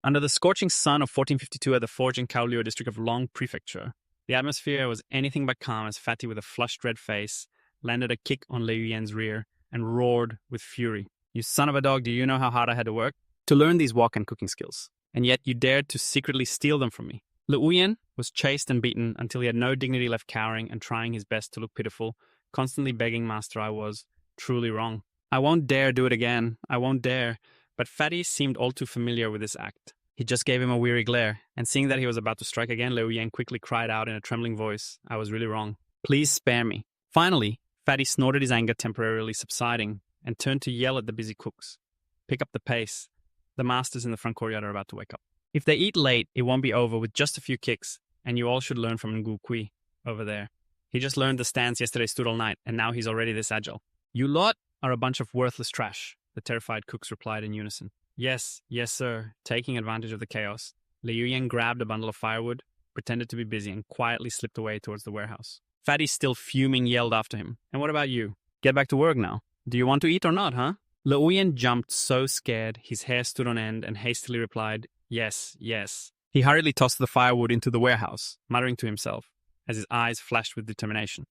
Under the scorching sun of 1452 at the forge in Kaoliu district of Long Prefecture, the atmosphere was anything but calm as Fatty, with a flushed red face, landed a kick on Liu Yan's rear and roared with fury. "You son of a dog, do you know how hard I had to work to learn these walk and cooking skills? And yet you dared to secretly steal them from me." Liu Yan was chased and beaten until he had no dignity left, cowering and trying his best to look pitiful, constantly begging Master I was truly wrong. "I won't dare do it again. I won't dare." But Fatty seemed all too familiar with this act. He just gave him a weary glare, and seeing that he was about to strike again, Liu Yan quickly cried out in a trembling voice, "I was really wrong. Please spare me." Finally, Fatty snorted, his anger temporarily subsiding, and turned to yell at the busy cooks. "Pick up the pace. The masters in the front courtyard are about to wake up. If they eat late, it won't be over with just a few kicks, and you all should learn from Ngu Kui over there. He just learned the stance yesterday, stood all night, and now he's already this agile." "You lot are a bunch of worthless trash," the terrified cooks replied in unison. Yes, sir." Taking advantage of the chaos, Liu Yan grabbed a bundle of firewood, pretended to be busy, and quietly slipped away towards the warehouse. Fatty, still fuming, yelled after him, "And what about you? Get back to work now. Do you want to eat or not, huh?" Liu Yan jumped, so scared his hair stood on end, and hastily replied, Yes. He hurriedly tossed the firewood into the warehouse, muttering to himself, as his eyes flashed with determination.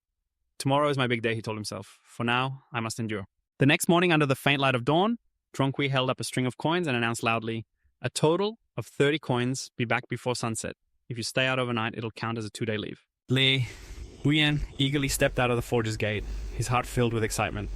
"Tomorrow is my big day," he told himself. "For now, I must endure." The next morning, under the faint light of dawn, Tronqui held up a string of coins and announced loudly, "A total of 30 coins, be back before sunset. If you stay out overnight, it'll count as a 2-day leave." Liu Yan eagerly stepped out of the forge's gate, his heart filled with excitement.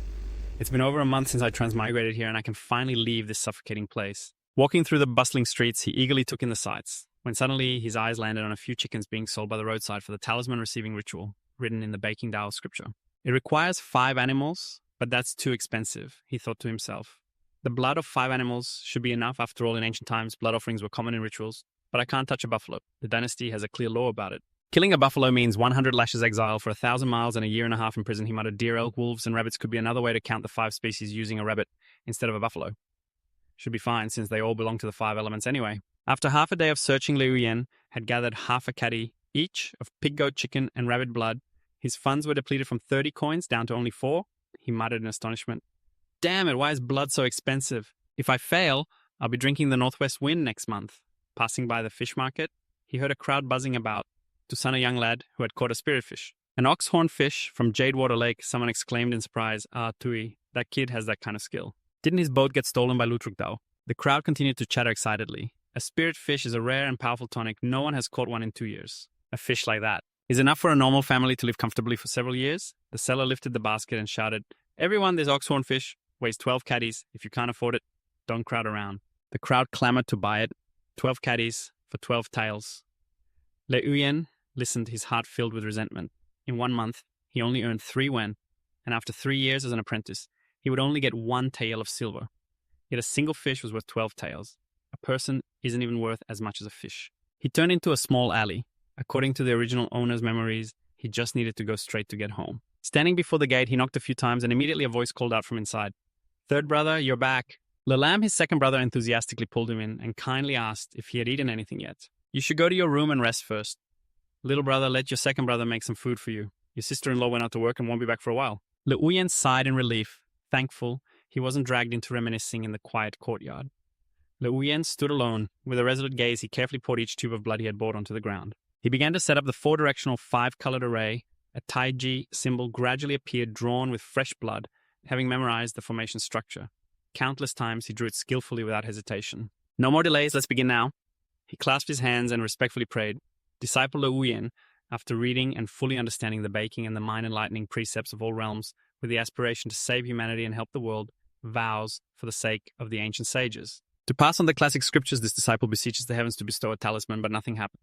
"It's been over a month since I transmigrated here, and I can finally leave this suffocating place." Walking through the bustling streets, he eagerly took in the sights, when suddenly his eyes landed on a few chickens being sold by the roadside for the talisman receiving ritual, written in the Baking Tao scripture. "It requires 5 animals, but that's too expensive," he thought to himself. "The blood of 5 animals should be enough. After all, in ancient times, blood offerings were common in rituals, but I can't touch a buffalo. The dynasty has a clear law about it. Killing a buffalo means 100 lashes exile for 1,000 miles and a year and a half in prison," he muttered. "Deer, elk, wolves, and rabbits could be another way to count the 5 species using a rabbit instead of a buffalo. Should be fine, since they all belong to the 5 elements anyway." After half a day of searching, Liu Yan had gathered half a caddy each of pig, goat, chicken, and rabbit blood. His funds were depleted from 30 coins down to only 4. He muttered in astonishment, "Damn it, why is blood so expensive? If I fail, I'll be drinking the northwest wind next month." Passing by the fish market, he heard a crowd buzzing about. To son a young lad who had caught a spirit fish. "An oxhorn fish from Jadewater Lake," someone exclaimed in surprise. "Ah, Tui, that kid has that kind of skill. Didn't his boat get stolen by Lutruk Dao?" The crowd continued to chatter excitedly. "A spirit fish is a rare and powerful tonic. No one has caught one in 2 years. A fish like that is enough for a normal family to live comfortably for several years." The seller lifted the basket and shouted, "Everyone, this oxhorn fish weighs 12 caddies. If you can't afford it, don't crowd around." The crowd clamored to buy it. 12 caddies for 12 taels. Liu Yan listened, his heart filled with resentment. In 1 month, he only earned 3 wen, and after 3 years as an apprentice, he would only get 1 tael of silver. Yet a single fish was worth 12 taels. A person isn't even worth as much as a fish. He turned into a small alley. According to the original owner's memories, he just needed to go straight to get home. Standing before the gate, he knocked a few times, and immediately a voice called out from inside, "Third brother, you're back." Lalam, his second brother, enthusiastically pulled him in and kindly asked if he had eaten anything yet. "You should go to your room and rest first. Little brother, let your second brother make some food for you. Your sister-in-law went out to work and won't be back for a while." Liu Yan sighed in relief, thankful he wasn't dragged into reminiscing in the quiet courtyard. Liu Yan stood alone. With a resolute gaze, he carefully poured each tube of blood he had bought onto the ground. He began to set up the 4-directional 5-colored array. A taiji symbol gradually appeared, drawn with fresh blood, having memorized the formation structure. Countless times he drew it skillfully without hesitation. "No more delays, let's begin now." He clasped his hands and respectfully prayed. Disciple Liu Yan, after reading and fully understanding the baking and the mind-enlightening precepts of all realms, with the aspiration to save humanity and help the world, vows for the sake of the ancient sages. To pass on the classic scriptures, this disciple beseeches the heavens to bestow a talisman, but nothing happened.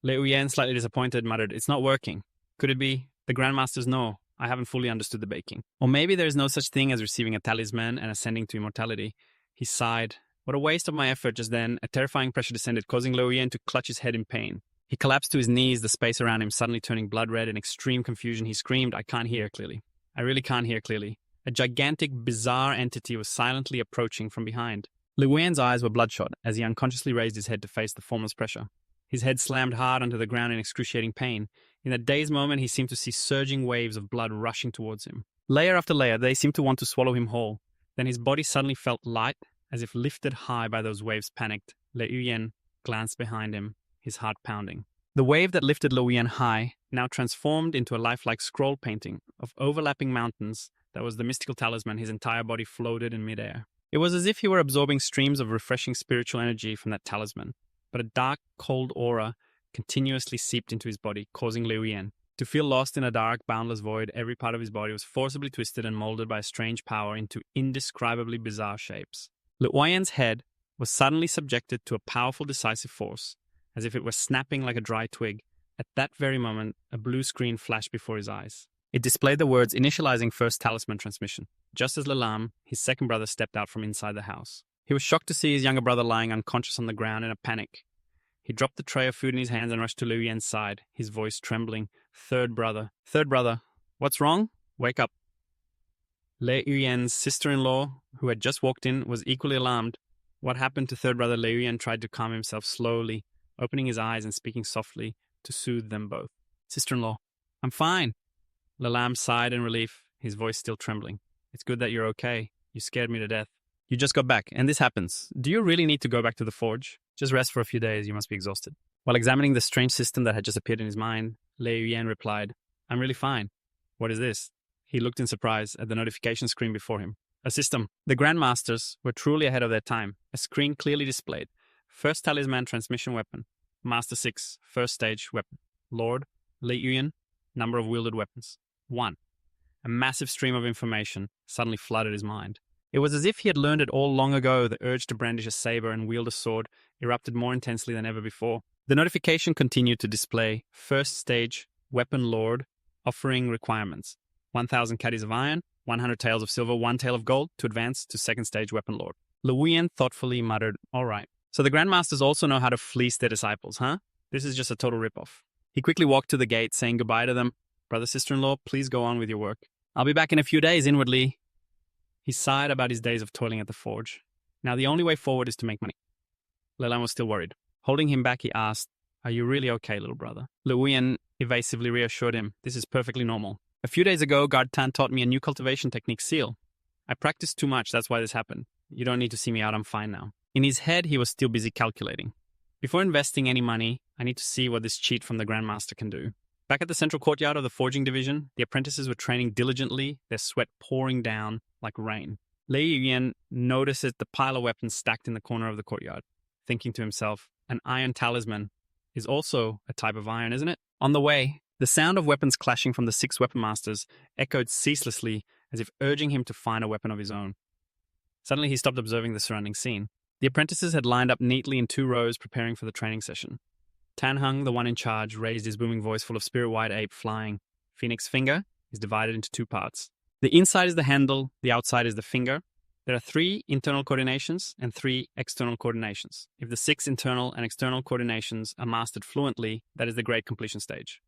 Liu Yan, slightly disappointed, muttered, "It's not working. Could it be? The grandmasters know. I haven't fully understood the baking. Or maybe there is no such thing as receiving a talisman and ascending to immortality." He sighed. "What a waste of my effort." Just then, a terrifying pressure descended, causing Liu Yan to clutch his head in pain. He collapsed to his knees, the space around him suddenly turning blood red. In extreme confusion, he screamed, "I can't hear clearly. I really can't hear clearly." A gigantic, bizarre entity was silently approaching from behind. Liu Yan's eyes were bloodshot as he unconsciously raised his head to face the formless pressure. His head slammed hard onto the ground in excruciating pain. In that dazed moment, he seemed to see surging waves of blood rushing towards him. Layer after layer, they seemed to want to swallow him whole. Then his body suddenly felt light, as if lifted high by those waves. Panicked, Le Yuyen glanced behind him, his heart pounding. The wave that lifted Le Yuyen high now transformed into a lifelike scroll painting of overlapping mountains that was the mystical talisman his entire body floated in midair. It was as if he were absorbing streams of refreshing spiritual energy from that talisman, but a dark, cold aura continuously seeped into his body, causing Le Yuyen to feel lost in a dark, boundless void. Every part of his body was forcibly twisted and molded by a strange power into indescribably bizarre shapes. Le Yuyen's head was suddenly subjected to a powerful decisive force, as if it were snapping like a dry twig. At that very moment, a blue screen flashed before his eyes. It displayed the words initializing first talisman transmission. Just as Lelam, his second brother, stepped out from inside the house. He was shocked to see his younger brother lying unconscious on the ground in a panic. He dropped the tray of food in his hands and rushed to Liu Yan's side, his voice trembling. Third brother, what's wrong? Wake up. Liu Yan's sister-in-law, who had just walked in, was equally alarmed. What happened to third brother Liu Yan tried to calm himself slowly, opening his eyes and speaking softly to soothe them both. Sister-in-law, I'm fine. Lelam sighed in relief, his voice still trembling. It's good that you're okay. You scared me to death. You just got back, and this happens. Do you really need to go back to the forge? Just rest for a few days, you must be exhausted. While examining the strange system that had just appeared in his mind, Liu Yan replied, I'm really fine. What is this? He looked in surprise at the notification screen before him. A system. The Grandmasters were truly ahead of their time. A screen clearly displayed. First talisman transmission weapon. Master 6, first stage weapon. Lord, Liu Yan, number of wielded weapons. 1. A massive stream of information suddenly flooded his mind. It was as if he had learned it all long ago. The urge to brandish a saber and wield a sword erupted more intensely than ever before. The notification continued to display first stage weapon lord offering requirements. 1,000 caddies of iron, 100 taels of silver, 1 tael of gold to advance to second stage weapon lord. Liu Yan thoughtfully muttered, all right. So the Grandmasters also know how to fleece their disciples, huh? This is just a total ripoff. He quickly walked to the gate, saying goodbye to them. Brother, sister-in-law, please go on with your work. I'll be back in a few days. Inwardly, he sighed about his days of toiling at the forge. Now the only way forward is to make money. Lelam was still worried. Holding him back, he asked, are you really okay, little brother? Liu Yan evasively reassured him, this is perfectly normal. A few days ago, Guard Tan taught me a new cultivation technique, seal. I practiced too much, that's why this happened. You don't need to see me out, I'm fine now. In his head, he was still busy calculating. Before investing any money, I need to see what this cheat from the Grandmaster can do. Back at the central courtyard of the forging division, the apprentices were training diligently, their sweat pouring down like rain. Liu Yan notices the pile of weapons stacked in the corner of the courtyard, thinking to himself, an iron talisman is also a type of iron, isn't it? On the way, the sound of weapons clashing from the 6 weapon masters echoed ceaselessly as if urging him to find a weapon of his own. Suddenly, he stopped observing the surrounding scene. The apprentices had lined up neatly in 2 rows preparing for the training session. Tan Hung, the one in charge, raised his booming voice full of spirit-wide ape flying. Phoenix finger is divided into 2 parts. The inside is the handle, the outside is the finger. There are 3 internal coordinations and 3 external coordinations. If the 6 internal and external coordinations are mastered fluently, that is the great completion stage.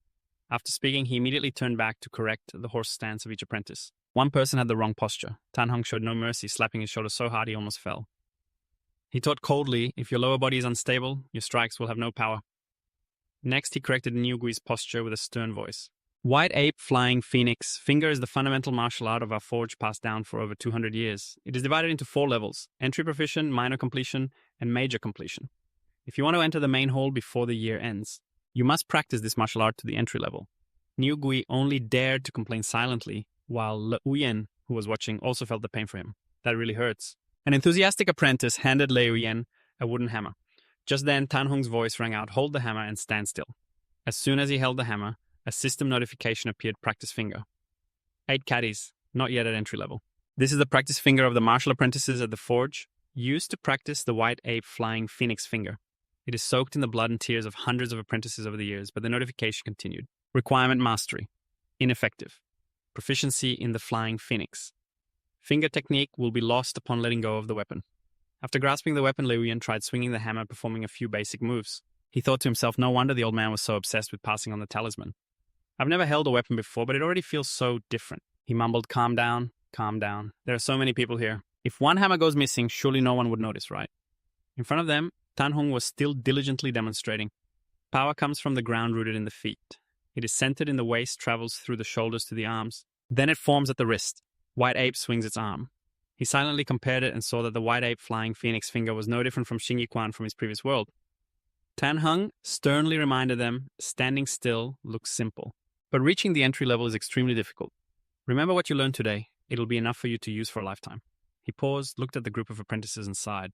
After speaking, he immediately turned back to correct the horse stance of each apprentice. One person had the wrong posture. Tan Hung showed no mercy, slapping his shoulder so hard he almost fell. He taught coldly, if your lower body is unstable, your strikes will have no power. Next, he corrected Niu Gui's posture with a stern voice. White ape, flying phoenix, finger is the fundamental martial art of our forge passed down for over 200 years. It is divided into 4 levels, entry proficient, minor completion, and major completion. If you want to enter the main hall before the year ends, you must practice this martial art to the entry level. Niu Gui only dared to complain silently, while Liu Yan, who was watching, also felt the pain for him. That really hurts. An enthusiastic apprentice handed Liu Yan a wooden hammer. Just then, Tan Hong's voice rang out, hold the hammer and stand still. As soon as he held the hammer, a system notification appeared, practice finger. 8 caddies, not yet at entry level. This is the practice finger of the martial apprentices at the forge, used to practice the white ape flying phoenix finger. It is soaked in the blood and tears of hundreds of apprentices over the years, but the notification continued. Requirement mastery. Ineffective. Proficiency in the flying phoenix. Finger technique will be lost upon letting go of the weapon. After grasping the weapon, Liu Yan tried swinging the hammer, performing a few basic moves. He thought to himself, no wonder the old man was so obsessed with passing on the talisman. I've never held a weapon before, but it already feels so different. He mumbled, calm down, calm down. There are so many people here. If one hammer goes missing, surely no one would notice, right? In front of them, Tan Hong was still diligently demonstrating. Power comes from the ground rooted in the feet. It is centered in the waist, travels through the shoulders to the arms. Then it forms at the wrist. White ape swings its arm. He silently compared it and saw that the white ape flying phoenix finger was no different from Xing Yiquan from his previous world. Tan Heng sternly reminded them, standing still looks simple, but reaching the entry level is extremely difficult. Remember what you learned today. It'll be enough for you to use for a lifetime. He paused, looked at the group of apprentices and sighed.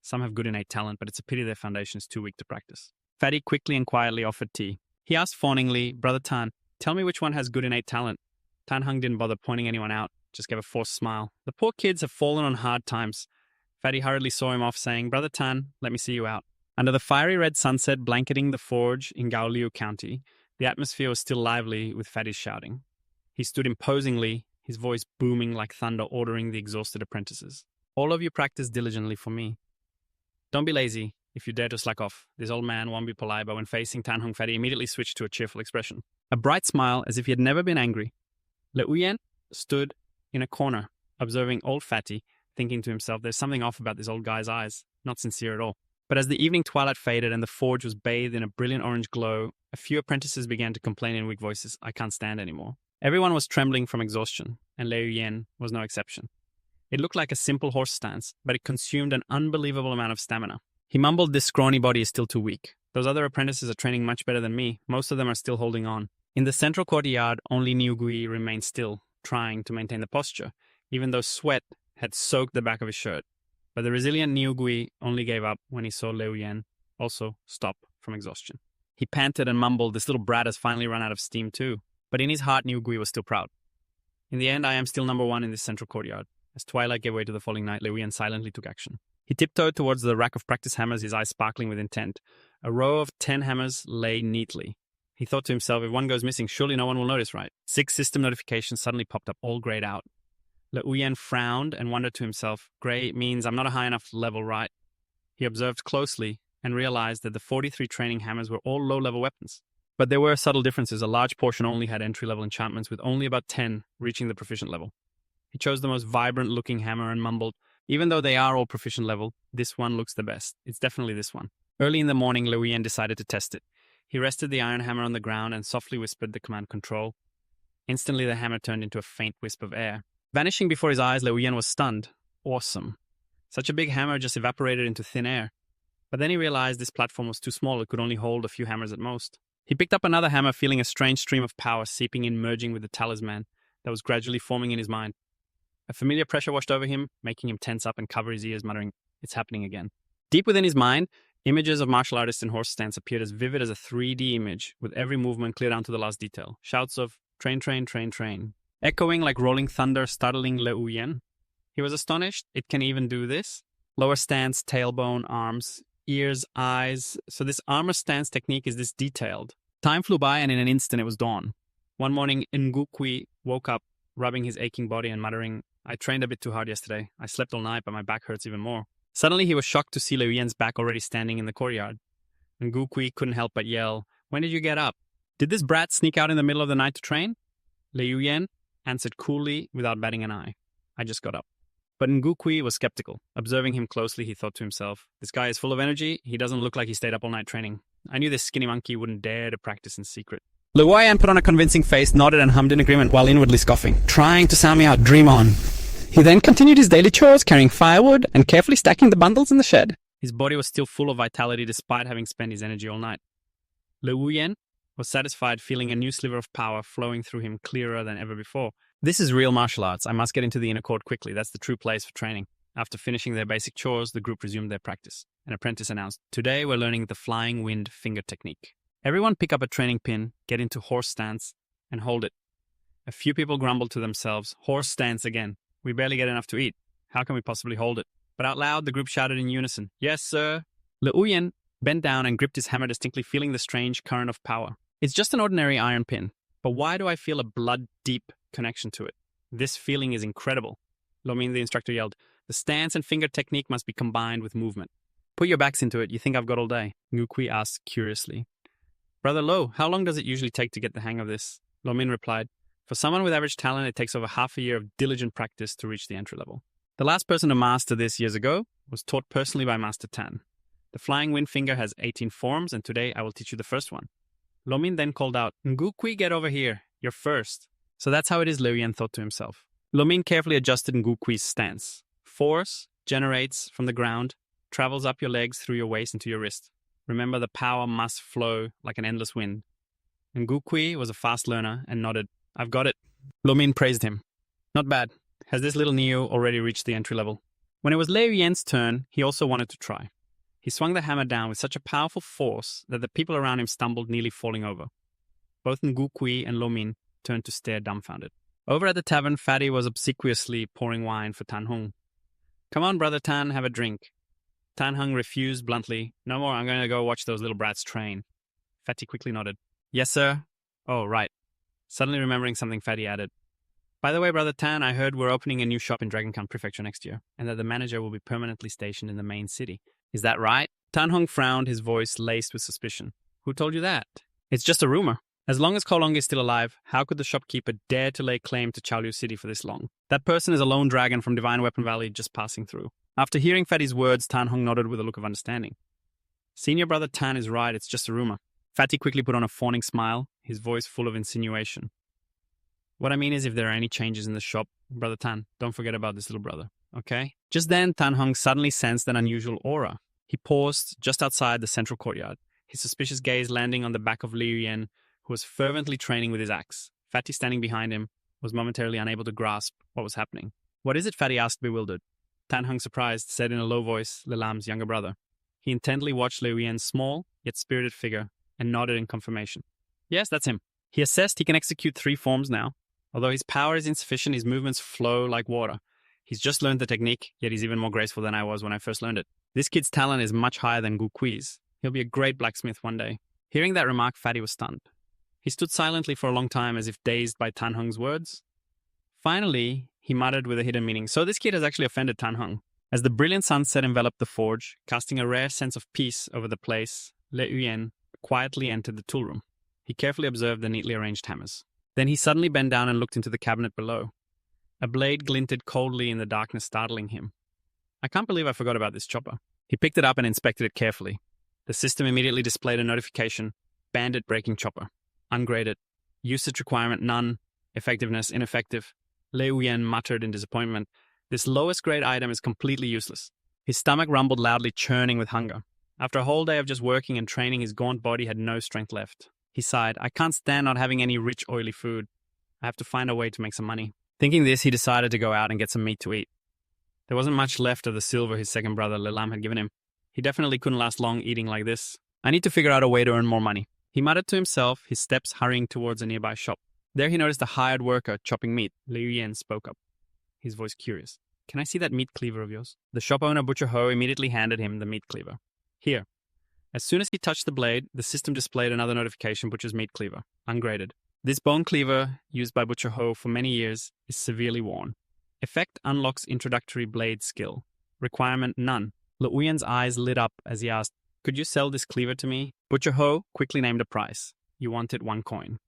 Some have good innate talent, but it's a pity their foundation is too weak to practice. Fatty quickly and quietly offered tea. He asked fawningly, Brother Tan, tell me which one has good innate talent. Tan Heng didn't bother pointing anyone out, just gave a forced smile. The poor kids have fallen on hard times. Fatty hurriedly saw him off, saying, Brother Tan, let me see you out. Under the fiery red sunset blanketing the forge in Gaoliu County, the atmosphere was still lively with Fatty's shouting. He stood imposingly, his voice booming like thunder, ordering the exhausted apprentices. All of you practice diligently for me. Don't be lazy if you dare to slack off. This old man won't be polite, but when facing Tan Heng, Fatty immediately switched to a cheerful expression. A bright smile, as if he had never been angry. Le Uyen stood in a corner, observing old Fatty, thinking to himself, there's something off about this old guy's eyes. Not sincere at all. But as the evening twilight faded and the forge was bathed in a brilliant orange glow, a few apprentices began to complain in weak voices, I can't stand anymore. Everyone was trembling from exhaustion, and Le Uyen was no exception. It looked like a simple horse stance, but it consumed an unbelievable amount of stamina. He mumbled, this scrawny body is still too weak. Those other apprentices are training much better than me. Most of them are still holding on. In the central courtyard, only Niu Gui remained still, trying to maintain the posture, even though sweat had soaked the back of his shirt. But the resilient Niu Gui only gave up when he saw Liu Yan also stop from exhaustion. He panted and mumbled, this little brat has finally run out of steam too. But in his heart, Niu Gui was still proud. In the end, I am still number one in this central courtyard. As twilight gave way to the falling night, Liu Yan silently took action. He tiptoed towards the rack of practice hammers, his eyes sparkling with intent. A row of 10 hammers lay neatly. He thought to himself, if one goes missing, surely no one will notice, right? 6 system notifications suddenly popped up, all grayed out. Le Uyen frowned and wondered to himself, gray means I'm not a high enough level, right? He observed closely and realized that the 43 training hammers were all low-level weapons. But there were subtle differences. A large portion only had entry-level enchantments, with only about 10 reaching the proficient level. He chose the most vibrant-looking hammer and mumbled, even though they are all proficient level, this one looks the best. It's definitely this one. Early in the morning, Le Uyen decided to test it. He rested the iron hammer on the ground and softly whispered the command control. Instantly, the hammer turned into a faint wisp of air. Vanishing before his eyes, Le Uyen was stunned. Awesome. Such a big hammer just evaporated into thin air. But then he realized this platform was too small. It could only hold a few hammers at most. He picked up another hammer, feeling a strange stream of power seeping in, merging with the talisman that was gradually forming in his mind. A familiar pressure washed over him, making him tense up and cover his ears, muttering, it's happening again. Deep within his mind, images of martial artists in horse stance appeared as vivid as a 3D image, with every movement clear down to the last detail. Shouts of, train, train, train, train. Echoing like rolling thunder, startling Le Uyen. He was astonished. It can even do this? Lower stance, tailbone, arms, ears, eyes. So this armor stance technique is this detailed. Time flew by and in an instant it was dawn. One morning, Ngukui woke up, rubbing his aching body and muttering, I trained a bit too hard yesterday. I slept all night, but my back hurts even more. Suddenly, he was shocked to see Liu Yan's back already standing in the courtyard. And Gu Kui couldn't help but yell, when did you get up? Did this brat sneak out in the middle of the night to train? Liu Yan answered coolly without batting an eye. I just got up. But Ngu Kui was skeptical. Observing him closely, he thought to himself, this guy is full of energy. He doesn't look like he stayed up all night training. I knew this skinny monkey wouldn't dare to practice in secret. Liu Yan put on a convincing face, nodded and hummed in agreement while inwardly scoffing, trying to sound me out, dream on. He then continued his daily chores, carrying firewood and carefully stacking the bundles in the shed. His body was still full of vitality despite having spent his energy all night. Liu Yan was satisfied, feeling a new sliver of power flowing through him clearer than ever before. This is real martial arts. I must get into the inner court quickly. That's the true place for training. After finishing their basic chores, the group resumed their practice. An apprentice announced, today we're learning the flying wind finger technique. Everyone pick up a training pin, get into horse stance, and hold it. A few people grumbled to themselves, horse stance again. We barely get enough to eat. How can we possibly hold it? But out loud, the group shouted in unison, yes, sir. Liu Yan bent down and gripped his hammer, distinctly feeling the strange current of power. It's just an ordinary iron pin, but why do I feel a blood-deep connection to it? This feeling is incredible. Lomin, the instructor, yelled, the stance and finger technique must be combined with movement. Put your backs into it. You think I've got all day? Ngu Kui asked curiously. Brother Lo, how long does it usually take to get the hang of this? Lomin replied, for someone with average talent, it takes over half a year of diligent practice to reach the entry level. The last person to master this years ago was taught personally by Master Tan. The flying wind finger has 18 forms, and today I will teach you the first one. Lomin then called out, Ngu Kui, get over here. You're first. So that's how it is, Liu Yan thought to himself. Lomin carefully adjusted Ngu Kui's stance. Force generates from the ground, travels up your legs through your waist into your wrist. Remember, the power must flow like an endless wind. Ngu Kui was a fast learner and nodded. I've got it. Lomin praised him. Not bad. Has this little Neo already reached the entry level? When it was Lei Yuan's turn, he also wanted to try. He swung the hammer down with such a powerful force that the people around him stumbled, nearly falling over. Both Ngu Kui and Lomin turned to stare dumbfounded. Over at the tavern, Fatty was obsequiously pouring wine for Tan Hung. Come on, brother Tan, have a drink. Tan Hung refused bluntly. No more, I'm going to go watch those little brats train. Fatty quickly nodded. Yes, sir. Oh, right. Suddenly remembering something, Fatty added. By the way, brother Tan, I heard we're opening a new shop in Dragoncount Prefecture next year, and that the manager will be permanently stationed in the main city. Is that right? Tan Hung frowned, his voice laced with suspicion. Who told you that? It's just a rumor. As long as Kolong is still alive, how could the shopkeeper dare to lay claim to Chaoliu City for this long? That person is a lone dragon from Divine Weapon Valley just passing through. After hearing Fatty's words, Tan Hung nodded with a look of understanding. Senior brother Tan is right, it's just a rumor. Fatty quickly put on a fawning smile, his voice full of insinuation. What I mean is, if there are any changes in the shop, brother Tan, don't forget about this little brother, okay? Just then, Tan Hung suddenly sensed an unusual aura. He paused just outside the central courtyard, his suspicious gaze landing on the back of Liu Yan, who was fervently training with his axe. Fatty, standing behind him, was momentarily unable to grasp what was happening. What is it? Fatty asked, bewildered. Tan Hung, surprised, said in a low voice, Lilam's younger brother. He intently watched Liu Yan's small, yet spirited figure, and nodded in confirmation. Yes, that's him. He assessed he can execute 3 forms now. Although his power is insufficient, his movements flow like water. He's just learned the technique, yet he's even more graceful than I was when I first learned it. This kid's talent is much higher than Gu Kui's. He'll be a great blacksmith one day. Hearing that remark, Fatty was stunned. He stood silently for a long time as if dazed by Tan Hung's words. Finally, he muttered with a hidden meaning, so this kid has actually offended Tan Hung. As the brilliant sunset enveloped the forge, casting a rare sense of peace over the place, Le Yuan quietly entered the toolroom. He carefully observed the neatly arranged hammers. Then he suddenly bent down and looked into the cabinet below. A blade glinted coldly in the darkness, startling him. I can't believe I forgot about this chopper. He picked it up and inspected it carefully. The system immediately displayed a notification. Bandit breaking chopper. Ungraded. Usage requirement none. Effectiveness ineffective. Liu Yan muttered in disappointment. This lowest grade item is completely useless. His stomach rumbled loudly, churning with hunger. After a whole day of just working and training, his gaunt body had no strength left. He sighed. I can't stand not having any rich, oily food. I have to find a way to make some money. Thinking this, he decided to go out and get some meat to eat. There wasn't much left of the silver his second brother, Lilam, had given him. He definitely couldn't last long eating like this. I need to figure out a way to earn more money. He muttered to himself, his steps hurrying towards a nearby shop. There he noticed a hired worker chopping meat. Liu Yan spoke up, his voice curious. Can I see that meat cleaver of yours? The shop owner, Butcher Ho, immediately handed him the meat cleaver. Here. As soon as he touched the blade, the system displayed another notification, Butcher's meat cleaver, ungraded. This bone cleaver, used by Butcher Ho for many years, is severely worn. Effect unlocks introductory blade skill. Requirement none. Liu Yan's eyes lit up as he asked, could you sell this cleaver to me? Butcher Ho quickly named a price. You want it 1 coin.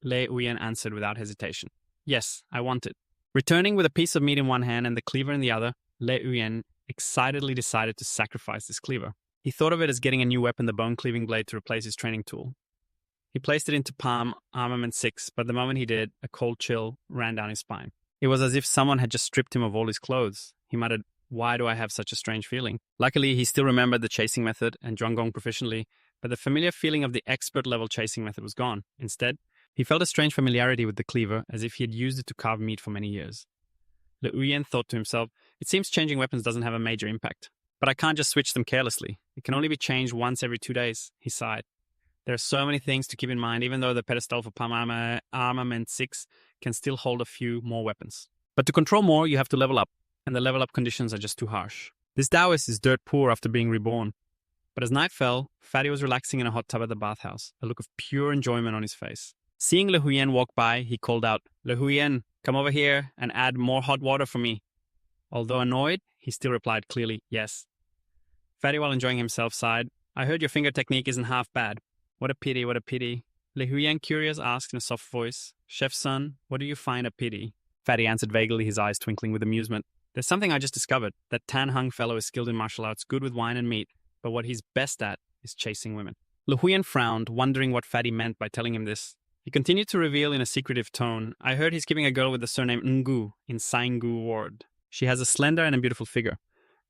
Liu Yan answered without hesitation. Yes, I want it. Returning with a piece of meat in one hand and the cleaver in the other, Liu Yan excitedly decided to sacrifice this cleaver. He thought of it as getting a new weapon, the bone-cleaving blade, to replace his training tool. He placed it into palm, armament 6, but the moment he did, a cold chill ran down his spine. It was as if someone had just stripped him of all his clothes. He muttered, why do I have such a strange feeling? Luckily, he still remembered the chasing method and Zhuanggong proficiently, but the familiar feeling of the expert-level chasing method was gone. Instead, he felt a strange familiarity with the cleaver, as if he had used it to carve meat for many years. Liu Yan thought to himself, it seems changing weapons doesn't have a major impact. But I can't just switch them carelessly. It can only be changed once every 2 days, he sighed. There are so many things to keep in mind, even though the pedestal for palm armament 6 can still hold a few more weapons. But to control more, you have to level up, and the level up conditions are just too harsh. This Taoist is dirt poor after being reborn. But as night fell, Fatty was relaxing in a hot tub at the bathhouse, a look of pure enjoyment on his face. Seeing Liu Yan walk by, he called out, Liu Yan, come over here and add more hot water for me. Although annoyed, he still replied clearly, yes. Fatty, while enjoying himself, sighed, I heard your finger technique isn't half bad. What a pity, what a pity. Liu Yan, curious, asked in a soft voice, Chef's son, what do you find a pity? Fatty answered vaguely, his eyes twinkling with amusement. There's something I just discovered. That Tan Hung fellow is skilled in martial arts, good with wine and meat, but what he's best at is chasing women. Liu Yan frowned, wondering what Fatty meant by telling him this. He continued to reveal in a secretive tone, I heard he's keeping a girl with the surname Ngu in Saingu Ward. She has a slender and a beautiful figure.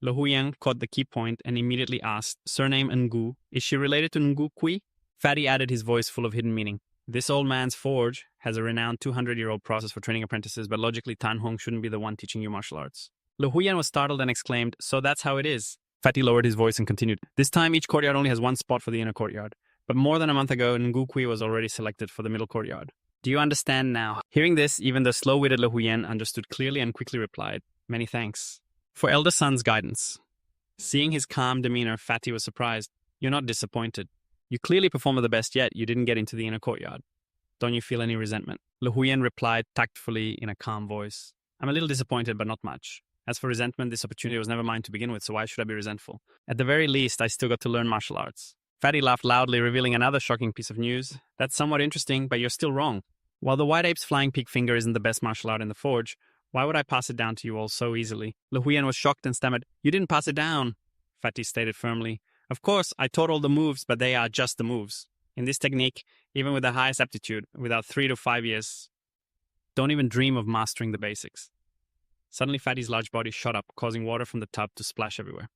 Le Huyen caught the key point and immediately asked, surname Ngu, is she related to Ngu Kui? Fatty added, his voice full of hidden meaning. This old man's forge has a renowned 200-year-old process for training apprentices, but logically Tan Hong shouldn't be the one teaching you martial arts. Le Huyen was startled and exclaimed, so that's how it is. Fatty lowered his voice and continued, this time each courtyard only has one spot for the inner courtyard. But more than a month ago, Ngu Kui was already selected for the middle courtyard. Do you understand now? Hearing this, even the slow-witted Le Huyen understood clearly and quickly replied, many thanks. For elder son's guidance. Seeing his calm demeanor, Fatty was surprised. You're not disappointed. You clearly performed the best yet you didn't get into the inner courtyard. Don't you feel any resentment? Le Huyen replied tactfully in a calm voice. I'm a little disappointed, but not much. As for resentment, this opportunity was never mine to begin with, so why should I be resentful? At the very least, I still got to learn martial arts. Fatty laughed loudly, revealing another shocking piece of news. That's somewhat interesting, but you're still wrong. While the White Ape's flying pig finger isn't the best martial art in the forge, why would I pass it down to you all so easily? Le Huyen was shocked and stammered, You didn't pass it down. Fatty stated firmly, Of course, I taught all the moves, but they are just the moves. In this technique, even with the highest aptitude, without 3 to 5 years, don't even dream of mastering the basics. Suddenly, Fatty's large body shot up, causing water from the tub to splash everywhere.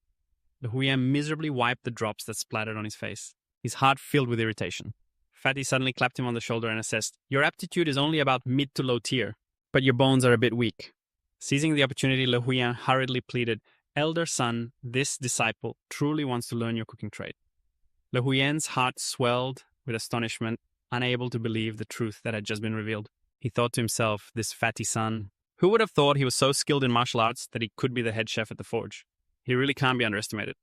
Le Huyen miserably wiped the drops that splattered on his face, his heart filled with irritation. Fatty suddenly clapped him on the shoulder and assessed, Your aptitude is only about mid to low tier, but your bones are a bit weak. Seizing the opportunity, Le Huyen hurriedly pleaded, Elder son, this disciple truly wants to learn your cooking trade. Le Huyen's heart swelled with astonishment, unable to believe the truth that had just been revealed. He thought to himself, this Fatty son, who would have thought he was so skilled in martial arts that he could be the head chef at the forge? He really can't be underestimated.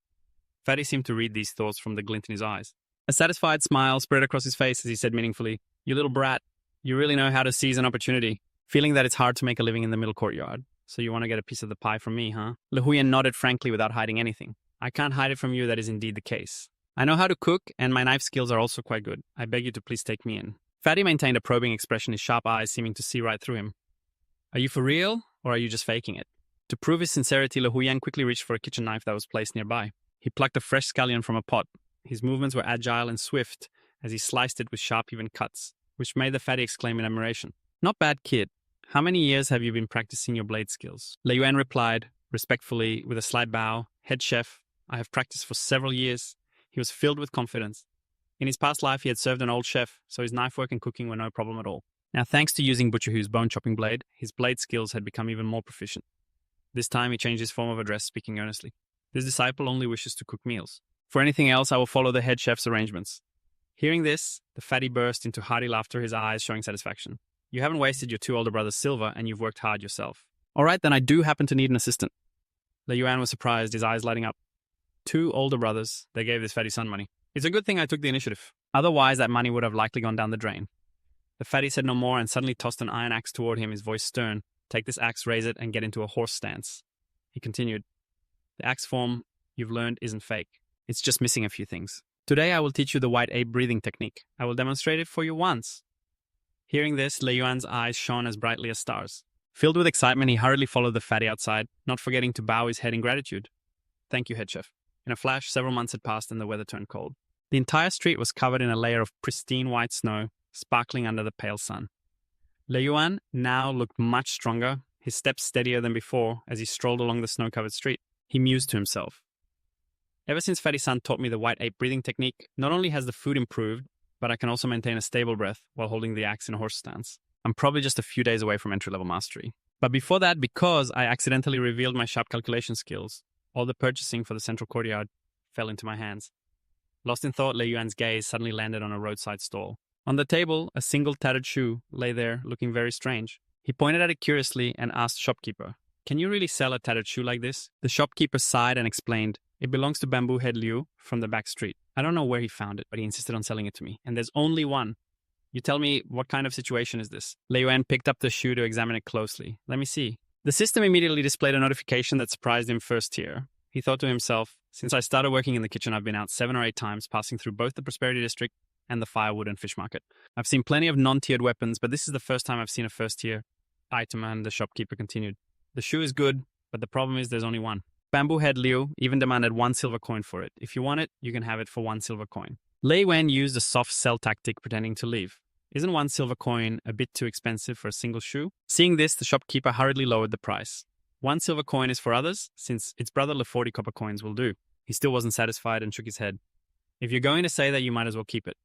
Fatty seemed to read these thoughts from the glint in his eyes. A satisfied smile spread across his face as he said meaningfully, You little brat, you really know how to seize an opportunity. Feeling that it's hard to make a living in the middle courtyard. So you want to get a piece of the pie from me, huh? Le Huyen nodded frankly without hiding anything. I can't hide it from you, that is indeed the case. I know how to cook, and my knife skills are also quite good. I beg you to please take me in. Fatty maintained a probing expression, his sharp eyes seeming to see right through him. Are you for real, or are you just faking it? To prove his sincerity, Le Huyen quickly reached for a kitchen knife that was placed nearby. He plucked a fresh scallion from a pot. His movements were agile and swift as he sliced it with sharp, even cuts, which made the Fatty exclaim in admiration. Not bad, kid. How many years have you been practicing your blade skills? Le Huyen replied, respectfully, with a slight bow, Head chef, I have practiced for several years. He was filled with confidence. In his past life, he had served an old chef, so his knife work and cooking were no problem at all. Now, thanks to using Butcher Hu's bone-chopping blade, his blade skills had become even more proficient. This time, he changed his form of address, speaking earnestly. This disciple only wishes to cook meals. For anything else, I will follow the head chef's arrangements. Hearing this, the Fatty burst into hearty laughter, his eyes showing satisfaction. You haven't wasted your 2 older brothers' silver, and you've worked hard yourself. All right, then I do happen to need an assistant. Le Yuan was surprised, his eyes lighting up. 2 older brothers, they gave this Fatty son money. It's a good thing I took the initiative. Otherwise, that money would have likely gone down the drain. The Fatty said no more and suddenly tossed an iron axe toward him, his voice stern. Take this axe, raise it, and get into a horse stance. He continued. The axe form you've learned isn't fake. It's just missing a few things. Today I will teach you the white ape breathing technique. I will demonstrate it for you once. Hearing this, Le Yuan's eyes shone as brightly as stars. Filled with excitement, he hurriedly followed the Fatty outside, not forgetting to bow his head in gratitude. Thank you, head chef. In a flash, several months had passed and the weather turned cold. The entire street was covered in a layer of pristine white snow, sparkling under the pale sun. Le Yuan now looked much stronger, his steps steadier than before as he strolled along the snow-covered street. He mused to himself. Ever since Fatty-san taught me the white ape breathing technique, not only has the food improved, but I can also maintain a stable breath while holding the axe in a horse stance. I'm probably just a few days away from entry-level mastery. But before that, because I accidentally revealed my sharp calculation skills, all the purchasing for the central courtyard fell into my hands. Lost in thought, Le Yuan's gaze suddenly landed on a roadside stall. On the table, a single tattered shoe lay there, looking very strange. He pointed at it curiously and asked shopkeeper, "Can you really sell a tattered shoe like this?" The shopkeeper sighed and explained, "It belongs to Bamboo Head Liu from the back street. I don't know where he found it, but he insisted on selling it to me. And there's only one. You tell me, what kind of situation is this?" Le Yuan picked up the shoe to examine it closely. "Let me see." The system immediately displayed a notification that surprised him first here. He thought to himself, since I started working in the kitchen, I've been out 7 or 8 times, passing through both the Prosperity District and the Firewood and Fish Market. I've seen plenty of non-tiered weapons, but this is the first time I've seen a first-tier item, and the shopkeeper continued. The shoe is good, but the problem is there's only one. Bamboo Head Liu even demanded 1 silver coin for it. If you want it, you can have it for 1 silver coin. Le Yuan used a soft sell tactic, pretending to leave. Isn't 1 silver coin a bit too expensive for a single shoe? Seeing this, the shopkeeper hurriedly lowered the price. 1 silver coin is for others, since its brother 40 copper coins will do. He still wasn't satisfied and shook his head. If you're going to say that, you might as well keep it.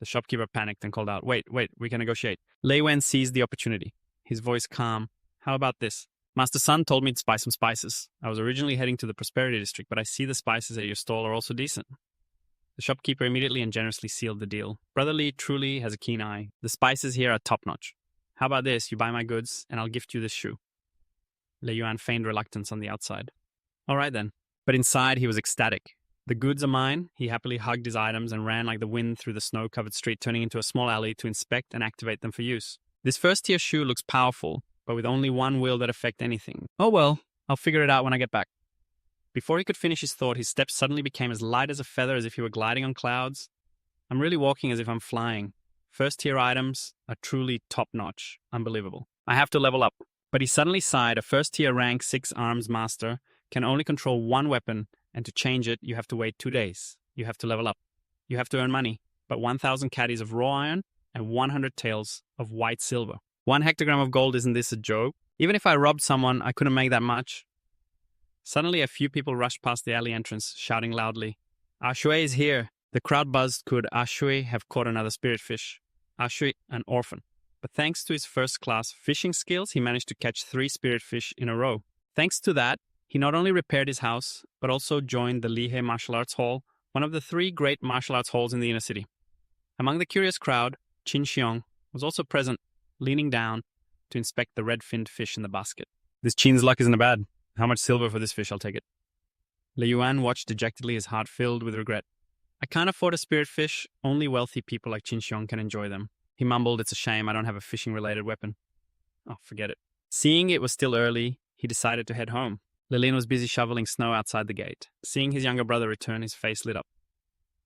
The shopkeeper panicked and called out, Wait, we can negotiate. Lei Yuan seized the opportunity, his voice calm. How about this? Master Sun told me to buy some spices. I was originally heading to the Prosperity District, but I see the spices at your stall are also decent. The shopkeeper immediately and generously sealed the deal. Brother Li truly has a keen eye. The spices here are top-notch. How about this? You buy my goods, and I'll gift you this shoe. Lei Yuan feigned reluctance on the outside. All right then. But inside, he was ecstatic. The goods are mine. He happily hugged his items and ran like the wind through the snow-covered street, turning into a small alley to inspect and activate them for use. This first-tier shoe looks powerful, but with only one wheel that affect anything. Oh well, I'll figure it out when I get back. Before he could finish his thought, his steps suddenly became as light as a feather, as if he were gliding on clouds. I'm really walking as if I'm flying. First-tier items are truly top-notch. Unbelievable. I have to level up. But he suddenly sighed. A first-tier rank 6 arms master can only control one weapon, and to change it, you have to wait 2 days. You have to level up. You have to earn money. But 1,000 caddies of raw iron and 100 taels of white silver. 1 hectogram of gold, isn't this a joke? Even if I robbed someone, I couldn't make that much. Suddenly, a few people rushed past the alley entrance, shouting loudly, Ashui is here. The crowd buzzed. Could Ashui have caught another spirit fish? Ashui, an orphan. But thanks to his first-class fishing skills, he managed to catch 3 spirit fish in a row. Thanks to that, he not only repaired his house, but also joined the Lihe Martial Arts Hall, one of the 3 great martial arts halls in the inner city. Among the curious crowd, Qin Xiong was also present, leaning down to inspect the red-finned fish in the basket. This Qin's luck isn't bad. How much silver for this fish? I'll take it. Lei Yuan watched dejectedly, his heart filled with regret. I can't afford a spirit fish. Only wealthy people like Qin Xiong can enjoy them. He mumbled, It's a shame I don't have a fishing-related weapon. Oh, forget it. Seeing it was still early, he decided to head home. Lilin was busy shoveling snow outside the gate. Seeing his younger brother return, his face lit up.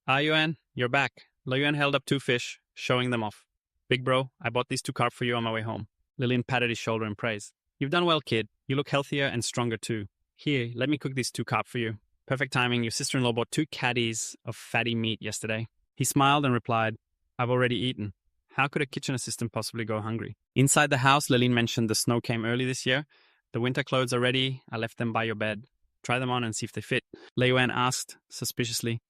Ah, Yuan, you're back. Lei Yuan held up 2 fish, showing them off. Big bro, I bought these 2 carp for you on my way home. Lilin patted his shoulder in praise. You've done well, kid. You look healthier and stronger too. Here, let me cook these 2 carp for you. Perfect timing. Your sister-in-law bought 2 caddies of fatty meat yesterday. He smiled and replied, I've already eaten. How could a kitchen assistant possibly go hungry? Inside the house, Lilin mentioned the snow came early this year. The winter clothes are ready. I left them by your bed. Try them on and see if they fit. Lei Yuan asked, suspiciously,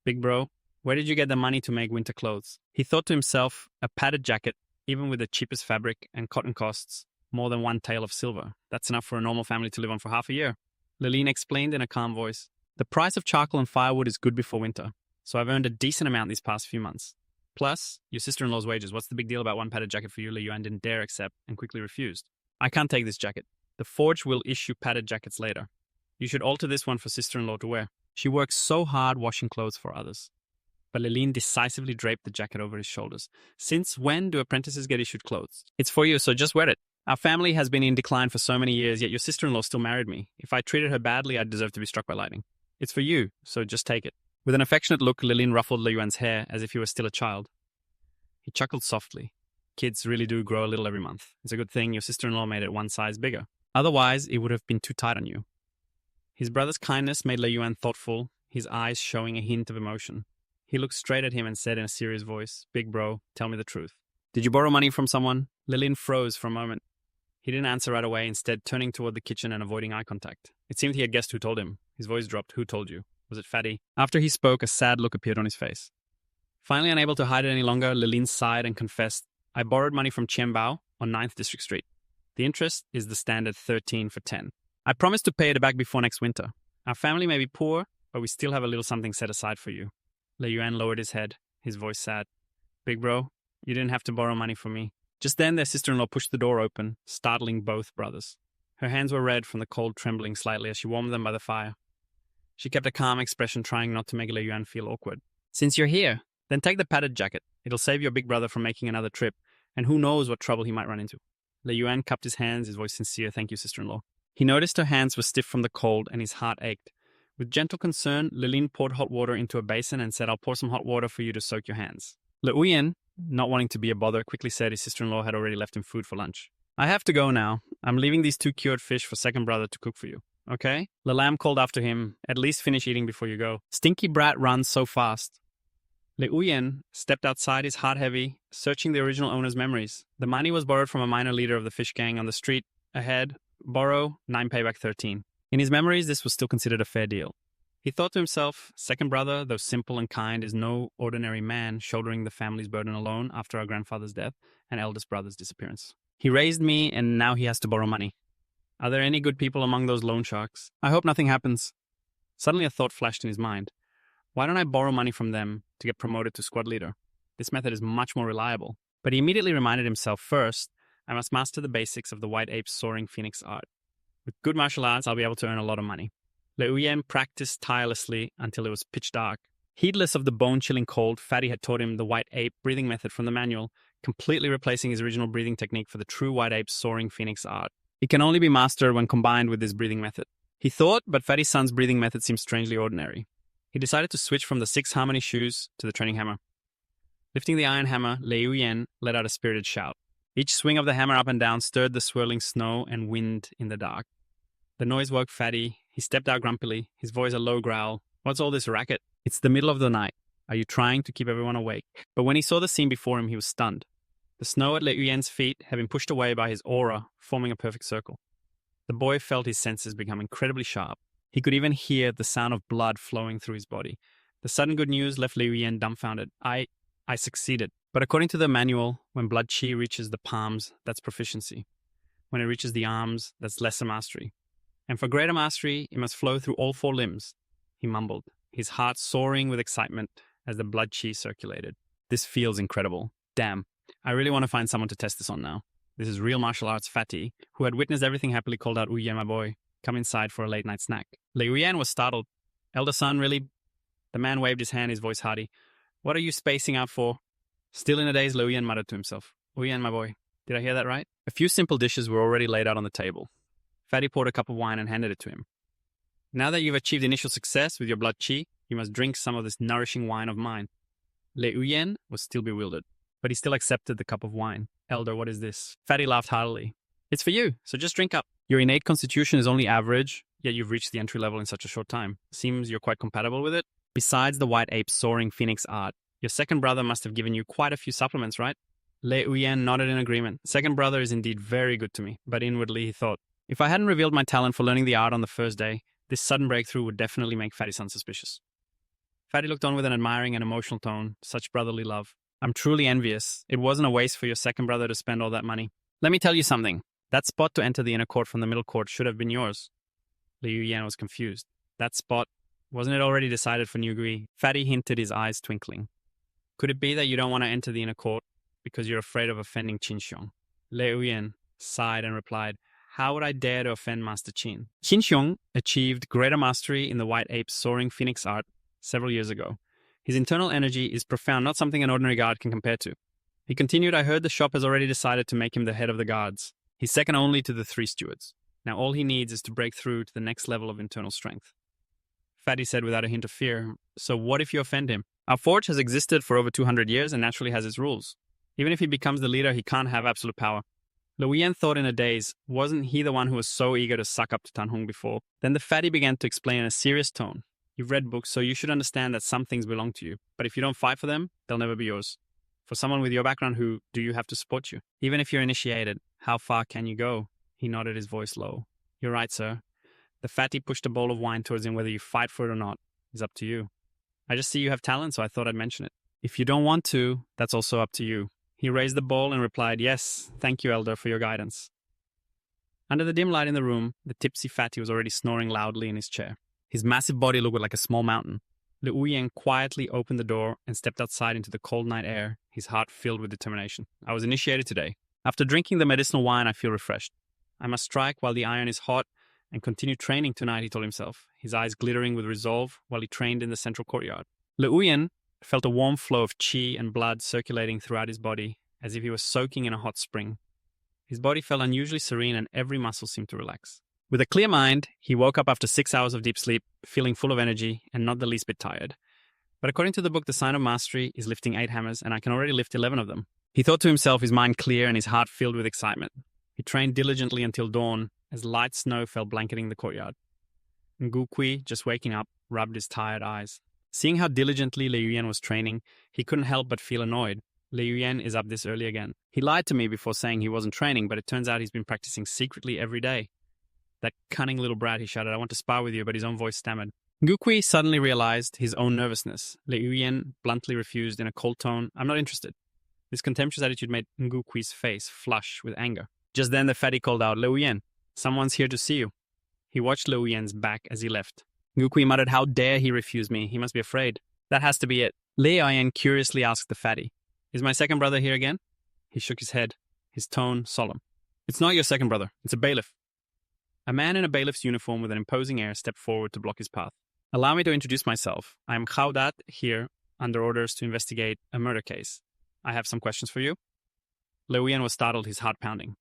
Big bro, where did you get the money to make winter clothes? He thought to himself, a padded jacket, even with the cheapest fabric and cotton costs more than 1 tael of silver. That's enough for a normal family to live on for half a year. Lilin explained in a calm voice, The price of charcoal and firewood is good before winter, so I've earned a decent amount these past few months. Plus, your sister-in-law's wages. What's the big deal about 1 padded jacket for you? Lei Yuan didn't dare accept and quickly refused. I can't take this jacket. The forge will issue padded jackets later. You should alter this one for sister-in-law to wear. She works so hard washing clothes for others. But Lilin decisively draped the jacket over his shoulders. Since when do apprentices get issued clothes? It's for you, so just wear it. Our family has been in decline for so many years, yet your sister-in-law still married me. If I treated her badly, I'd deserve to be struck by lightning. It's for you, so just take it. With an affectionate look, Lilin ruffled Lei Yuan's hair as if he were still a child. He chuckled softly. Kids really do grow a little every month. It's a good thing your sister-in-law made it 1 size bigger. Otherwise, it would have been too tight on you. His brother's kindness made Lei Yuan thoughtful, his eyes showing a hint of emotion. He looked straight at him and said in a serious voice, Big bro, tell me the truth. Did you borrow money from someone? Lilin froze for a moment. He didn't answer right away, instead turning toward the kitchen and avoiding eye contact. It seemed he had guessed who told him. His voice dropped. Who told you? Was it Fatty? After he spoke, a sad look appeared on his face. Finally unable to hide it any longer, Lilin sighed and confessed, I borrowed money from Qianbao on 9th District Street. The interest is the standard 13 for 10. I promised to pay it back before next winter. Our family may be poor, but we still have a little something set aside for you. Lei Yuan lowered his head, his voice sad. Big bro, you didn't have to borrow money from me. Just then, their sister-in-law pushed the door open, startling both brothers. Her hands were red from the cold, trembling slightly as she warmed them by the fire. She kept a calm expression, trying not to make Lei Yuan feel awkward. Since you're here, then take the padded jacket. It'll save your big brother from making another trip, and who knows what trouble he might run into. Lei Yuan cupped his hands, his voice sincere. Thank you, sister-in-law. He noticed her hands were stiff from the cold, and his heart ached. With gentle concern, Lilin poured hot water into a basin and said, I'll pour some hot water for you to soak your hands. Le Uyen, not wanting to be a bother, quickly said his sister-in-law had already left him food for lunch. I have to go now. I'm leaving these 2 cured fish for second brother to cook for you. Okay? The lamb called after him, At least finish eating before you go. Stinky brat runs so fast. Le Uyen stepped outside, his heart heavy, searching the original owner's memories. The money was borrowed from a minor leader of the fish gang on the street. Ahead, borrow, 9 payback 13. In his memories, this was still considered a fair deal. He thought to himself, second brother, though simple and kind, is no ordinary man shouldering the family's burden alone after our grandfather's death and eldest brother's disappearance. He raised me, and now he has to borrow money. Are there any good people among those loan sharks? I hope nothing happens. Suddenly a thought flashed in his mind. Why don't I borrow money from them to get promoted to squad leader? This method is much more reliable. But he immediately reminded himself, first, I must master the basics of the white ape's soaring phoenix art. With good martial arts, I'll be able to earn a lot of money. Le Uyen practiced tirelessly until it was pitch dark. Heedless of the bone-chilling cold, Fatty had taught him the white ape breathing method from the manual, completely replacing his original breathing technique for the true white ape's soaring phoenix art. It can only be mastered when combined with this breathing method. He thought, but Fatty's son's breathing method seemed strangely ordinary. He decided to switch from the 6 harmony shoes to the training hammer. Lifting the iron hammer, Le Uyen let out a spirited shout. Each swing of the hammer up and down stirred the swirling snow and wind in the dark. The noise woke Fatty. He stepped out grumpily, his voice a low growl. What's all this racket? It's the middle of the night. Are you trying to keep everyone awake? But when he saw the scene before him, he was stunned. The snow at Le Uyen's feet had been pushed away by his aura, forming a perfect circle. The boy felt his senses become incredibly sharp. He could even hear the sound of blood flowing through his body. The sudden good news left Le Uyen dumbfounded. I succeeded. But according to the manual, when blood chi reaches the palms, that's proficiency. When it reaches the arms, that's lesser mastery. And for greater mastery, it must flow through all 4 limbs. He mumbled, his heart soaring with excitement as the blood chi circulated. This feels incredible. Damn, I really want to find someone to test this on now. This is real martial arts Fatty, who had witnessed everything happily called out, Uyen, my boy, come inside for a late night snack. Le Uyen was startled. Elder son, really? The man waved his hand, his voice hearty. What are you spacing out for? Still in a daze, Le Uyen muttered to himself. Uyen, my boy, did I hear that right? A few simple dishes were already laid out on the table. Fatty poured a cup of wine and handed it to him. Now that you've achieved initial success with your blood chi, you must drink some of this nourishing wine of mine. Le Uyen was still bewildered, but he still accepted the cup of wine. Elder, what is this? Fatty laughed heartily. It's for you, so just drink up. Your innate constitution is only average, yet you've reached the entry level in such a short time. Seems you're quite compatible with it. Besides the white ape's soaring phoenix art, your second brother must have given you quite a few supplements, right? Le Uyen nodded in agreement. Second brother is indeed very good to me, but inwardly he thought, if I hadn't revealed my talent for learning the art on the first day, this sudden breakthrough would definitely make Fatty's son suspicious. Fatty looked on with an admiring and emotional tone, such brotherly love. I'm truly envious. It wasn't a waste for your second brother to spend all that money. Let me tell you something. That spot to enter the inner court from the middle court should have been yours. Le Uyen was confused. That spot, wasn't it already decided for New Gui? Fatty hinted, his eyes twinkling. Could it be that you don't want to enter the inner court because you're afraid of offending Qin Xiong? Le Uyen sighed and replied, how would I dare to offend Master Qin? Qin Xiong achieved greater mastery in the white ape's soaring phoenix art several years ago. His internal energy is profound, not something an ordinary guard can compare to. He continued, I heard the shop has already decided to make him the head of the guards. He's second only to the 3 stewards. Now all he needs is to break through to the next level of internal strength. Fatty said without a hint of fear, so what if you offend him? Our forge has existed for over 200 years and naturally has its rules. Even if he becomes the leader, he can't have absolute power. Le Uyen thought in a daze, wasn't he the one who was so eager to suck up to Tan Hong before? Then the Fatty began to explain in a serious tone. You've read books, so you should understand that some things belong to you. But if you don't fight for them, they'll never be yours. For someone with your background, who do you have to support you? Even if you're initiated, how far can you go? He nodded, his voice low. You're right, sir. The Fatty pushed a bowl of wine towards him. Whether you fight for it or not is up to you. I just see you have talent, so I thought I'd mention it. If you don't want to, that's also up to you. He raised the bowl and replied, yes, thank you, Elder, for your guidance. Under the dim light in the room, the tipsy Fatty was already snoring loudly in his chair. His massive body looked like a small mountain. Le Uyen quietly opened the door and stepped outside into the cold night air, his heart filled with determination. I was initiated today. After drinking the medicinal wine, I feel refreshed. I must strike while the iron is hot and continue training tonight, he told himself, his eyes glittering with resolve while he trained in the central courtyard. Le Uyen felt a warm flow of chi and blood circulating throughout his body, as if he was soaking in a hot spring. His body felt unusually serene and every muscle seemed to relax. With a clear mind, he woke up after 6 hours of deep sleep, feeling full of energy and not the least bit tired. But according to the book, the sign of mastery is lifting 8 hammers, and I can already lift 11 of them. He thought to himself, his mind clear and his heart filled with excitement. He trained diligently until dawn, as light snow fell blanketing the courtyard. Ngu Kui, just waking up, rubbed his tired eyes. Seeing how diligently Lei Yuyan was training, he couldn't help but feel annoyed. Lei Yuyan is up this early again. He lied to me before saying he wasn't training, but it turns out he's been practicing secretly every day. That cunning little brat, he shouted, I want to spar with you, but his own voice stammered. Ngukui suddenly realized his own nervousness. Lei Yuyan bluntly refused in a cold tone, I'm not interested. This contemptuous attitude made Ngukui's face flush with anger. Just then the fatty called out, Lei Yuyan, someone's here to see you. He watched Lei Yuyan's back as he left. Ngukui muttered, how dare he refuse me? He must be afraid. That has to be it. Lei Yuyan curiously asked the fatty, is my second brother here again? He shook his head, his tone solemn. It's not your second brother. It's a bailiff. A man in a bailiff's uniform with an imposing air stepped forward to block his path. Allow me to introduce myself. I am Khaudat, here under orders to investigate a murder case. I have some questions for you. Lei Yuyan was startled, his heart pounding.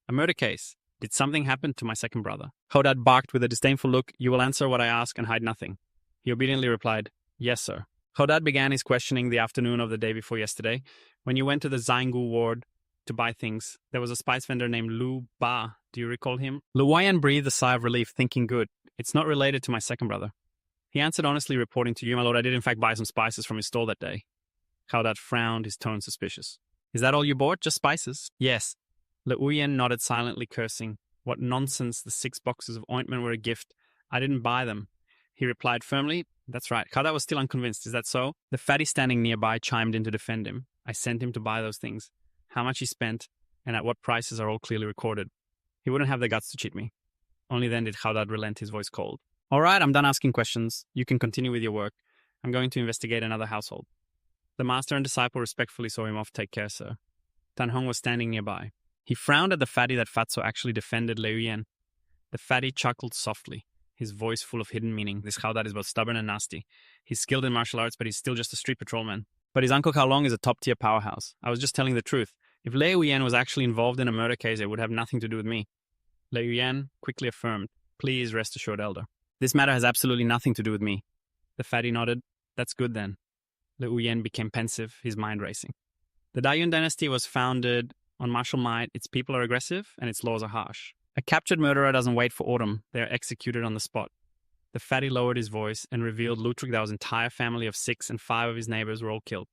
A murder case? Did something happen to my second brother? Khaudat barked with a disdainful look, you will answer what I ask and hide nothing. He obediently replied, yes, sir. Khaudat began his questioning the afternoon of the day before yesterday. When you went to the Zaingu ward to buy things, there was a spice vendor named Lu Ba. Do you recall him? Lei Yuyan breathed a sigh of relief, thinking good. It's not related to my second brother. He answered honestly, reporting to you, my lord, I did in fact buy some spices from his stall that day. Khaudat frowned, his tone suspicious. Is that all you bought? Just spices? Yes. Lei Yuyan nodded silently, cursing. What nonsense, the 6 boxes of ointment were a gift. I didn't buy them. He replied firmly, that's right. Khaudat was still unconvinced, is that so? The fatty standing nearby chimed in to defend him. I sent him to buy those things. How much he spent, and at what prices are all clearly recorded. He wouldn't have the guts to cheat me. Only then did Khaudat relent, his voice cold. All right, I'm done asking questions. You can continue with your work. I'm going to investigate another household. The master and disciple respectfully saw him off. Take care, sir. Tan Hong was standing nearby. He frowned at the fatty that Fatso actually defended Lei Yuyan. The fatty chuckled softly, his voice full of hidden meaning. This Khaudat is both stubborn and nasty. He's skilled in martial arts, but he's still just a street patrolman. But his uncle Kaolong is a top-tier powerhouse. I was just telling the truth. If Lei Yuyan was actually involved in a murder case, it would have nothing to do with me. Lei Yuyan quickly affirmed, please rest assured, elder. This matter has absolutely nothing to do with me. The fatty nodded. That's good then. Lei Yuyan became pensive, his mind racing. The Daiyun dynasty was founded on martial might, its people are aggressive, and its laws are harsh. A captured murderer doesn't wait for autumn, they are executed on the spot. The fatty lowered his voice and revealed Lutric Dao's entire family of 6 and 5 of his neighbors were all killed.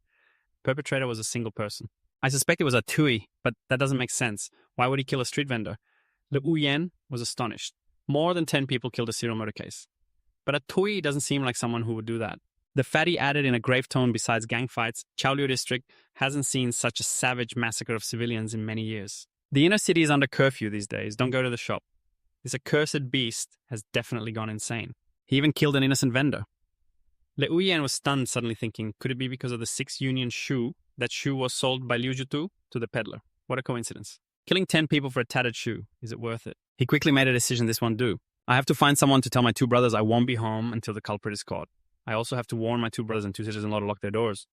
Perpetrator was a single person. I suspect it was a Tui, but that doesn't make sense. Why would he kill a street vendor? Lei Yuyan was astonished. More than 10 people killed a serial murder case. But a Tui doesn't seem like someone who would do that. The fatty added in a grave tone, besides gang fights, Chaoliu district hasn't seen such a savage massacre of civilians in many years. The inner city is under curfew these days, don't go to the shop. This accursed beast has definitely gone insane. He even killed an innocent vendor. Lei Yuyan was stunned, suddenly thinking, could it be because of the 6 union shoe? That shoe was sold by Liu Jutu to the peddler. What a coincidence. Killing 10 people for a tattered shoe, is it worth it? He quickly made a decision this won't do. I have to find someone to tell my 2 brothers I won't be home until the culprit is caught. I also have to warn my 2 brothers and 2 sisters-in-law to lock their doors.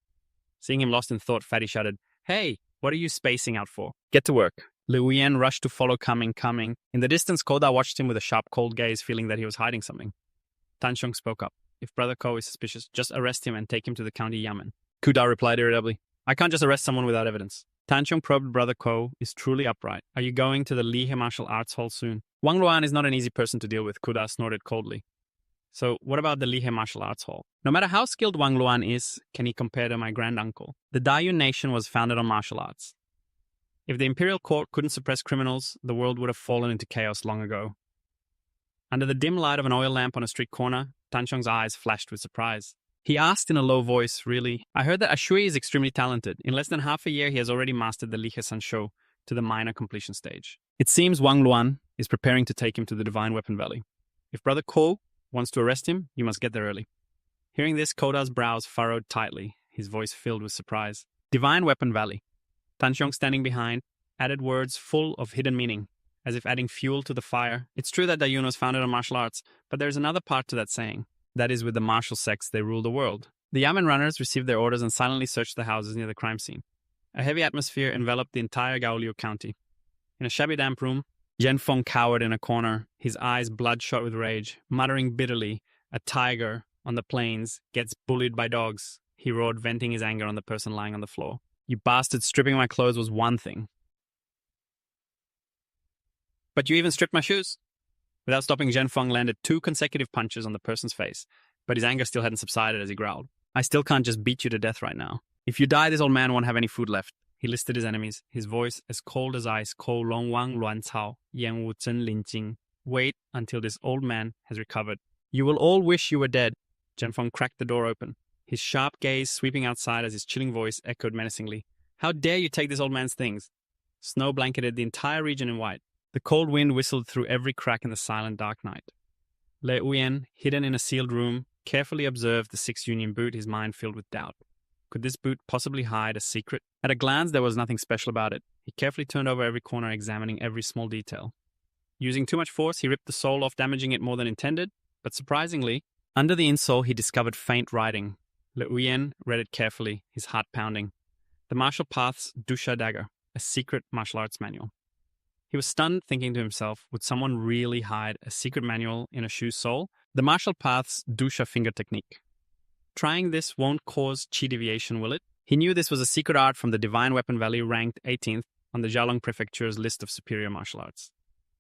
Seeing him lost in thought, Fatty shouted, hey, what are you spacing out for? Get to work. Lei Yuyan rushed to follow coming. In the distance, Koda watched him with a sharp, cold gaze, feeling that he was hiding something. Tan Xiong spoke up. If Brother Ko is suspicious, just arrest him and take him to the county yamen. Kuda replied irritably, I can't just arrest someone without evidence. Tan Xiong probed Brother Ko is truly upright. Are you going to the Lihe Martial Arts Hall soon? Wang Luan is not an easy person to deal with, Kuda snorted coldly. So what about the Lihe Martial Arts Hall? No matter how skilled Wang Luan is, can he compare to my granduncle? The Daiyun nation was founded on martial arts. If the imperial court couldn't suppress criminals, the world would have fallen into chaos long ago. Under the dim light of an oil lamp on a street corner, Tan Xiong's eyes flashed with surprise. He asked in a low voice, really, I heard that Ashui is extremely talented. In less than half a year, he has already mastered the Lihe Sanshou to the minor completion stage. It seems Wang Luan is preparing to take him to the Divine Weapon Valley. If Brother Ko wants to arrest him, you must get there early. Hearing this, Koda's brows furrowed tightly, his voice filled with surprise. Divine Weapon Valley. Tan Xiong, standing behind, added words full of hidden meaning, as if adding fuel to the fire. It's true that Daiyun was founded on martial arts, but there's another part to that saying. That is, with the martial sects, they rule the world. The yamen runners received their orders and silently searched the houses near the crime scene. A heavy atmosphere enveloped the entire Gaoliu County. In a shabby damp room, Zhenfeng cowered in a corner, his eyes bloodshot with rage, muttering bitterly, a tiger on the plains gets bullied by dogs. He roared, venting his anger on the person lying on the floor. You bastard, stripping my clothes was one thing. But you even stripped my shoes. Without stopping, Zhenfeng landed 2 consecutive punches on the person's face. But his anger still hadn't subsided as he growled. I still can't just beat you to death right now. If you die, this old man won't have any food left. He listed his enemies, his voice as cold as ice. Ko long wang luan cao, yan wu zhen lin jing. Wait until this old man has recovered. You will all wish you were dead. Jianfeng cracked the door open, his sharp gaze sweeping outside as his chilling voice echoed menacingly. How dare you take this old man's things? Snow blanketed the entire region in white. The cold wind whistled through every crack in the silent dark night. Le Uyen, hidden in a sealed room, carefully observed the 6 Union boot, his mind filled with doubt. Could this boot possibly hide a secret? At a glance, there was nothing special about it. He carefully turned over every corner, examining every small detail. Using too much force, he ripped the sole off, damaging it more than intended. But surprisingly, under the insole, he discovered faint writing. Le Uyen read it carefully, his heart pounding. The Martial Path's Dusha Dagger, a secret martial arts manual. He was stunned, thinking to himself, would someone really hide a secret manual in a shoe's sole? The Martial Path's Dusha finger technique. Trying this won't cause chi deviation, will it? He knew this was a secret art from the Divine Weapon Valley, ranked 18th on the Jialong Prefecture's list of superior martial arts.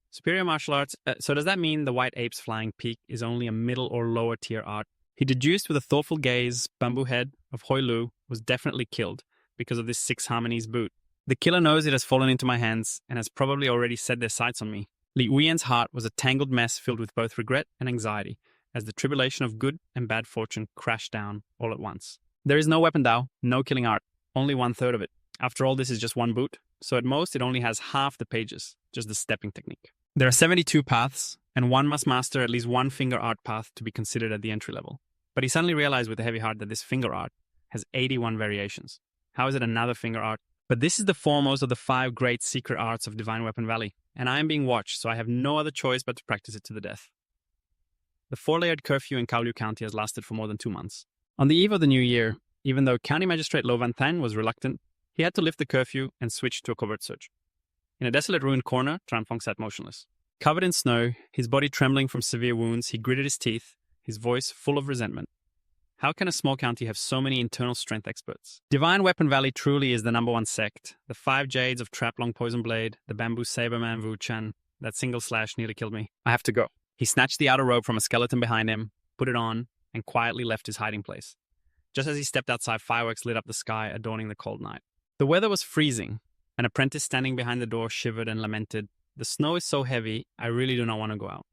Superior martial arts, so does that mean the White Ape's Flying Peak is only a middle or lower tier art? He deduced with a thoughtful gaze, Bamboo Head of Hoi Lu was definitely killed because of this 6 Harmonies boot. The killer knows it has fallen into my hands and has probably already set their sights on me. Li Uyen's heart was a tangled mess filled with both regret and anxiety as the tribulation of good and bad fortune crashed down all at once. There is no weapon Dao, no killing art, only 1/3 of it. After all, this is just one boot, so at most it only has half the pages, just the stepping technique. There are 72 paths, and one must master at least one finger art path to be considered at the entry level. But he suddenly realized with a heavy heart that this finger art has 81 variations. How is it another finger art? But this is the foremost of the 5 great secret arts of Divine Weapon Valley, and I am being watched, so I have no other choice but to practice it to the death. The 4-layered curfew in Kowloon County has lasted for more than 2 months. On the eve of the new year, even though County Magistrate Lo Van Than was reluctant, he had to lift the curfew and switch to a covert search. In a desolate ruined corner, Tran Phong sat motionless. Covered in snow, his body trembling from severe wounds, he gritted his teeth, his voice full of resentment. How can a small county have so many internal strength experts? Divine Weapon Valley truly is the #1 sect. The 5 Jades of Trap Long Poison Blade, the Bamboo Saberman Wu Chan. That single slash nearly killed me. I have to go. He snatched the outer robe from a skeleton behind him, put it on, and quietly left his hiding place. Just as he stepped outside, fireworks lit up the sky, adorning the cold night. The weather was freezing. An apprentice standing behind the door shivered and lamented, "The snow is so heavy, I really do not want to go out."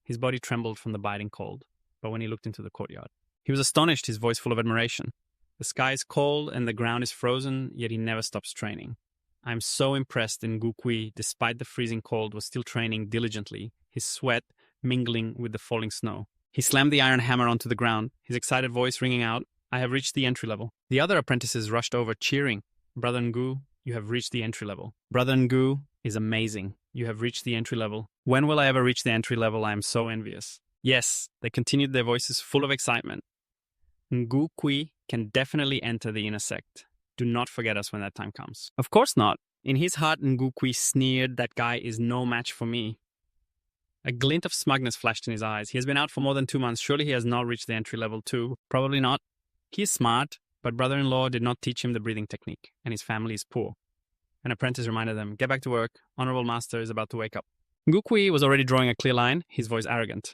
His body trembled from the biting cold, but when he looked into the courtyard, he was astonished, his voice full of admiration. The sky is cold and the ground is frozen, yet he never stops training. I am so impressed in Gu Kui, despite the freezing cold, was still training diligently, his sweat mingling with the falling snow. He slammed the iron hammer onto the ground, his excited voice ringing out, "I have reached the entry level." The other apprentices rushed over, cheering, "Brother Ngu, you have reached the entry level. Brother Ngu is amazing. You have reached the entry level. When will I ever reach the entry level? I am so envious." Yes, they continued, their voices full of excitement. Ngu Kui can definitely enter the inner sect. Do not forget us when that time comes. Of course not. In his heart, Ngu Kui sneered, "That guy is no match for me." A glint of smugness flashed in his eyes. He has been out for more than 2 months. Surely he has not reached the entry level too. Probably not. He is smart, but brother-in-law did not teach him the breathing technique, and his family is poor. An apprentice reminded them, "Get back to work. Honorable Master is about to wake up." Ngu Kui was already drawing a clear line, his voice arrogant.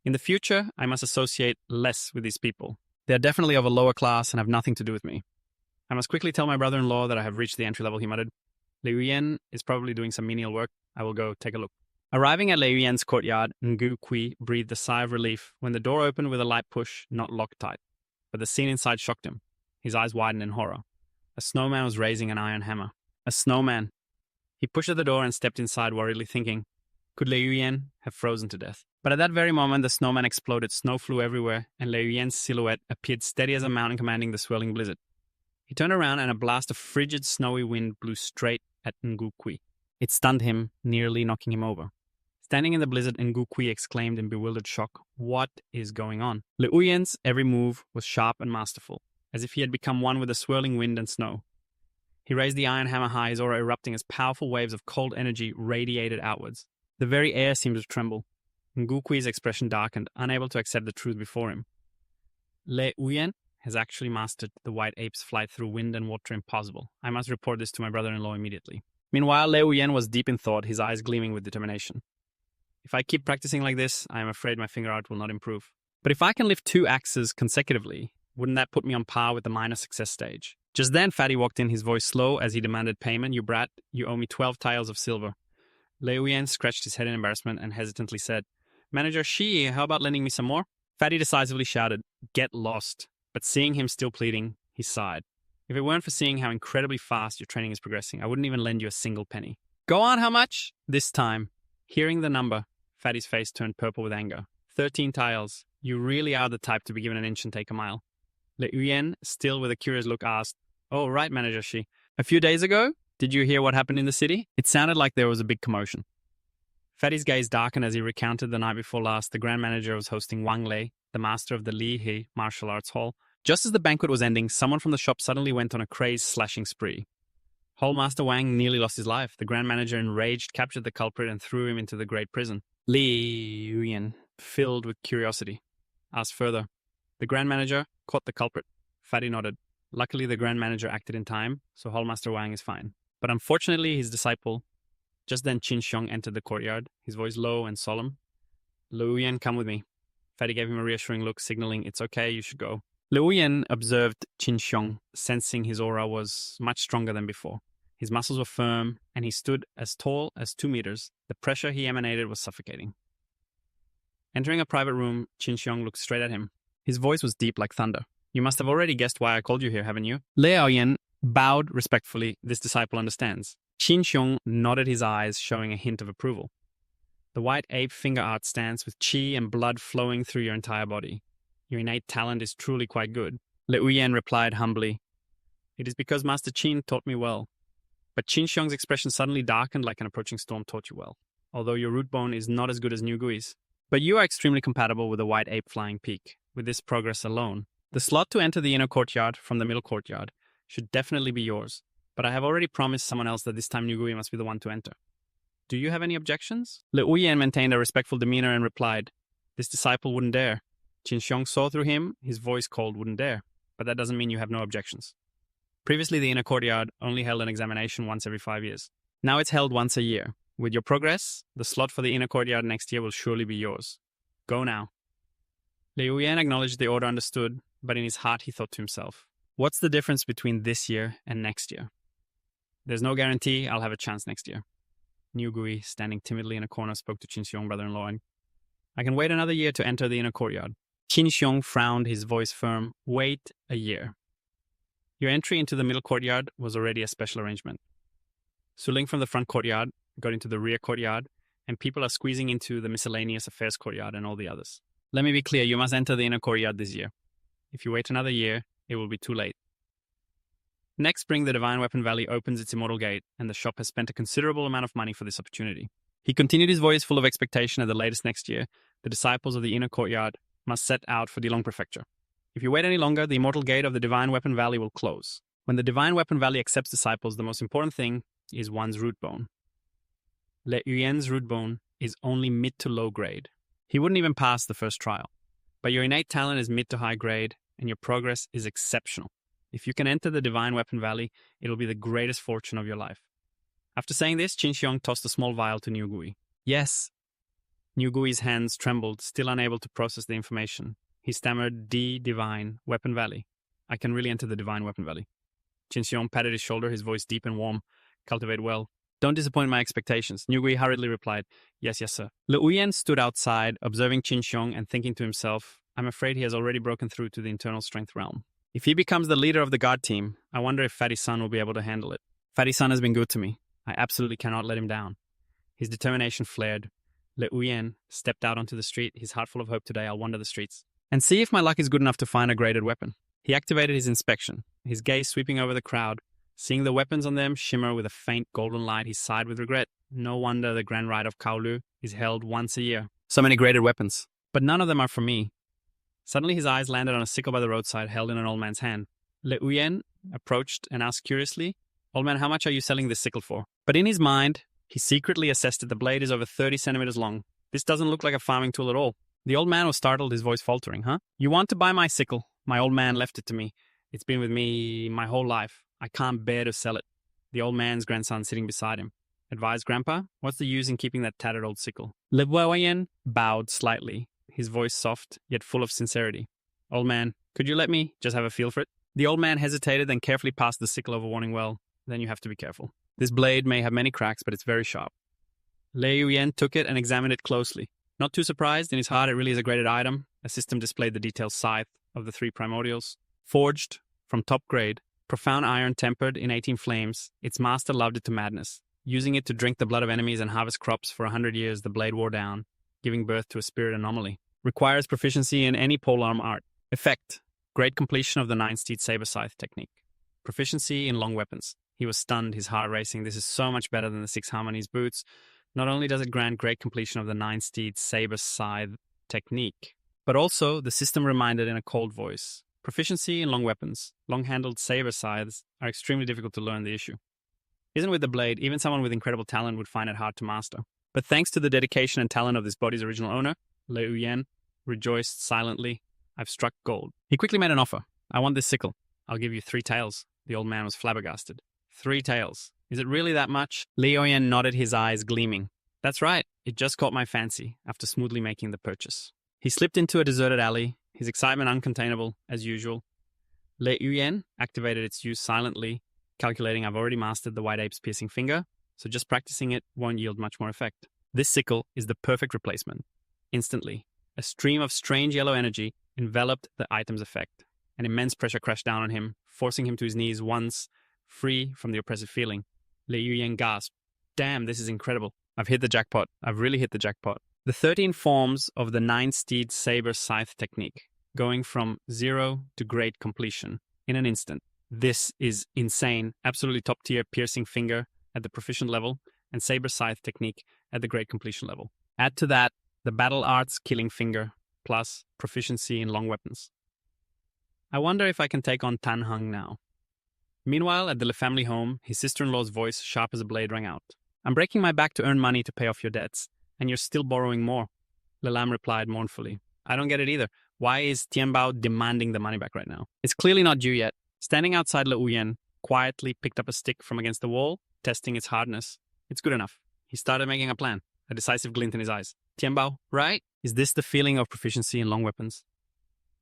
"In the future, I must associate less with these people. They are definitely of a lower class and have nothing to do with me. I must quickly tell my brother-in-law that I have reached the entry level," he muttered. "Liu Yen is probably doing some menial work. I will go take a look." Arriving at Liu Yen's courtyard, Ngu Kui breathed a sigh of relief when the door opened with a light push, not locked tight. But the scene inside shocked him. His eyes widened in horror. A snowman was raising an iron hammer. A snowman. He pushed at the door and stepped inside, worriedly thinking, could Liu Yen have frozen to death? But at that very moment, the snowman exploded, snow flew everywhere, and Liu Yen's silhouette appeared steady as a mountain commanding the swirling blizzard. He turned around and a blast of frigid, snowy wind blew straight at Ngu Kui. It stunned him, nearly knocking him over. Standing in the blizzard, Ngu Kui exclaimed in bewildered shock, "What is going on?" Liu Yen's every move was sharp and masterful, as if he had become one with the swirling wind and snow. He raised the iron hammer high, his aura erupting as powerful waves of cold energy radiated outwards. The very air seemed to tremble. Ngu Kui's expression darkened, unable to accept the truth before him. Liu Yen has actually mastered the white ape's flight through wind and water impossible. I must report this to my brother-in-law immediately. Meanwhile, Liu Yen was deep in thought, his eyes gleaming with determination. If I keep practicing like this, I am afraid my finger art will not improve. But if I can lift 2 axes consecutively, wouldn't that put me on par with the minor success stage? Just then, Fatty walked in, his voice slow as he demanded payment. You brat, you owe me 12 tiles of silver. Liu scratched his head in embarrassment and hesitantly said, Manager Shi, how about lending me some more? Fatty decisively shouted, Get lost. But seeing him still pleading, he sighed. If it weren't for seeing how incredibly fast your training is progressing, I wouldn't even lend you a single penny. Go on, how much? This time, hearing the number, Fatty's face turned purple with anger. 13 tiles. You really are the type to be given an inch and take a mile. Liu, still with a curious look, asked, Oh, right, Manager Shi. A few days ago, did you hear what happened in the city? It sounded like there was a big commotion. Fatty's gaze darkened as he recounted the night before last. The Grand Manager was hosting Wang Lei, the master of the Li He martial arts hall. Just as the banquet was ending, someone from the shop suddenly went on a crazed slashing spree. Hall Master Wang nearly lost his life. The Grand Manager, enraged, captured the culprit and threw him into the great prison. Li Yuyan, filled with curiosity, asked further. The Grand Manager caught the culprit. Fatty nodded. Luckily, the Grand Manager acted in time, so Hall Master Wang is fine. But unfortunately, his disciple... Just then, Qin Xiong entered the courtyard, his voice low and solemn. Liu Yan, come with me. Fatty gave him a reassuring look, signaling, It's okay, you should go. Liu Yan observed Qin Xiong, sensing his aura was much stronger than before. His muscles were firm, and he stood as tall as 2 meters. The pressure he emanated was suffocating. Entering a private room, Qin Xiong looked straight at him. His voice was deep like thunder. You must have already guessed why I called you here, haven't you? Liao Yan bowed respectfully. This disciple understands. Qin Xiong nodded his eyes, showing a hint of approval. The white ape finger art stands with qi and blood flowing through your entire body. Your innate talent is truly quite good. Liu Yan replied humbly, It is because Master Qin taught me well. But Qin Xiong's expression suddenly darkened like an approaching storm taught you well, although your root bone is not as good as Niu Gui's. But you are extremely compatible with the white ape flying peak. With this progress alone, the slot to enter the inner courtyard from the middle courtyard should definitely be yours. But I have already promised someone else that this time Niu Gui must be the one to enter. Do you have any objections? Liu Yan maintained a respectful demeanor and replied, This disciple wouldn't dare. Qin Xiong saw through him, his voice cold, wouldn't dare. But that doesn't mean you have no objections. Previously, the inner courtyard only held an examination once every 5 years. Now it's held once a year. With your progress, the slot for the inner courtyard next year will surely be yours. Go now. Liu Yan acknowledged the order understood, but in his heart he thought to himself, What's the difference between this year and next year? There's no guarantee I'll have a chance next year. Niu Gui, standing timidly in a corner, spoke to Qin Xiong, brother-in-law. I can wait another year to enter the inner courtyard. Qin Xiong frowned, his voice firm. Wait a year. Your entry into the middle courtyard was already a special arrangement. Su Ling from the front courtyard got into the rear courtyard, and people are squeezing into the miscellaneous affairs courtyard and all the others. Let me be clear, you must enter the inner courtyard this year. If you wait another year, it will be too late. Next spring, the Divine Weapon Valley opens its immortal gate, and the shop has spent a considerable amount of money for this opportunity. He continued his voice full of expectation. At the latest next year, the disciples of the inner courtyard must set out for Dilong Prefecture. If you wait any longer, the immortal gate of the Divine Weapon Valley will close. When the Divine Weapon Valley accepts disciples, the most important thing is one's root bone. Le Yuyen's root bone is only mid to low grade. He wouldn't even pass the first trial. But your innate talent is mid to high grade, and your progress is exceptional. If you can enter the Divine Weapon Valley, it'll be the greatest fortune of your life. After saying this, Qin Xiong tossed a small vial to Niu Gui. Yes. Niu Gui's hands trembled, still unable to process the information. He stammered, Divine Weapon Valley. I can really enter the Divine Weapon Valley. Qin Xiong patted his shoulder, his voice deep and warm. Cultivate well. Don't disappoint my expectations. Niu Gui hurriedly replied, Yes, sir. Liu Yan stood outside, observing Qin Xiong and thinking to himself, I'm afraid he has already broken through to the internal strength realm. If he becomes the leader of the guard team, I wonder if Fatty-san will be able to handle it. Fatty-san has been good to me. I absolutely cannot let him down. His determination flared. Liu Yan stepped out onto the street, his heart full of hope. Today I'll wander the streets and see if my luck is good enough to find a graded weapon. He activated his inspection, his gaze sweeping over the crowd. Seeing the weapons on them shimmer with a faint golden light, he sighed with regret. No wonder the Grand Rite of Kaolu is held once a year. So many graded weapons, but none of them are for me. Suddenly his eyes landed on a sickle by the roadside held in an old man's hand. Liu Yan approached and asked curiously, Old man, how much are you selling this sickle for? But in his mind, he secretly assessed that the blade is over 30 centimeters long. This doesn't look like a farming tool at all. The old man was startled, his voice faltering. Huh? You want to buy my sickle? My old man left it to me. It's been with me my whole life. I can't bear to sell it. The old man's grandson sitting beside him. Advised Grandpa, what's the use in keeping that tattered old sickle? Liu Yan bowed slightly. his voice soft, yet full of sincerity. Old man, could you let me just have a feel for it? The old man hesitated, then carefully passed the sickle over, warning, well, then you have to be careful. This blade may have many cracks, but it's very sharp. Lei Yuyan took it and examined it closely. Not too surprised, in his heart it really is a graded item. A system displayed the detailed scythe of the 3 primordials. Forged from top grade, profound iron tempered in 18 flames, its master loved it to madness. Using it to drink the blood of enemies and harvest crops for 100 years, the blade wore down, giving birth to a spirit anomaly. Requires proficiency in any polearm art. Effect: great completion of the 9-steed saber scythe technique. Proficiency in long weapons. He was stunned, his heart racing. This is so much better than the 6 harmonies boots. Not only does it grant great completion of the 9-steed saber scythe technique, but also the system reminded in a cold voice. Proficiency in long weapons. Long-handled saber scythes are extremely difficult to learn the issue. Isn't with the blade, even someone with incredible talent would find it hard to master. But thanks to the dedication and talent of this body's original owner, Lei Yuyan rejoiced silently. I've struck gold. He quickly made an offer. I want this sickle. I'll give you 3 taels. The old man was flabbergasted. 3 taels. Is it really that much? Lei Yuyan nodded, his eyes gleaming. That's right. It just caught my fancy after smoothly making the purchase. He slipped into a deserted alley, his excitement uncontainable, as usual. Lei Yuyan activated its use silently, calculating I've already mastered the white ape's piercing finger, so just practicing it won't yield much more effect. This sickle is the perfect replacement. Instantly, a stream of strange yellow energy enveloped the item's effect. An immense pressure crashed down on him, forcing him to his knees once, free from the oppressive feeling. Lei Yuyan gasped, damn, this is incredible. I've hit the jackpot. I've really hit the jackpot. The 13 forms of the 9-steed saber scythe technique, going from 0 to great completion in an instant. This is insane. Absolutely top tier piercing finger at the proficient level and saber scythe technique at the great completion level. Add to that the battle arts killing finger plus proficiency in long weapons. I wonder if I can take on Tan Hung now. Meanwhile, at the Le family home, his sister-in-law's voice, sharp as a blade, rang out. I'm breaking my back to earn money to pay off your debts, and you're still borrowing more. Le Lam replied mournfully. I don't get it either. Why is Tianbao demanding the money back right now? It's clearly not due yet. Standing outside Le Yuyan, quietly picked up a stick from against the wall, testing its hardness. It's good enough. He started making a plan, a decisive glint in his eyes. Tianbao, right? Is this the feeling of proficiency in long weapons?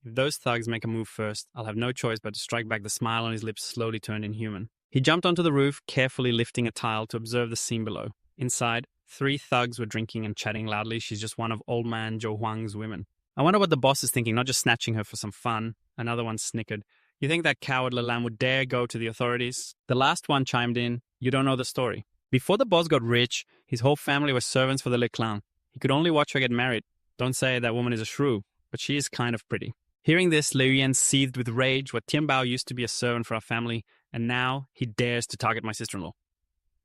If those thugs make a move first, I'll have no choice but to strike back. The smile on his lips slowly turned inhuman. He jumped onto the roof, carefully lifting a tile to observe the scene below. Inside, 3 thugs were drinking and chatting loudly. She's just one of old man Zhou Huang's women. I wonder what the boss is thinking, not just snatching her for some fun. Another one snickered. You think that coward Le Lam would dare go to the authorities? The last one chimed in, you don't know the story. Before the boss got rich, his whole family were servants for the Le Clan. He could only watch her get married. Don't say that woman is a shrew, but she is kind of pretty. Hearing this, Lei Yuyan seethed with rage. What Tianbao used to be a servant for our family, and now he dares to target my sister-in-law.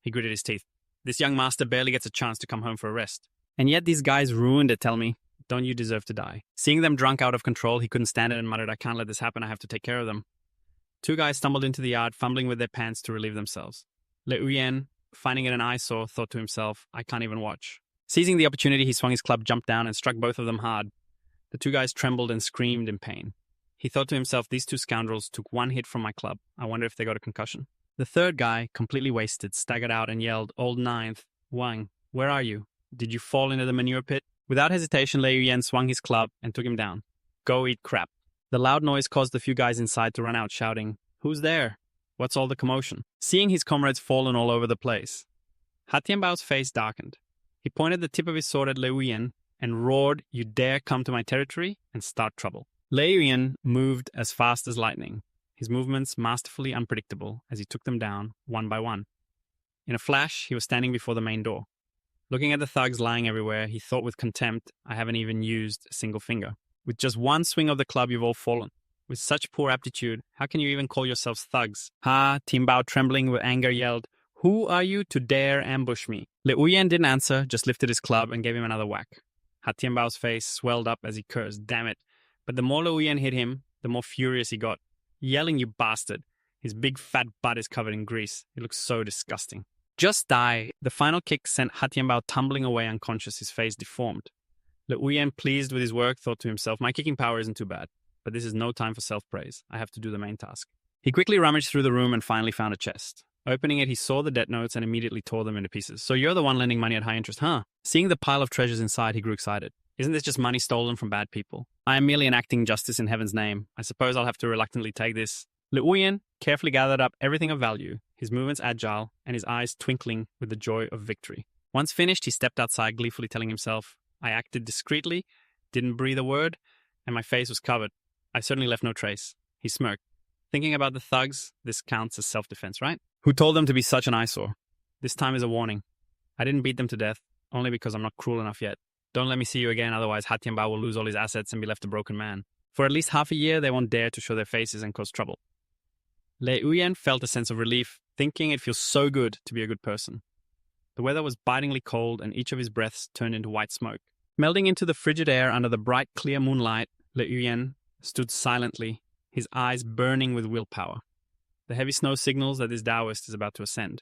He gritted his teeth. This young master barely gets a chance to come home for a rest. And yet these guys ruined it, tell me. Don't you deserve to die? Seeing them drunk out of control, he couldn't stand it and muttered, I can't let this happen, I have to take care of them. 2 guys stumbled into the yard, fumbling with their pants to relieve themselves. Lei Yuyan, finding it an eyesore, thought to himself, I can't even watch. Seizing the opportunity, he swung his club, jumped down, and struck both of them hard. The 2 guys trembled and screamed in pain. He thought to himself, these 2 scoundrels took 1 hit from my club. I wonder if they got a concussion. The 3rd guy, completely wasted, staggered out and yelled, Old Ninth, Wang, where are you? Did you fall into the manure pit? Without hesitation, Lei Yuyan swung his club and took him down. Go eat crap. The loud noise caused the few guys inside to run out, shouting, Who's there? What's all the commotion? Seeing his comrades fallen all over the place, Tianbao's face darkened. He pointed the tip of his sword at Lei Yuyan and roared, You dare come to my territory and start trouble. Lei Yuyan moved as fast as lightning, his movements masterfully unpredictable as he took them down one by one. In a flash, he was standing before the main door. Looking at the thugs lying everywhere, he thought with contempt, I haven't even used a single finger. With just 1 swing of the club, you've all fallen. With such poor aptitude, how can you even call yourselves thugs? Tianbao, trembling with anger, yelled, Who are you to dare ambush me? Lei Yuyan didn't answer, just lifted his club and gave him another whack. Tianbao's face swelled up as he cursed, damn it. But the more Lei Yuyan hit him, the more furious he got. Yelling, You bastard. His big fat butt is covered in grease. It looks so disgusting. Just die. The final kick sent Tianbao tumbling away unconscious, his face deformed. Lei Yuyan, pleased with his work, thought to himself, my kicking power isn't too bad, but this is no time for self-praise. I have to do the main task. He quickly rummaged through the room and finally found a chest. Opening it, he saw the debt notes and immediately tore them into pieces. So you're the one lending money at high interest, huh? Seeing the pile of treasures inside, he grew excited. Isn't this just money stolen from bad people? I am merely enacting justice in heaven's name. I suppose I'll have to reluctantly take this. Le Uyen carefully gathered up everything of value, his movements agile, and his eyes twinkling with the joy of victory. Once finished, he stepped outside, gleefully telling himself, I acted discreetly, didn't breathe a word, and my face was covered. I certainly left no trace. He smirked. Thinking about the thugs, this counts as self-defense, right? Who told them to be such an eyesore? This time is a warning. I didn't beat them to death, only because I'm not cruel enough yet. Don't let me see you again, otherwise Hatianbao will lose all his assets and be left a broken man. For at least half a year, they won't dare to show their faces and cause trouble. Le Uyen felt a sense of relief, thinking it feels so good to be a good person. The weather was bitingly cold, and each of his breaths turned into white smoke. Melding into the frigid air under the bright, clear moonlight, Le Uyen stood silently, his eyes burning with willpower. The heavy snow signals that this Taoist is about to ascend.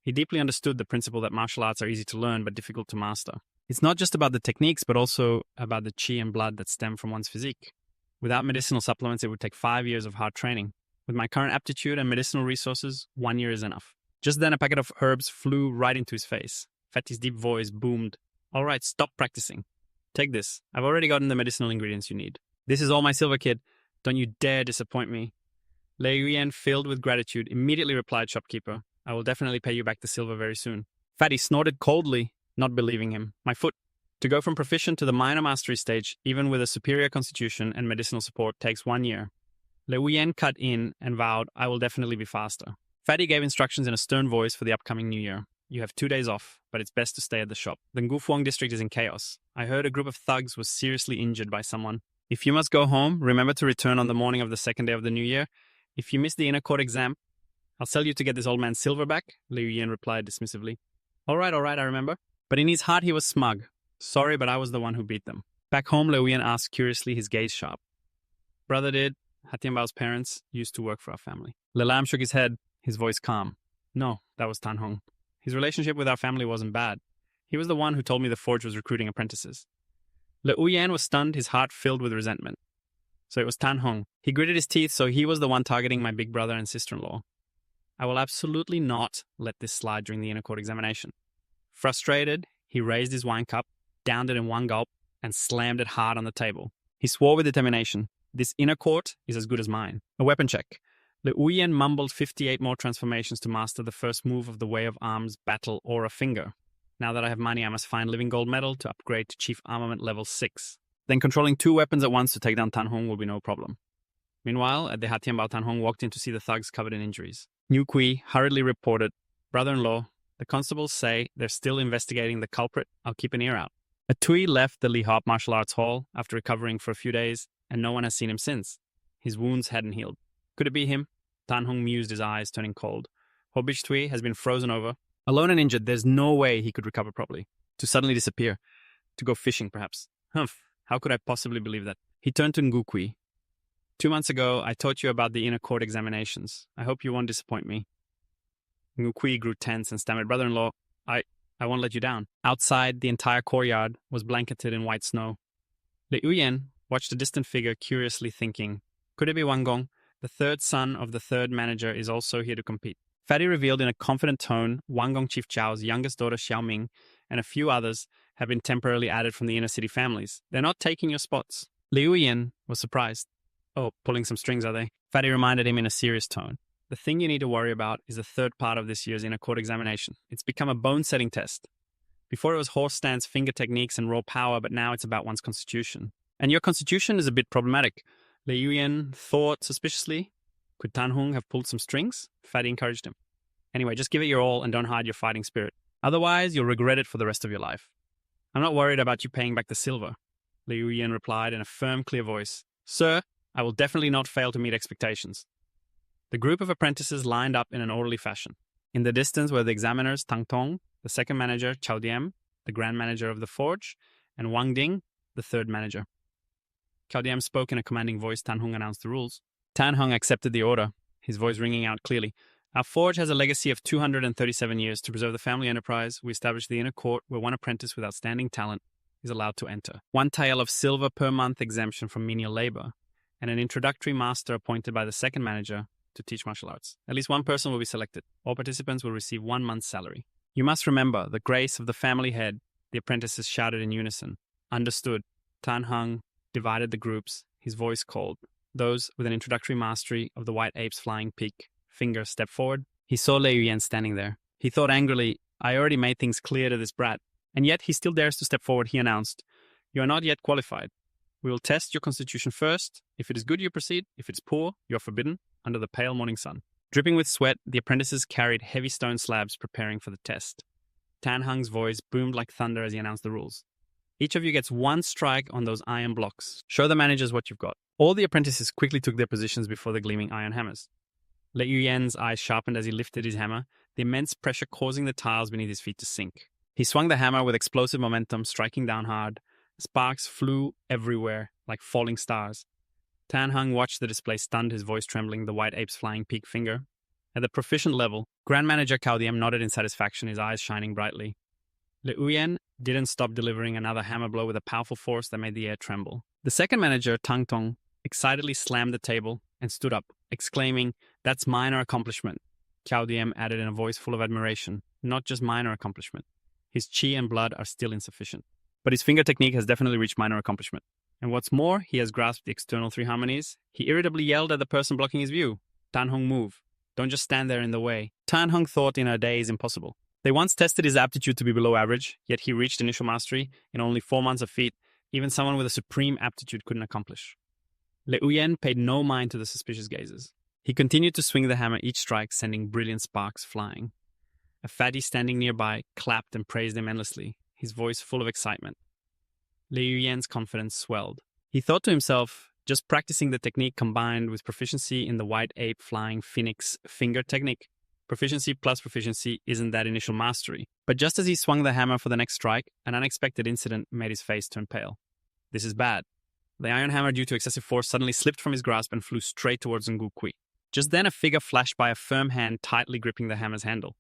He deeply understood the principle that martial arts are easy to learn but difficult to master. It's not just about the techniques, but also about the chi and blood that stem from one's physique. Without medicinal supplements, it would take 5 years of hard training. With my current aptitude and medicinal resources, 1 year is enough. Just then, a packet of herbs flew right into his face. Fatty's deep voice boomed. All right, stop practicing. Take this. I've already gotten the medicinal ingredients you need. This is all my silver, kid. Don't you dare disappoint me. Lei Yuan, filled with gratitude, immediately replied, shopkeeper, I will definitely pay you back the silver very soon. Fatty snorted coldly, not believing him. My foot. To go from proficient to the minor mastery stage, even with a superior constitution and medicinal support, takes 1 year. Le Wuyen cut in and vowed, I will definitely be faster. Fatty gave instructions in a stern voice for the upcoming new year. You have 2 days off, but it's best to stay at the shop. The Ngufuang district is in chaos. I heard a group of thugs was seriously injured by someone. If you must go home, remember to return on the morning of the second day of the new year. If you miss the inner court exam, I'll sell you to get this old man's silver back, Liu Yan replied dismissively. All right, I remember. But in his heart he was smug. Sorry, but I was the one who beat them. Back home, Liu Yan asked curiously, his gaze sharp. Brother did. Hatianbao's parents used to work for our family. Le Lam shook his head, his voice calm. No, that was Tan Hong. His relationship with our family wasn't bad. He was the one who told me the forge was recruiting apprentices. Le Uyan was stunned, his heart filled with resentment. So it was Tan Hong. He gritted his teeth, so he was the one targeting my big brother and sister-in-law. I will absolutely not let this slide during the inner court examination. Frustrated, he raised his wine cup, downed it in one gulp, and slammed it hard on the table. He swore with determination, this inner court is as good as mine. A weapon check. Le Uyen mumbled 58 more transformations to master the first move of the Way of Arms Battle Aura Finger. Now that I have money, I must find Living Gold Medal to upgrade to Chief Armament Level 6. Then controlling 2 weapons at once to take down Tan Hong will be no problem. Meanwhile, at the Hatianbao, Tan Hong walked in to see the thugs covered in injuries. Niu Kui hurriedly reported, Brother-in-law, the constables say they're still investigating the culprit. I'll keep an ear out. A Tui left the Li Hop Martial Arts Hall after recovering for a few days, and no one has seen him since. His wounds hadn't healed. Could it be him? Tan Hong mused, his eyes turning cold. Hobich Tui has been frozen over. Alone and injured, there's no way he could recover properly. To suddenly disappear. To go fishing, perhaps. Humph, how could I possibly believe that? He turned to Ngu Kui. 2 months ago, I taught you about the inner court examinations. I hope you won't disappoint me. Ngu Kui grew tense and stammered, Brother-in-law, I won't let you down. Outside, the entire courtyard was blanketed in white snow. Le Uyen watched a distant figure curiously thinking, could it be Wang Gong? The third son of the third manager is also here to compete. Fatty revealed in a confident tone Wang Gong Chief Chao's youngest daughter Xiaoming and a few others have been temporarily added from the inner city families. They're not taking your spots. Liu Yin was surprised. Oh, pulling some strings, are they? Fatty reminded him in a serious tone. The thing you need to worry about is the third part of this year's inner court examination. It's become a bone-setting test. Before it was horse stance, finger techniques, and raw power, but now it's about one's constitution. And your constitution is a bit problematic. Liu Yin thought suspiciously. Could Tan Hong have pulled some strings? Fatty encouraged him. Anyway, just give it your all and don't hide your fighting spirit. Otherwise, you'll regret it for the rest of your life. I'm not worried about you paying back the silver, Liu Yin replied in a firm, clear voice. Sir, I will definitely not fail to meet expectations. The group of apprentices lined up in an orderly fashion. In the distance were the examiners Tang Tong, the second manager Chao Diem, the grand manager of the forge, and Wang Ding, the third manager. Chao Diem spoke in a commanding voice. Tan Hong announced the rules. Tan Hong accepted the order, his voice ringing out clearly. Our forge has a legacy of 237 years. To preserve the family enterprise, we established the inner court where one apprentice with outstanding talent is allowed to enter. 1 tael of silver per month exemption from menial labor, and an introductory master appointed by the second manager to teach martial arts. At least 1 person will be selected. All participants will receive 1 month's salary. You must remember the grace of the family head, the apprentices shouted in unison. Understood. Tan Hung divided the groups, his voice cold. Those with an introductory mastery of the white ape's flying peak finger stepped forward. He saw Lei Yuyan standing there. He thought angrily, I already made things clear to this brat. And yet he still dares to step forward, he announced. You are not yet qualified. We will test your constitution first. If it is good, you proceed. If it's poor, you are forbidden under the pale morning sun. Dripping with sweat, the apprentices carried heavy stone slabs preparing for the test. Tan Hung's voice boomed like thunder as he announced the rules. Each of you gets one strike on those iron blocks. Show the managers what you've got. All the apprentices quickly took their positions before the gleaming iron hammers. Lei Yuyan's eyes sharpened as he lifted his hammer, the immense pressure causing the tiles beneath his feet to sink. He swung the hammer with explosive momentum, striking down hard. Sparks flew everywhere, like falling stars. Tan Hung watched the display stunned, his voice trembling, the white ape's flying peak finger. At the proficient level, Grand Manager Cao Diem nodded in satisfaction, his eyes shining brightly. Lei Yuyan didn't stop delivering another hammer blow with a powerful force that made the air tremble. The second manager, Tang Tong, excitedly slammed the table and stood up, exclaiming, That's minor accomplishment. Cao Diem added in a voice full of admiration, not just minor accomplishment. His qi and blood are still insufficient. But his finger technique has definitely reached minor accomplishment. And what's more, he has grasped the external three harmonies. He irritably yelled at the person blocking his view. Tan Hong, move. Don't just stand there in the way. Tan Hong thought in a day is impossible. They once tested his aptitude to be below average, yet he reached initial mastery in only 4 months of feat, even someone with a supreme aptitude couldn't accomplish. Lei Yuyan paid no mind to the suspicious gazes. He continued to swing the hammer each strike, sending brilliant sparks flying. A fatty standing nearby clapped and praised him endlessly, his voice full of excitement. Lei Yuyan's confidence swelled. He thought to himself, just practicing the technique combined with proficiency in the white ape flying phoenix finger technique. Proficiency plus proficiency isn't that initial mastery. But just as he swung the hammer for the next strike, an unexpected incident made his face turn pale. This is bad. The iron hammer, due to excessive force, suddenly slipped from his grasp and flew straight towards Ngu Kui. Just then a figure flashed by, a firm hand tightly gripping the hammer's handle.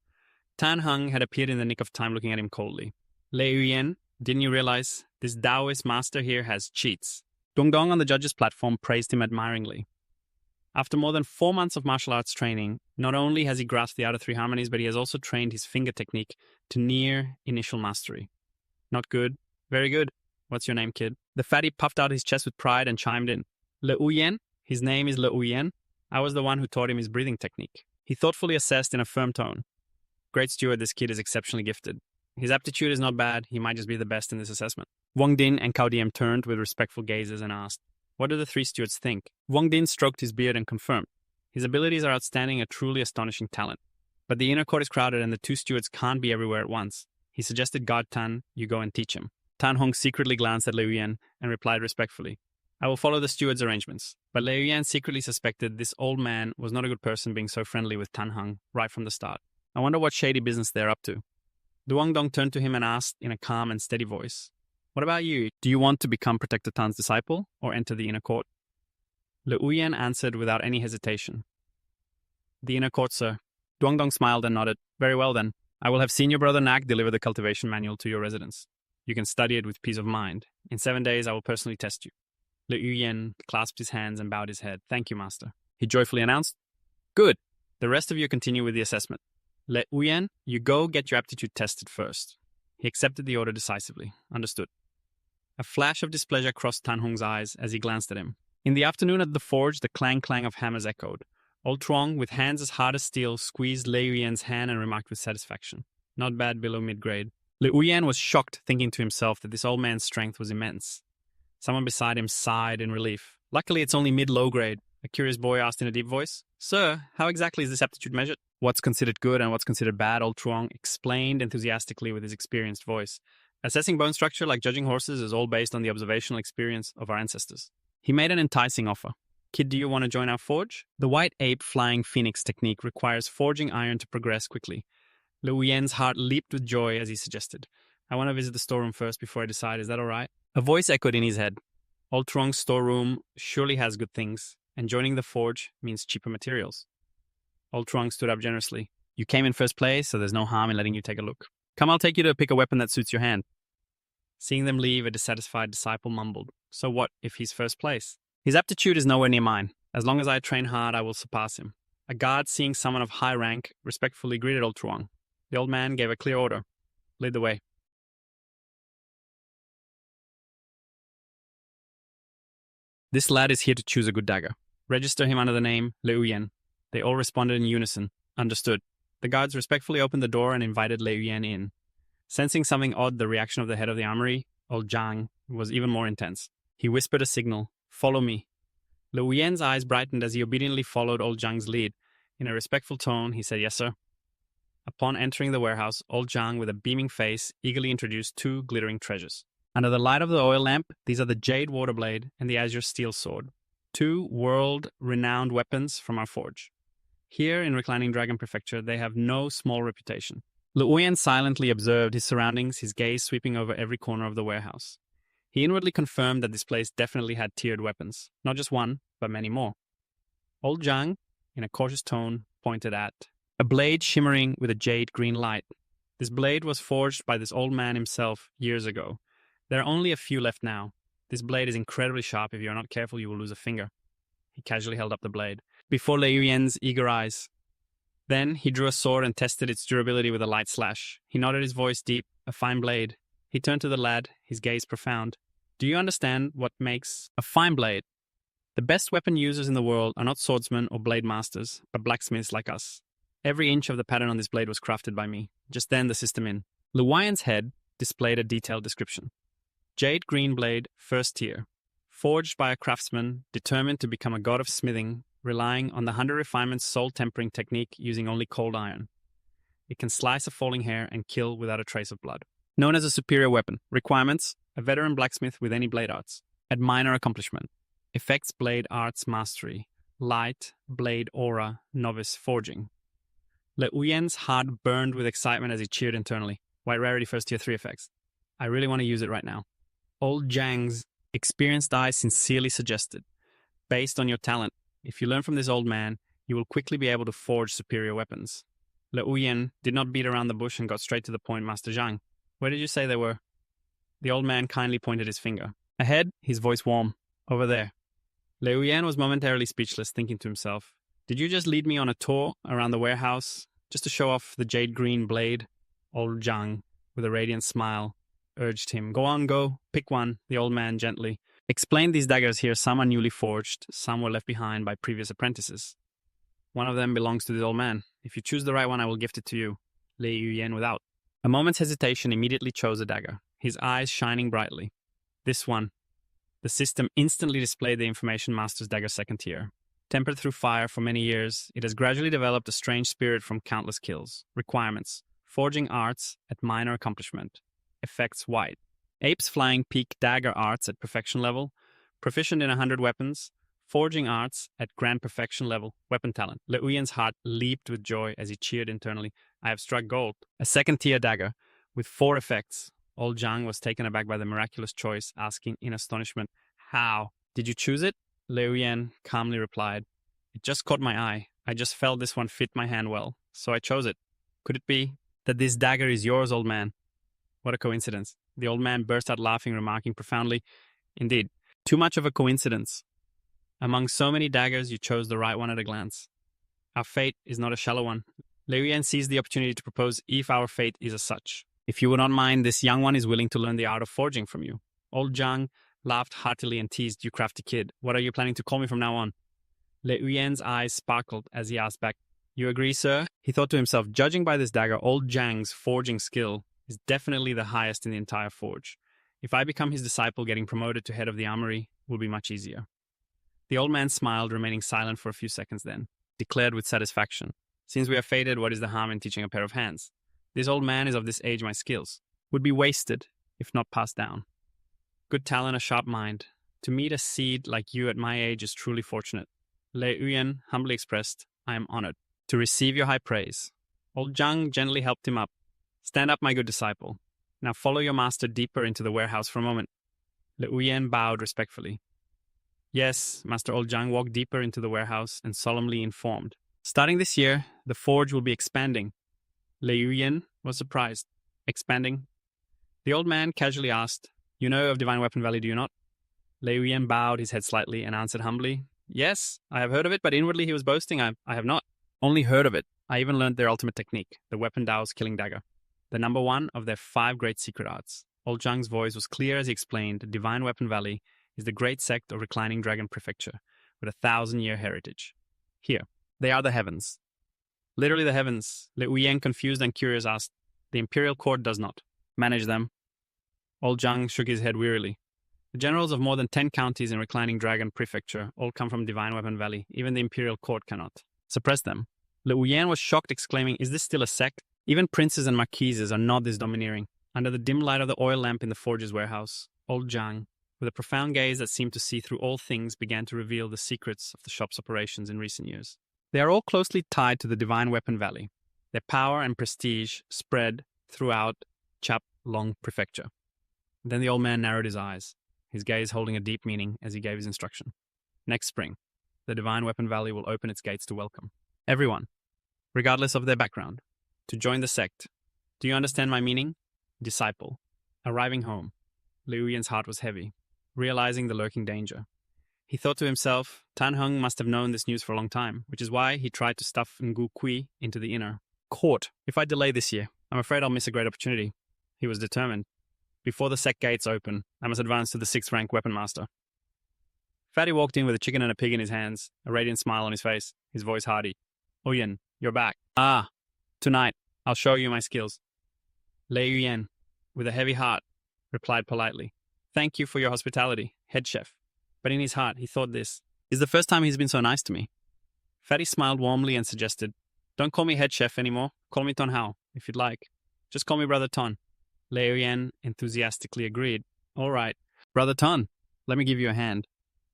Tan Hung had appeared in the nick of time, looking at him coldly. Lei Yuyan, didn't you realize this Taoist master here has cheats? Dong Dong on the judge's platform praised him admiringly. After more than 4 months of martial arts training, not only has he grasped the outer three harmonies, but he has also trained his finger technique to near initial mastery. Not good. Very good. What's your name, kid? The fatty puffed out his chest with pride and chimed in. Lei Yuyan? His name is Lei Yuyan. I was the one who taught him his breathing technique. He thoughtfully assessed in a firm tone. Great steward, this kid is exceptionally gifted. His aptitude is not bad. He might just be the best in this assessment. Wang Din and Cao Diem turned with respectful gazes and asked, What do the three stewards think? Wang Din stroked his beard and confirmed. His abilities are outstanding, a truly astonishing talent. But the inner court is crowded and the two stewards can't be everywhere at once. He suggested God Tan, you go and teach him. Tan Hong secretly glanced at Lei Yuyan and replied respectfully, I will follow the steward's arrangements. But Lei Yuyan secretly suspected this old man was not a good person being so friendly with Tan Hong right from the start. I wonder what shady business they're up to. Duong Dong turned to him and asked in a calm and steady voice, What about you? Do you want to become Protector Tan's disciple or enter the inner court? Lei Yuyan answered without any hesitation. The inner court, sir. Duong Dong smiled and nodded. Very well then. I will have senior brother Nak deliver the cultivation manual to your residence. You can study it with peace of mind. In 7 days, I will personally test you. Lei Yuyan clasped his hands and bowed his head. Thank you, master. He joyfully announced. Good. The rest of you continue with the assessment. Lei Yuyan, you go get your aptitude tested first. He accepted the order decisively. Understood. A flash of displeasure crossed Tan Hong's eyes as he glanced at him. In the afternoon at the forge, the clang-clang of hammers echoed. Old Truong, with hands as hard as steel, squeezed Lei Yuyan's hand and remarked with satisfaction. Not bad below mid-grade. Lei Yuyan was shocked, thinking to himself that this old man's strength was immense. Someone beside him sighed in relief. Luckily, it's only mid-low grade. A curious boy asked in a deep voice. Sir, how exactly is this aptitude measured? What's considered good and what's considered bad, Old Truong explained enthusiastically with his experienced voice. Assessing bone structure, like judging horses, is all based on the observational experience of our ancestors. He made an enticing offer. Kid, do you want to join our forge? The white ape flying phoenix technique requires forging iron to progress quickly. Lei Yuyan's heart leaped with joy as he suggested. I want to visit the storeroom first before I decide. Is that all right? A voice echoed in his head. Old Truong's storeroom surely has good things, and joining the forge means cheaper materials. Old Truong stood up generously. You came in first place, so there's no harm in letting you take a look. Come, I'll take you to pick a weapon that suits your hand. Seeing them leave, a dissatisfied disciple mumbled. So what if he's first place? His aptitude is nowhere near mine. As long as I train hard, I will surpass him. A guard, seeing someone of high rank, respectfully greeted Old Truong. The old man gave a clear order. Lead the way. This lad is here to choose a good dagger. Register him under the name Lei Yuyan. They all responded in unison. Understood. The guards respectfully opened the door and invited Lei Yuyan in. Sensing something odd, the reaction of the head of the armory, old Zhang, was even more intense. He whispered a signal. Follow me. Lei Yuyan's eyes brightened as he obediently followed old Zhang's lead. In a respectful tone, he said, yes, sir. Upon entering the warehouse, old Zhang, with a beaming face, eagerly introduced two glittering treasures. Under the light of the oil lamp, these are the Jade Water Blade and the Azure Steel Sword, two world-renowned weapons from our forge. Here in Reclining Dragon Prefecture, they have no small reputation. Lei Yuyan silently observed his surroundings, his gaze sweeping over every corner of the warehouse. He inwardly confirmed that this place definitely had tiered weapons, not just one, but many more. Old Zhang, in a cautious tone, pointed at a blade shimmering with a jade green light. This blade was forged by this old man himself years ago. There are only a few left now. This blade is incredibly sharp. If you are not careful, you will lose a finger. He casually held up the blade before Lei Yuyan's eager eyes. Then he drew a sword and tested its durability with a light slash. He nodded, his voice deep, a fine blade. He turned to the lad, his gaze profound. Do you understand what makes a fine blade? The best weapon users in the world are not swordsmen or blade masters, but blacksmiths like us. Every inch of the pattern on this blade was crafted by me. Just then the system in. Lei Yuyan's head displayed a detailed description. Jade green blade, first tier. Forged by a craftsman determined to become a god of smithing, relying on the 100 refinements soul tempering technique using only cold iron. It can slice a falling hair and kill without a trace of blood. Known as a superior weapon. Requirements: a veteran blacksmith with any blade arts. At minor accomplishment. Effects: blade arts mastery. Light, blade aura, novice forging. Lei Yuyan's heart burned with excitement as he cheered internally. White rarity first tier 3 effects. I really want to use it right now. Old Zhang's experienced eyes sincerely suggested, based on your talent, if you learn from this old man, you will quickly be able to forge superior weapons. Lei Yuyan did not beat around the bush and got straight to the point. Master Zhang, where did you say they were? The old man kindly pointed his finger. Ahead, his voice warm. Over there. Lei Yuyan was momentarily speechless, thinking to himself, did you just lead me on a tour around the warehouse just to show off the jade green blade? Old Zhang, with a radiant smile, urged him. Go on, go. Pick one, the old man gently explained. These daggers here, some are newly forged, some were left behind by previous apprentices. One of them belongs to the old man. If you choose the right one, I will gift it to you. Lei Yuyan without a moment's hesitation immediately chose a dagger, his eyes shining brightly. This one. The system instantly displayed the information master's dagger second tier. Tempered through fire for many years, it has gradually developed a strange spirit from countless kills. Requirements: forging arts at minor accomplishment. Effects: white. Ape's flying peak dagger arts at perfection level. Proficient in 100 weapons. Forging arts at grand perfection level. Weapon talent. Lei Yuyan's heart leaped with joy as he cheered internally. I have struck gold. A second tier dagger with 4 effects. Old Zhang was taken aback by the miraculous choice, asking in astonishment, how? Did you choose it? Lei Yuyan calmly replied, it just caught my eye. I just felt this one fit my hand well, so I chose it. Could it be that this dagger is yours, old man? What a coincidence. The old man burst out laughing, remarking profoundly, indeed, too much of a coincidence. Among so many daggers, you chose the right one at a glance. Our fate is not a shallow one. Lei Yuyan seized the opportunity to propose if our fate is as such. If you would not mind, this young one is willing to learn the art of forging from you. Old Zhang laughed heartily and teased, you crafty kid. What are you planning to call me from now on? Lei Yuyan's eyes sparkled as he asked back, you agree, sir? He thought to himself, judging by this dagger, old Zhang's forging skill is definitely the highest in the entire forge. If I become his disciple, getting promoted to head of the armory will be much easier. The old man smiled, remaining silent for a few seconds then, declared with satisfaction, since we are fated, what is the harm in teaching a pair of hands? This old man is of this age, my skills would be wasted if not passed down. Good talent, a sharp mind. To meet a seed like you at my age is truly fortunate. Lei Yuyan humbly expressed, I am honored to receive your high praise. Old Zhang gently helped him up. Stand up, my good disciple. Now follow your master deeper into the warehouse for a moment. Lei Yuyan bowed respectfully. Yes, Master Old Zhang walked deeper into the warehouse and solemnly informed. Starting this year, the forge will be expanding. Lei Yuyan was surprised. Expanding? The old man casually asked, you know of Divine Weapon Valley, do you not? Lei Yuyan bowed his head slightly and answered humbly, yes, I have heard of it, but inwardly he was boasting, I have not. Only heard of it. I even learned their ultimate technique, the Weapon Dao's killing dagger. The number 1 of their 5 great secret arts. Old Zhang's voice was clear as he explained, Divine Weapon Valley is the great sect of Reclining Dragon Prefecture, with a 1,000-year heritage. Here, they are the heavens. Literally the heavens. Le Uyen, confused and curious, asked. The Imperial Court does not manage them. Old Zhang shook his head wearily. The generals of more than 10 counties in Reclining Dragon Prefecture all come from Divine Weapon Valley. Even the Imperial Court cannot suppress them. Le Uyen was shocked, exclaiming, "Is this still a sect? Even princes and marquises are not this domineering." Under the dim light of the oil lamp in the forge's warehouse, old Zhang, with a profound gaze that seemed to see through all things, began to reveal the secrets of the shop's operations in recent years. They are all closely tied to the Divine Weapon Valley. Their power and prestige spread throughout Chap Long Prefecture. Then the old man narrowed his eyes, his gaze holding a deep meaning as he gave his instruction. Next spring, the Divine Weapon Valley will open its gates to welcome everyone, regardless of their background, to join the sect. Do you understand my meaning? Disciple. Arriving home, Liu Yan's heart was heavy, realizing the lurking danger. He thought to himself, Tan Heng must have known this news for a long time, which is why he tried to stuff Ngu Kui into the inner court. If I delay this year, I'm afraid I'll miss a great opportunity. He was determined. Before the sect gates open, I must advance to the 6th rank weapon master. Fatty walked in with a chicken and a pig in his hands, a radiant smile on his face, his voice hearty. Uyen, you're back. Ah, tonight, I'll show you my skills. Lei Yuyen, with a heavy heart, replied politely. Thank you for your hospitality, head chef. But in his heart, he thought this is the first time he's been so nice to me. Fatty smiled warmly and suggested, Don't call me head chef anymore. Call me Ton Hao, if you'd like. Just call me Brother Ton. Lei Yuyen enthusiastically agreed. All right, Brother Ton, let me give you a hand.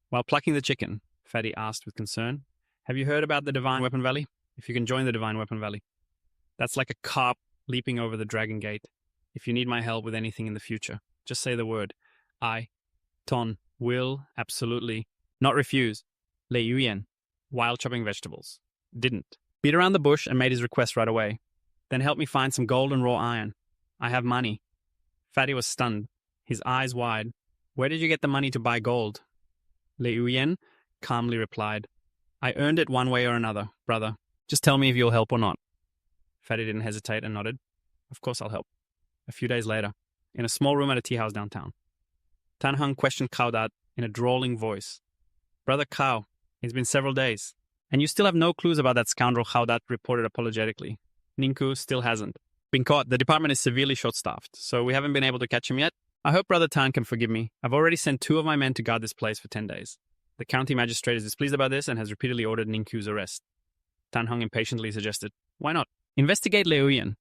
While plucking the chicken, Fatty asked with concern, Have you heard about the Divine Weapon Valley? If you can join the Divine Weapon Valley. That's like a carp leaping over the Dragon Gate. If you need my help with anything in the future, just say the word. I, Ton, will absolutely not refuse. Lei Yuyen, while chopping vegetables, didn't. Beat around the bush and made his request right away. Then help me find some gold and raw iron. I have money. Fatty was stunned, his eyes wide. Where did you get the money to buy gold? Lei Yuyen calmly replied, I earned it one way or another, brother. Just tell me if you'll help or not. Fatty didn't hesitate and nodded. Of course I'll help. A few days later, in a small room at a tea house downtown, Tan Heng questioned Cao Dat in a drawling voice. Brother Cao, it's been several days, and you still have no clues about that scoundrel, Cao Dat reported apologetically. Ninku still hasn't been caught. The department is severely short-staffed, so we haven't been able to catch him yet. I hope Brother Tan can forgive me. I've already sent 2 of my men to guard this place for 10 days. The county magistrate is displeased about this and has repeatedly ordered Ninku's arrest. Tan Heng impatiently suggested, Why not? Investigate Lei Yuyen.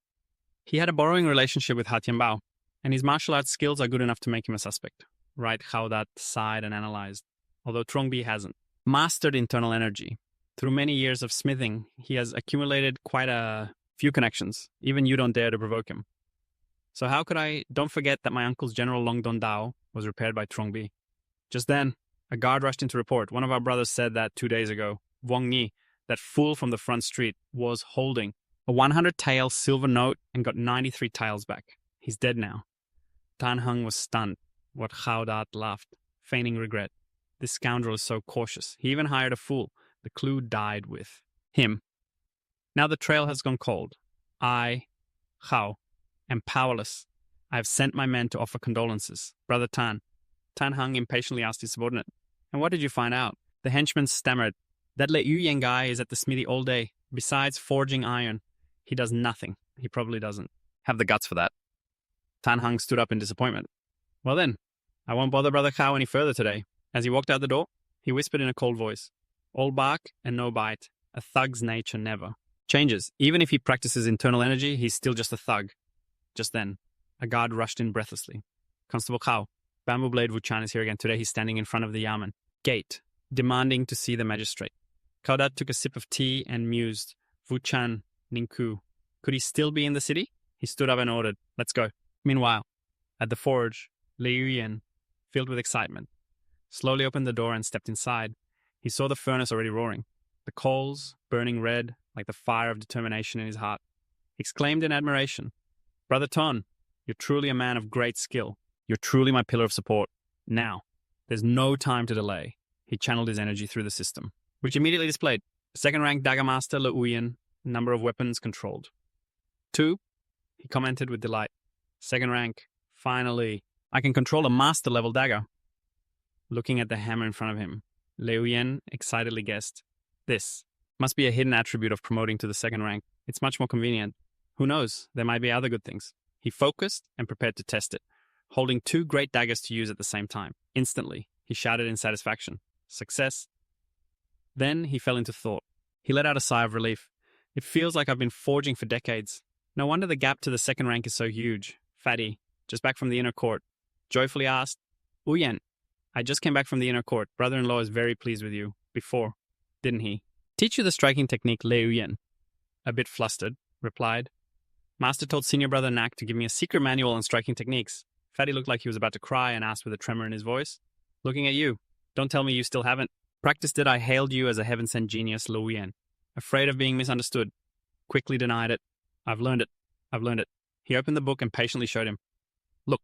He had a borrowing relationship with Ha Tianbao, and his martial arts skills are good enough to make him a suspect. Right, Cao Dat sighed and analyzed, although Trongbi hasn't. Mastered internal energy. Through many years of smithing, he has accumulated quite a few connections. Even you don't dare to provoke him. So how could I? Don't forget that my uncle's General Long Don Dao was repaired by Trongbi. Just then, a guard rushed in to report. One of our brothers said that 2 days ago, Wang Ni, that fool from the front street, was holding a 100-tael silver note and got 93 taels back. He's dead now. Tan Heng was stunned. What Cao Dat laughed, feigning regret. This scoundrel is so cautious. He even hired a fool. The clue died with him. Now the trail has gone cold. I, Cao, am powerless. I have sent my men to offer condolences. Brother Tan. Tan Heng impatiently asked his subordinate, And what did you find out? The henchman stammered. That Lei Yuyen guy is at the smithy all day. Besides forging iron, he does nothing. He probably doesn't have the guts for that. Tan Heng stood up in disappointment. Well then, I won't bother Brother Cao any further today. As he walked out the door, he whispered in a cold voice, All bark and no bite. A thug's nature never changes. Even if he practices internal energy, he's still just a thug. Just then, a guard rushed in breathlessly. Constable Cao, Bamboo Blade Wu Chan is here again. Today he's standing in front of the Yamen gate, demanding to see the magistrate. Cao Dat took a sip of tea and mused, Wu Chan, Ninku. Could he still be in the city? He stood up and ordered, Let's go. Meanwhile, at the forge, Lei Yuyen, filled with excitement, slowly opened the door and stepped inside. He saw the furnace already roaring, the coals burning red like the fire of determination in his heart. He exclaimed in admiration, Brother Ton, you're truly a man of great skill. You're truly my pillar of support. Now, there's no time to delay. He channeled his energy through the system, which immediately displayed 2nd rank Dagger Master Le Uyen, number of weapons controlled. 2, he commented with delight. 2nd rank, finally, I can control a master level dagger. looking at the hammer in front of him. Liu Yan excitedly guessed, "This must be a hidden attribute of promoting to the second rank. It's much more convenient. Who knows, there might be other good things." He focused and prepared to test it, holding 2 great daggers to use at the same time. Instantly, he shouted in satisfaction, "Success!" Then he fell into thought. He let out a sigh of relief. "It feels like I've been forging for decades. No wonder the gap to the second rank is so huge." Fatty, just back from the inner court, joyfully asked, "Uyen, I just came back from the inner court. Brother-in-law is very pleased with you. Before, didn't he? Teach you the striking technique, Liu Yan." A bit flustered, replied, "Master told senior brother Nak to give me a secret manual on striking techniques." Fatty looked like he was about to cry and asked with a tremor in his voice, "Looking at you. Don't tell me you still haven't." "Practiced it, I hailed you as a heaven-sent genius, Liu Yan. Afraid of being misunderstood. Quickly denied it. I've learned it. I've learned it." He opened the book and patiently showed him. "Look."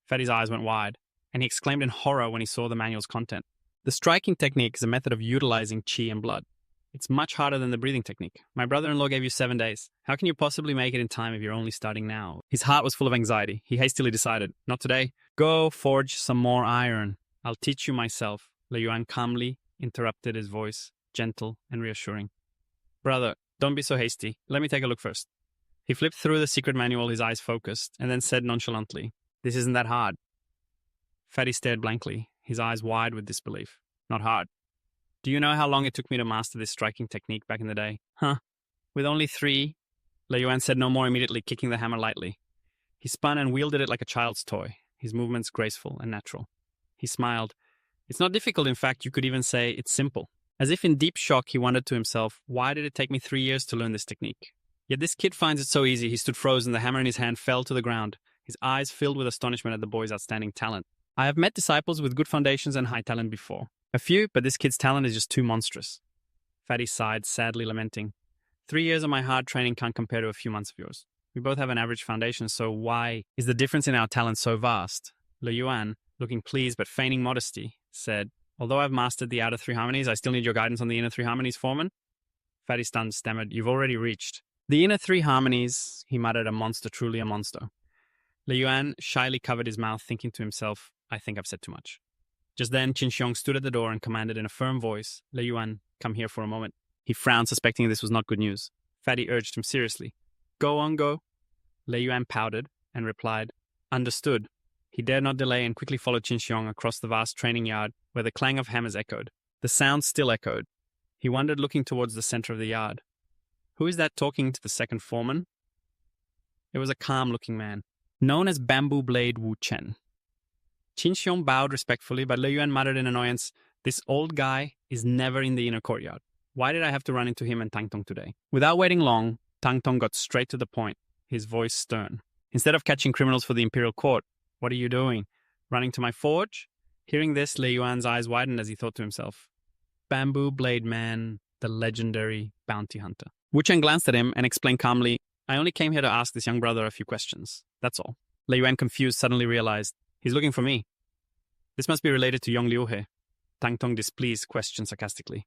Fatty's eyes went wide, and he exclaimed in horror when he saw the manual's content. The striking technique is a method of utilizing qi and blood. It's much harder than the breathing technique. My brother-in-law gave you 7 days. How can you possibly make it in time if you're only starting now? His heart was full of anxiety. He hastily decided, "Not today. Go forge some more iron. I'll teach you myself." Liu Yuan calmly interrupted, his voice gentle and reassuring. "Brother, don't be so hasty. Let me take a look first." He flipped through the secret manual, his eyes focused, and then said nonchalantly, "This isn't that hard." Fatty stared blankly, his eyes wide with disbelief. "Not hard. Do you know how long it took me to master this striking technique back in the day?" "Huh? With only 3? Liu Yuan said no more, immediately kicking the hammer lightly. He spun and wielded it like a child's toy, his movements graceful and natural. He smiled. "It's not difficult, in fact, you could even say it's simple." As if in deep shock, he wondered to himself, why did it take me 3 years to learn this technique? Yet this kid finds it so easy. He stood frozen, the hammer in his hand fell to the ground, his eyes filled with astonishment at the boy's outstanding talent. "I have met disciples with good foundations and high talent before. A few, but this kid's talent is just too monstrous." Fatty sighed, sadly lamenting. 3 years of my hard training can't compare to a few months of yours. We both have an average foundation, so why is the difference in our talent so vast?" Liu Yuan, looking pleased but feigning modesty, said, "Although I've mastered the outer 3 harmonies, I still need your guidance on the inner 3 harmonies, foreman." Fatty stunned stammered, "You've already reached." "The inner 3 harmonies," he muttered, "a monster, truly a monster." Liu Yuan shyly covered his mouth, thinking to himself, "I think I've said too much." Just then, Qin Xiong stood at the door and commanded in a firm voice, "Liu Yuan, come here for a moment." He frowned, suspecting this was not good news. Fatty urged him seriously. "Go on, go." Liu Yuan pouted and replied, "Understood." He dared not delay and quickly followed Qin Xiong across the vast training yard where the clang of hammers echoed. The sound still echoed. He wondered, looking towards the center of the yard. Who is that talking to the second foreman? It was a calm-looking man, known as Bamboo Blade Wu Chen. Qin Xiong bowed respectfully, but Liu Yuan muttered in annoyance, "This old guy is never in the inner courtyard. Why did I have to run into him and Tang Tong today?" Without waiting long, Tang Tong got straight to the point, his voice stern. "Instead of catching criminals for the imperial court, what are you doing? Running to my forge?" Hearing this, Liu Yuan's eyes widened as he thought to himself, Bamboo Blade Man, the legendary bounty hunter. Wu Chen glanced at him and explained calmly, "I only came here to ask this young brother a few questions. That's all." Liu Yuan, confused, suddenly realized, "He's looking for me. This must be related to Yong Liu He." Tang Tong, displeased, questioned sarcastically,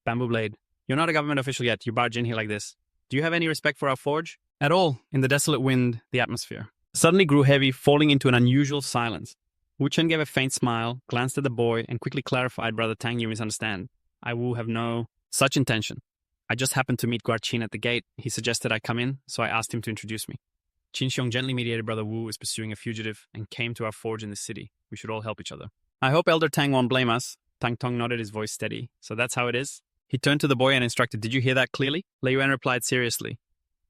"Bamboo Blade, you're not a government official yet. You barge in here like this. Do you have any respect for our forge?" At all. In the desolate wind, the atmosphere suddenly grew heavy, falling into an unusual silence. Wu Chen gave a faint smile, glanced at the boy, and quickly clarified, "Brother Tang, you misunderstand. I will have no such intention. I just happened to meet Guar Qin at the gate. He suggested I come in, so I asked him to introduce me. Qin Xiong gently mediated Brother Wu is pursuing a fugitive and came to our forge in the city. We should all help each other. I hope Elder Tang won't blame us." Tang Tong nodded, his voice steady. "So that's how it is?" He turned to the boy and instructed, "Did you hear that clearly?" Liu Yuan replied seriously,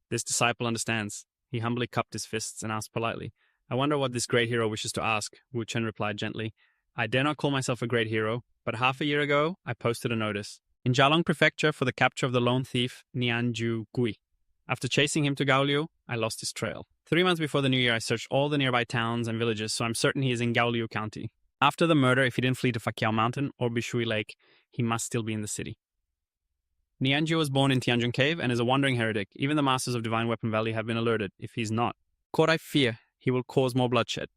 "This disciple understands." He humbly cupped his fists and asked politely, "I wonder what this great hero wishes to ask." Wu Chen replied gently, "I dare not call myself a great hero, but half a year ago, I posted a notice in Jialong Prefecture for the capture of the lone thief Nianju Gui. After chasing him to Gaoliu, I lost his trail. 3 months before the new year, I searched all the nearby towns and villages, so I'm certain he is in Gaoliu County. After the murder, if he didn't flee to Fakiao Mountain or Bishui Lake, he must still be in the city. Nianju was born in Tianjin Cave and is a wandering heretic. Even the masters of Divine Weapon Valley have been alerted. If he's not caught, I fear he will cause more bloodshed."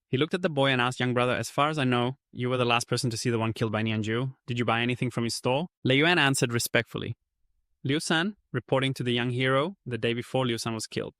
He looked at the boy and asked, "Young brother, as far as I know, you were the last person to see the one killed by Nianju. Did you buy anything from his store?" Liu Yuan answered respectfully, "Liu San, reporting to the young hero the day before Liu San was killed.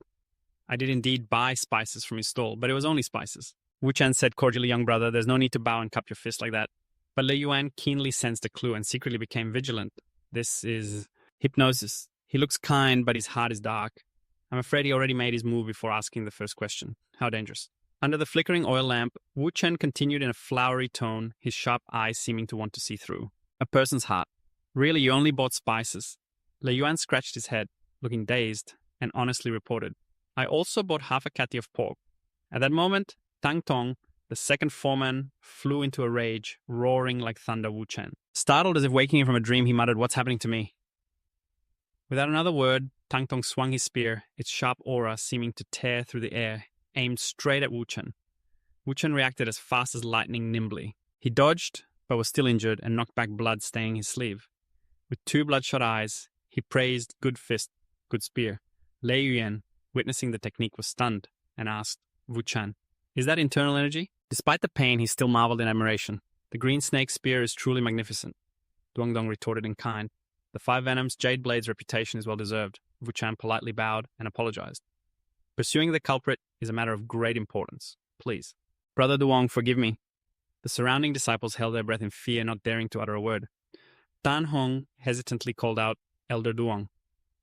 I did indeed buy spices from his stall, but it was only spices. Wu Chen said cordially, young brother, there's no need to bow and cup your fist like that. But Lei Yuan keenly sensed a clue and secretly became vigilant. This is hypnosis. He looks kind, but his heart is dark. I'm afraid he already made his move before asking the first question. How dangerous? Under the flickering oil lamp, Wu Chen continued in a flowery tone, his sharp eyes seeming to want to see through. A person's heart. Really, you only bought spices. Lei Yuan scratched his head, looking dazed, and honestly reported, I also bought half a catty of pork. At that moment, Tang Tong, the second foreman, flew into a rage, roaring like thunder. Wu Chen. Startled as if waking from a dream, he muttered, what's happening to me? Without another word, Tang Tong swung his spear, its sharp aura seeming to tear through the air, aimed straight at Wu Chen. Wu Chen reacted as fast as lightning nimbly. He dodged, but was still injured and knocked back blood staining his sleeve. With two bloodshot eyes, he praised good fist, good spear. Lei Yuan, witnessing the technique, was stunned and asked, Wu Chen, is that internal energy? Despite the pain, he still marveled in admiration. The green snake spear is truly magnificent. Duangdong retorted in kind. The five venoms, Jade Blade's reputation is well deserved. Wu Chen politely bowed and apologized. Pursuing the culprit is a matter of great importance. Please. Brother Duong, forgive me. The surrounding disciples held their breath in fear, not daring to utter a word. Tan Hong hesitantly called out, Elder Duong.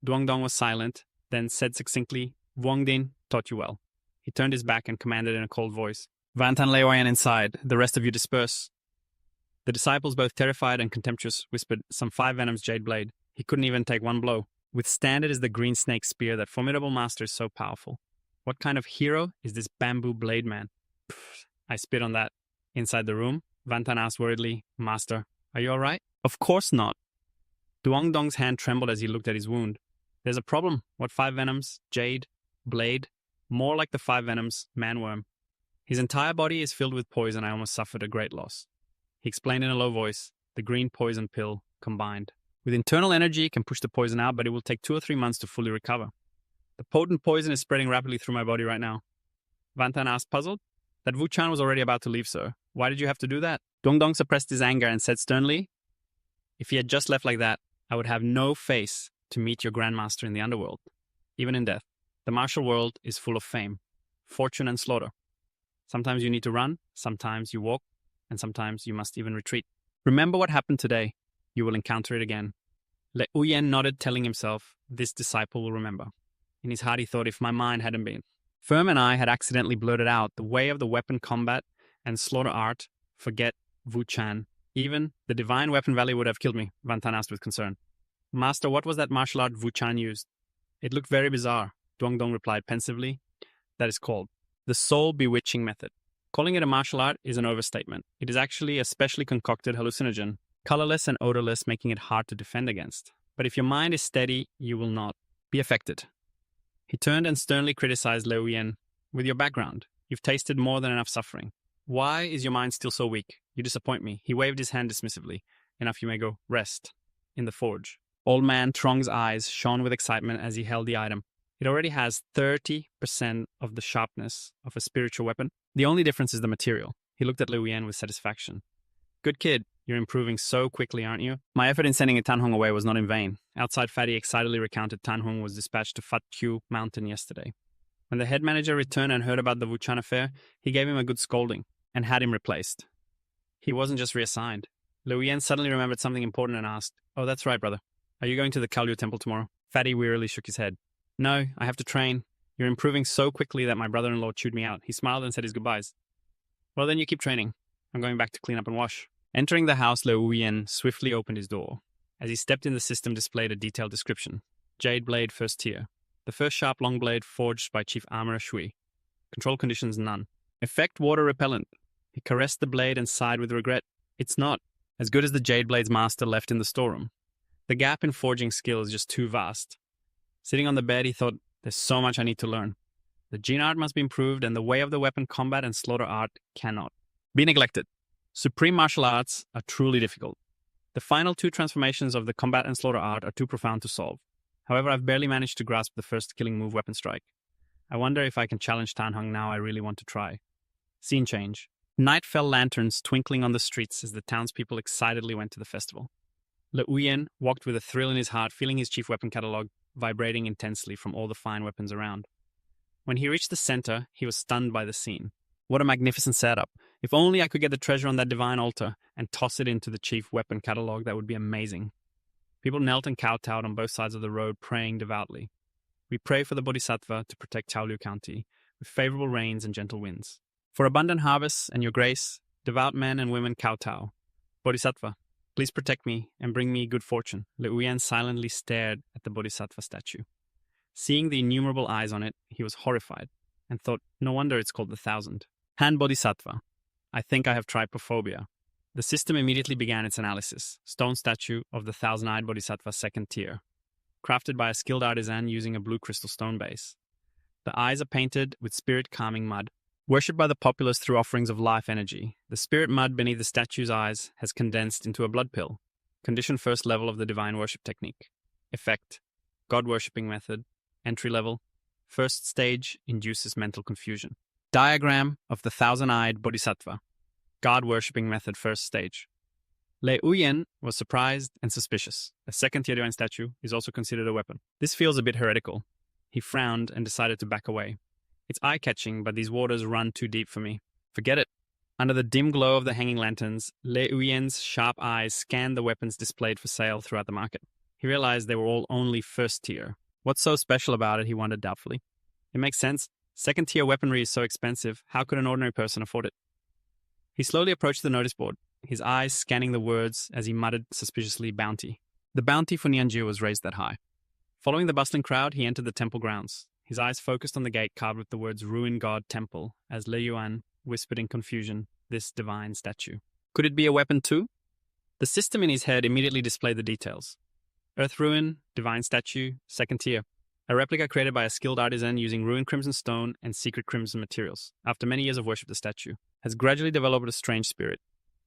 Duangdong was silent, then said succinctly, Wuongdin taught you well. He turned his back and commanded in a cold voice, Vantan Leiwayan inside, the rest of you disperse. The disciples, both terrified and contemptuous, whispered, some five venoms Jade Blade. He couldn't even take one blow. Withstand it is the green snake spear, that formidable master is so powerful. What kind of hero is this bamboo blade man? Pfft, I spit on that. Inside the room, Vantan asked worriedly, Master, are you all right? Of course not. Duangdong's hand trembled as he looked at his wound. There's a problem. What five venoms? Jade? Blade? More like the five venoms, manworm. His entire body is filled with poison. I almost suffered a great loss. He explained in a low voice, the green poison pill combined. With internal energy, it can push the poison out, but it will take 2 or 3 months to fully recover. The potent poison is spreading rapidly through my body right now. Vantan asked, puzzled. That Wu Chen was already about to leave, sir. Why did you have to do that? Duangdong suppressed his anger and said sternly, if he had just left like that, I would have no face to meet your grandmaster in the underworld. Even in death, the martial world is full of fame, fortune, and slaughter. Sometimes you need to run, sometimes you walk, and sometimes you must even retreat. Remember what happened today. You will encounter it again. Le Uyen nodded, telling himself, this disciple will remember. In his heart he thought, if my mind hadn't been. Firm and I had accidentally blurted out the way of the weapon combat and slaughter art. Forget Wu Chen. Even the divine weapon valley would have killed me, Vantan asked with concern. Master, what was that martial art Wu Chen used? It looked very bizarre, Duangdong replied pensively. That is called the soul bewitching method. Calling it a martial art is an overstatement. It is actually a specially concocted hallucinogen, colorless and odorless, making it hard to defend against. But if your mind is steady, you will not be affected. He turned and sternly criticized Lei Yuan. With your background, you've tasted more than enough suffering. Why is your mind still so weak? You disappoint me. He waved his hand dismissively. Enough, you may go. Rest. In the forge. Old man Trong's eyes shone with excitement as he held the item. It already has 30% of the sharpness of a spiritual weapon. The only difference is the material. He looked at Lei Yuan with satisfaction. Good kid. You're improving so quickly, aren't you? My effort in sending Tan Hong away was not in vain. Outside Fatty excitedly recounted Tan Hong was dispatched to Fat Q Mountain yesterday. When the head manager returned and heard about the Wu Chen affair, he gave him a good scolding and had him replaced. He wasn't just reassigned. Lei Yuan suddenly remembered something important and asked, oh, that's right, brother. Are you going to the Kallyu temple tomorrow? Fatty wearily shook his head. No, I have to train. You're improving so quickly that my brother-in-law chewed me out. He smiled and said his goodbyes. Well, then you keep training. I'm going back to clean up and wash. Entering the house, Lei Yuan swiftly opened his door. As he stepped in, the system displayed a detailed description. Jade Blade, first tier. The first sharp long blade forged by Chief Armorer Shui. Control conditions none. Effect water repellent. He caressed the blade and sighed with regret. It's not as good as the Jade Blade's master left in the storeroom. The gap in forging skill is just too vast. Sitting on the bed, he thought, there's so much I need to learn. The gene art must be improved, and the way of the weapon combat and slaughter art cannot be neglected. Supreme martial arts are truly difficult. The final 2 transformations of the combat and slaughter art are too profound to solve. However, I've barely managed to grasp the first killing move, weapon strike. I wonder if I can challenge Tan Hong now. I really want to try. Scene change. Night fell lanterns twinkling on the streets as the townspeople excitedly went to the festival. Le Uyen walked with a thrill in his heart, feeling his chief weapon catalog vibrating intensely from all the fine weapons around. When he reached the center, he was stunned by the scene. What a magnificent setup. If only I could get the treasure on that divine altar and toss it into the chief weapon catalog, that would be amazing. People knelt and kowtowed on both sides of the road, praying devoutly. We pray for the Bodhisattva to protect Chaoliu County with favorable rains and gentle winds. For abundant harvests and your grace, devout men and women kowtow. Bodhisattva, please protect me and bring me good fortune. Le Uyan silently stared at the Bodhisattva statue. Seeing the innumerable eyes on it, he was horrified and thought, no wonder it's called the Thousand. Han Bodhisattva, I think I have trypophobia. The system immediately began its analysis. Stone statue of the thousand-eyed Bodhisattva second tier, crafted by a skilled artisan using a blue crystal stone base. The eyes are painted with spirit-calming mud, worshipped by the populace through offerings of life energy. The spirit mud beneath the statue's eyes has condensed into a blood pill. Condition first level of the divine worship technique. Effect, God-worshipping method. Entry level, first stage induces mental confusion. Diagram of the thousand-eyed Bodhisattva. God-worshipping method first stage. Le Uyen was surprised and suspicious. A second-tier divine statue is also considered a weapon. This feels a bit heretical. He frowned and decided to back away. It's eye-catching, but these waters run too deep for me. Forget it. Under the dim glow of the hanging lanterns, Le Uyen's sharp eyes scanned the weapons displayed for sale throughout the market. He realized they were all only first tier. What's so special about it, he wondered doubtfully. It makes sense. Second-tier weaponry is so expensive. How could an ordinary person afford it? He slowly approached the notice board, his eyes scanning the words as he muttered suspiciously, bounty. The bounty for Nianjiu was raised that high. Following the bustling crowd, he entered the temple grounds. His eyes focused on the gate carved with the words Ruin God Temple, as Le Yuan whispered in confusion, this divine statue. Could it be a weapon too? The system in his head immediately displayed the details. Earth Ruin, divine statue, second tier. A replica created by a skilled artisan using ruined crimson stone and secret crimson materials. After many years of worship, the statue has gradually developed a strange spirit.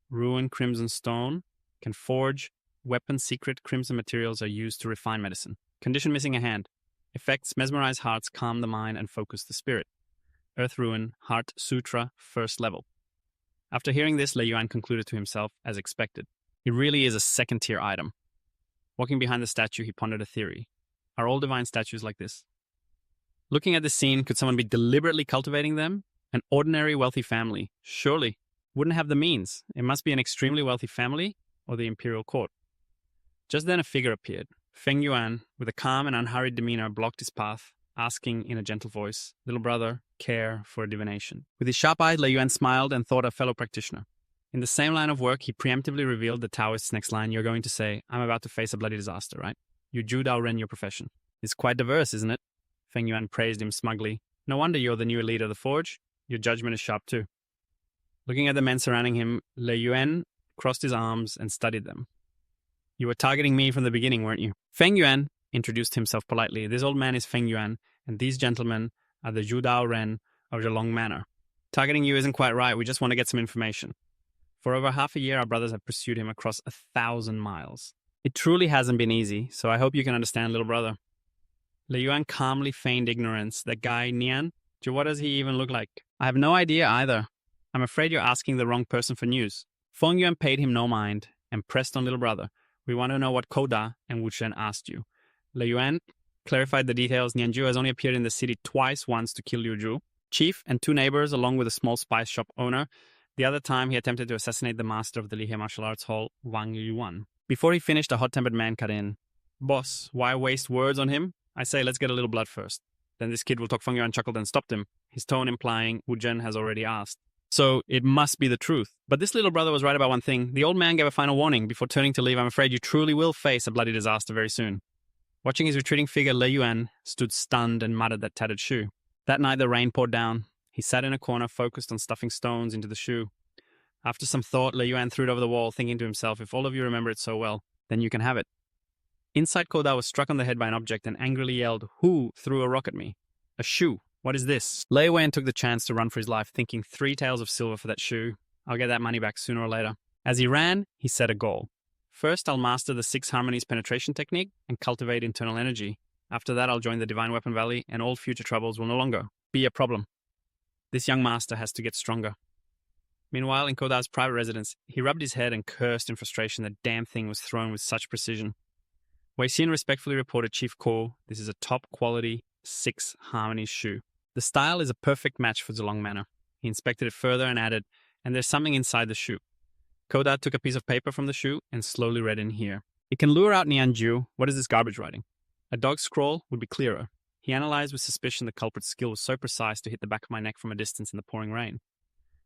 Ruined crimson stone can forge weapon secret crimson materials are used to refine medicine. Condition missing a hand. Effects mesmerize hearts, calm the mind, and focus the spirit. Earth Ruin, Heart Sutra, first level. After hearing this, Le Yuan concluded to himself, as expected. It really is a second-tier item. Walking behind the statue, he pondered a theory. Are all divine statues like this? Looking at this scene, could someone be deliberately cultivating them? An ordinary wealthy family, surely, wouldn't have the means. It must be an extremely wealthy family or the imperial court. Just then a figure appeared. Feng Yuan, with a calm and unhurried demeanor, blocked his path, asking in a gentle voice, little brother, care for a divination. With his sharp eyes, Le Yuan smiled and thought a fellow practitioner. In the same line of work, he preemptively revealed the Taoist's next line. You're going to say, I'm about to face a bloody disaster, right? You Zhu Dao Ren your profession. It's quite diverse, isn't it? Feng Yuan praised him smugly. No wonder you're the new leader of the forge. Your judgment is sharp too. Looking at the men surrounding him, Le Yuan crossed his arms and studied them. You were targeting me from the beginning, weren't you? Feng Yuan introduced himself politely. This old man is Feng Yuan, and these gentlemen are the Zhu Dao Ren of Zhelong Manor. Targeting you isn't quite right. We just want to get some information. For over half a year, our brothers have pursued him across 1,000 miles. It truly hasn't been easy, so I hope you can understand, little brother. Le Yuan calmly feigned ignorance. That guy, Nian, what does he even look like? I have no idea either. I'm afraid you're asking the wrong person for news. Feng Yuan paid him no mind and pressed on little brother. We want to know what Koda and Wu Shen asked you. Le Yuan clarified the details. Nianjiu has only appeared in the city twice, once to kill Liu Zhu, chief and 2 neighbors, along with a small spice shop owner. The other time, he attempted to assassinate the master of the Lihai martial arts hall, Wang Yuan. Before he finished, a hot-tempered man cut in. Boss, why waste words on him? I say, let's get a little blood first. Then this kid will talk. Feng Yuan chuckled and stopped him, his tone implying Wu Zhen has already asked. So it must be the truth. But this little brother was right about one thing. The old man gave a final warning before turning to leave. I'm afraid you truly will face a bloody disaster very soon. Watching his retreating figure, Le Yuan stood stunned and muttered that tattered shoe. That night the rain poured down. He sat in a corner, focused on stuffing stones into the shoe. After some thought, Le Yuan threw it over the wall, thinking to himself, if all of you remember it so well, then you can have it. Inside, Koda was struck on the head by an object and angrily yelled, Who threw a rock at me? A shoe. What is this? Le Yuan took the chance to run for his life, thinking 3 taels of silver for that shoe. I'll get that money back sooner or later. As he ran, he set a goal. First, I'll master the 6 harmonies penetration technique and cultivate internal energy. After that, I'll join the Divine Weapon Valley, and all future troubles will no longer be a problem. This young master has to get stronger. Meanwhile, in Koda's private residence, he rubbed his head and cursed in frustration that damn thing was thrown with such precision. Wei Xin respectfully reported Chief Ko, this is a top-quality 6 harmonies shoe. The style is a perfect match for Zolong Manor. He inspected it further and added, "And there's something inside the shoe." Koda took a piece of paper from the shoe and slowly read in here. "It can lure out Nianju. What is this garbage writing?" A dog's scrawl would be clearer. He analyzed with suspicion the culprit's skill was so precise to hit the back of my neck from a distance in the pouring rain.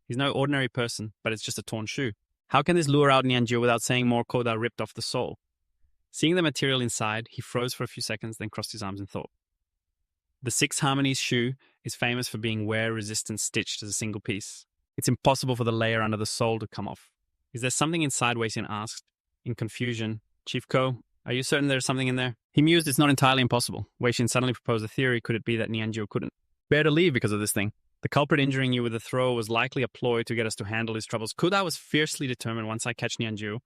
He's no ordinary person, but it's just a torn shoe. How can this lure out Nianju without saying more? Koda ripped off the sole. Seeing the material inside, he froze for a few seconds, then crossed his arms in thought. The 6 Harmonies shoe is famous for being wear-resistant stitched as a single piece. It's impossible for the layer under the sole to come off. Is there something inside? Wei-Xin asked. In confusion, Chief Ko, are you certain there's something in there? He mused it's not entirely impossible. Wei-Xin suddenly proposed a theory. Could it be that Nianju couldn't bear to leave because of this thing? The culprit injuring you with a throw was likely a ploy to get us to handle his troubles. Koda was fiercely determined once I catch Nianju.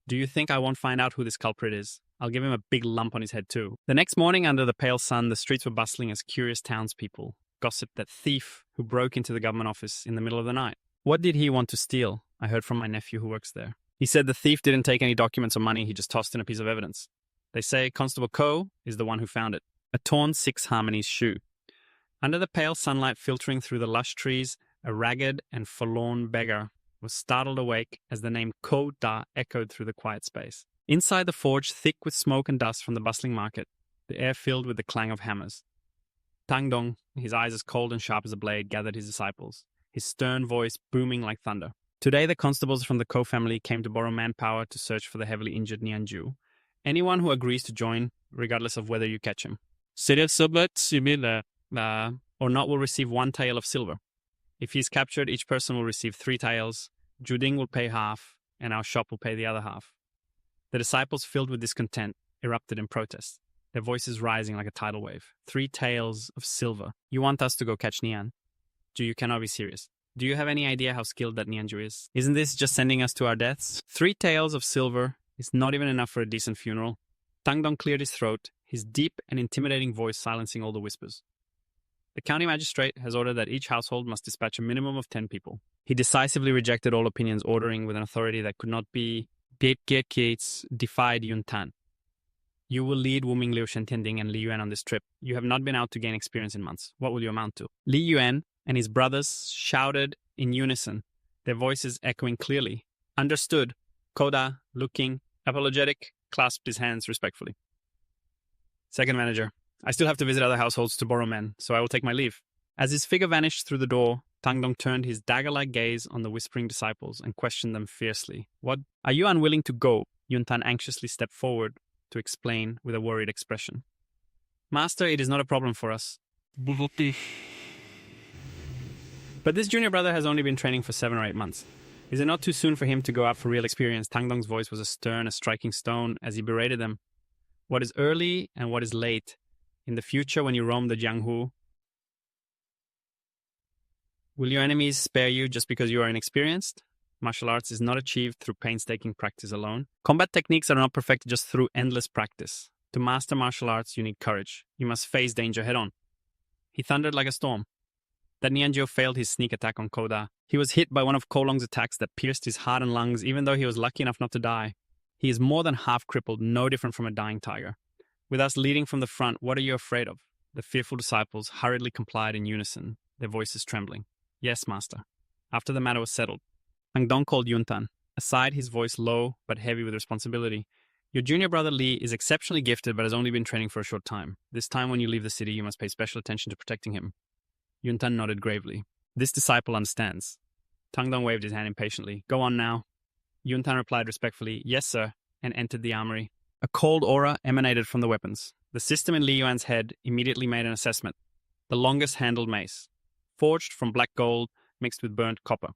Do you think I won't find out who this culprit is? I'll give him a big lump on his head too. The next morning, under the pale sun, the streets were bustling as curious townspeople gossiped that thief who broke into the government office in the middle of the night. What did he want to steal? I heard from my nephew who works there. He said the thief didn't take any documents or money, he just tossed in a piece of evidence. They say Constable Ko is the one who found it. A torn 6 Harmonies shoe. Under the pale sunlight filtering through the lush trees, a ragged and forlorn beggar was startled awake as the name Ko Da echoed through the quiet space. Inside the forge, thick with smoke and dust from the bustling market, the air filled with the clang of hammers. Tang Dong, his eyes as cold and sharp as a blade, gathered his disciples, his stern voice booming like thunder. Today, the constables from the Ko family came to borrow manpower to search for the heavily injured Nianju. Anyone who agrees to join, regardless of whether you catch him. Or not will receive 1 tael of silver. If he is captured, each person will receive 3 taels. Juding will pay half, and our shop will pay the other half. The disciples, filled with discontent, erupted in protest, their voices rising like a tidal wave. 3 taels of silver. You want us to go catch Nian? You cannot be serious. Do you have any idea how skilled that Nianju is? Isn't this just sending us to our deaths? 3 taels of silver is not even enough for a decent funeral. Tang Dong cleared his throat, his deep and intimidating voice silencing all the whispers. The county magistrate has ordered that each household must dispatch a minimum of 10 people. He decisively rejected all opinions, ordering with an authority that could not be defied Yuntan. You will lead Wu Mingliu, Shen Tianding, and Li Yuan on this trip. You have not been out to gain experience in months. What will you amount to? Li Yuan and his brothers shouted in unison, their voices echoing clearly. Understood. Koda, looking apologetic, clasped his hands respectfully. Second manager, I still have to visit other households to borrow men, so I will take my leave. As his figure vanished through the door, Tang Dong turned his dagger-like gaze on the whispering disciples and questioned them fiercely. What? Are you unwilling to go? Yuntan anxiously stepped forward to explain with a worried expression. Master, it is not a problem for us. But this junior brother has only been training for 7 or 8 months. Is it not too soon for him to go out for real experience? Tang Dong's voice was as stern as striking stone as he berated them. What is early and what is late? In the future, when you roam the Jianghu, will your enemies spare you just because you are inexperienced? Martial arts is not achieved through painstaking practice alone. Combat techniques are not perfected just through endless practice. To master martial arts, you need courage. You must face danger head-on. He thundered like a storm. That Nianju failed his sneak attack on Koda. He was hit by one of Kolong's attacks that pierced his heart and lungs, even though he was lucky enough not to die. He is more than half crippled, no different from a dying tiger. With us leading from the front, what are you afraid of? The fearful disciples hurriedly complied in unison, their voices trembling. Yes, master. After the matter was settled, Tang Dong called Yuntan. Aside, his voice low but heavy with responsibility. Your junior brother Li is exceptionally gifted but has only been training for a short time. This time when you leave the city, you must pay special attention to protecting him. Yuntan nodded gravely. This disciple understands. Tang Dong waved his hand impatiently. Go on now. Yuntan replied respectfully, yes, sir, and entered the armory. A cold aura emanated from the weapons. The system in Li Yuan's head immediately made an assessment. The longest-handled mace. Forged from black gold mixed with burnt copper.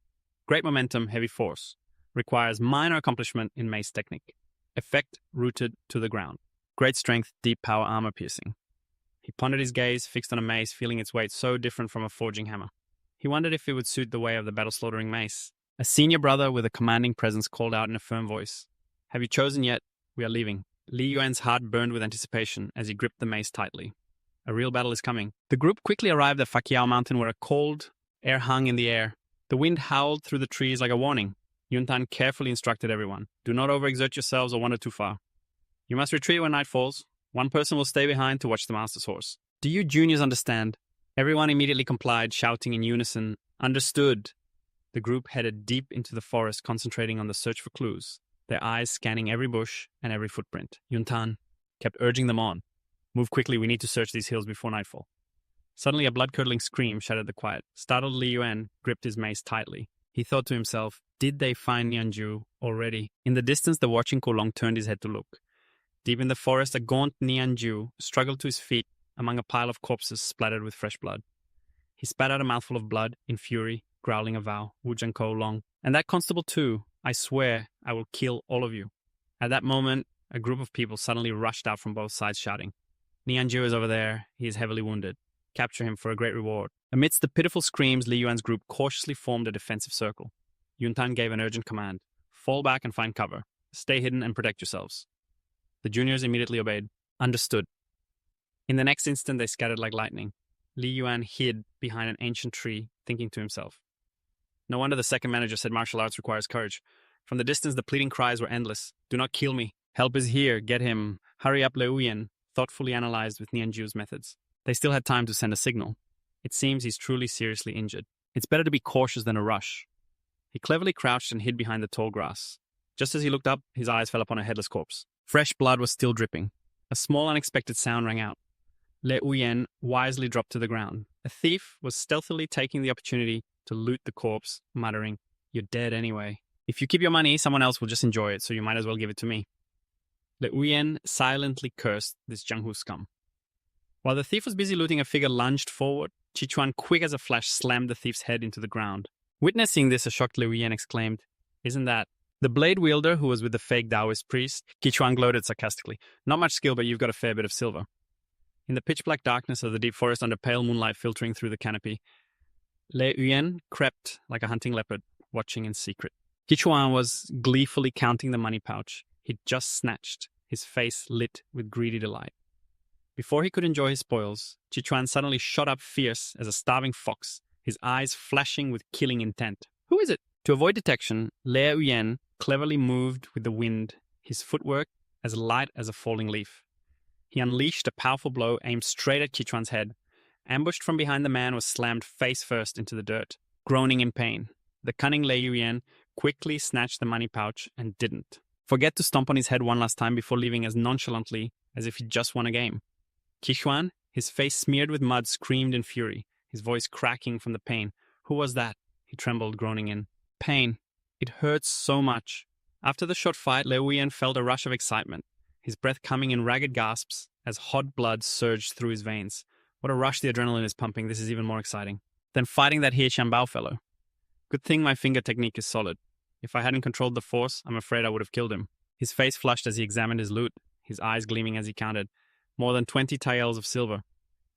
Great momentum, heavy force. Requires minor accomplishment in mace technique. Effect rooted to the ground. Great strength, deep power, armor piercing. He pondered his gaze, fixed on a mace, feeling its weight so different from a forging hammer. He wondered if it would suit the way of the battle-slaughtering mace. A senior brother with a commanding presence called out in a firm voice. Have you chosen yet? We are leaving. Li Yuan's heart burned with anticipation as he gripped the mace tightly. A real battle is coming. The group quickly arrived at Fakiao Mountain where a cold air hung in the air. The wind howled through the trees like a warning. Yuntan carefully instructed everyone. Do not overexert yourselves or wander too far. You must retreat when night falls. One person will stay behind to watch the master's horse. Do you juniors understand? Everyone immediately complied, shouting in unison, Understood. The group headed deep into the forest, concentrating on the search for clues, their eyes scanning every bush and every footprint. Yuntan kept urging them on. Move quickly, we need to search these hills before nightfall. Suddenly, a blood-curdling scream shattered the quiet. Startled, Li Yuan gripped his mace tightly. He thought to himself, did they find Nianju already? In the distance, the watching Kolong turned his head to look. Deep in the forest, a gaunt Nianju struggled to his feet among a pile of corpses splattered with fresh blood. He spat out a mouthful of blood in fury, growling a vow, Wujian Kolong. And that constable too. I swear I will kill all of you. At that moment, a group of people suddenly rushed out from both sides shouting, Nianju is over there. He is heavily wounded. Capture him for a great reward. Amidst the pitiful screams, Li Yuan's group cautiously formed a defensive circle. Yuntan gave an urgent command. Fall back and find cover. Stay hidden and protect yourselves. The juniors immediately obeyed. Understood. In the next instant, they scattered like lightning. Li Yuan hid behind an ancient tree, thinking to himself. No wonder the second manager said martial arts requires courage. From the distance, the pleading cries were endless. Do not kill me. Help is here. Get him. Hurry up, Liu Yan, thoughtfully analyzed with Nianju's methods. They still had time to send a signal. It seems he's truly seriously injured. It's better to be cautious than a rush. He cleverly crouched and hid behind the tall grass. Just as he looked up, his eyes fell upon a headless corpse. Fresh blood was still dripping. A small unexpected sound rang out. Le Uyen wisely dropped to the ground. A thief was stealthily taking the opportunity to loot the corpse, muttering, You're dead anyway. If you keep your money, someone else will just enjoy it, so you might as well give it to me. Le Uyen silently cursed this Jianghu scum. While the thief was busy looting, a figure lunged forward. Qichuan, quick as a flash, slammed the thief's head into the ground. Witnessing this, a shocked Liu Yan exclaimed, Isn't that the blade wielder who was with the fake Taoist priest? Qichuan gloated sarcastically. Not much skill, but you've got a fair bit of silver. In the pitch-black darkness of the deep forest under pale moonlight filtering through the canopy, Le Yuan crept like a hunting leopard, watching in secret. Qichuan was gleefully counting the money pouch he'd just snatched, his face lit with greedy delight. Before he could enjoy his spoils, Qichuan suddenly shot up fierce as a starving fox, his eyes flashing with killing intent. Who is it? To avoid detection, Le Yuan cleverly moved with the wind, his footwork as light as a falling leaf. He unleashed a powerful blow aimed straight at Qichuan's head. Ambushed from behind, the man was slammed face first into the dirt, groaning in pain. The cunning Le Yuan quickly snatched the money pouch and didn't forget to stomp on his head one last time before leaving as nonchalantly as if he'd just won a game. Qichuan, his face smeared with mud, screamed in fury, his voice cracking from the pain. Who was that? He trembled, groaning in pain. It hurts so much. After the short fight, Le Yuan felt a rush of excitement, his breath coming in ragged gasps as hot blood surged through his veins. What a rush the adrenaline is pumping. This is even more exciting than fighting that He Xianbao fellow. Good thing my finger technique is solid. If I hadn't controlled the force, I'm afraid I would have killed him. His face flushed as he examined his loot, his eyes gleaming as he counted. More than 20 taels of silver.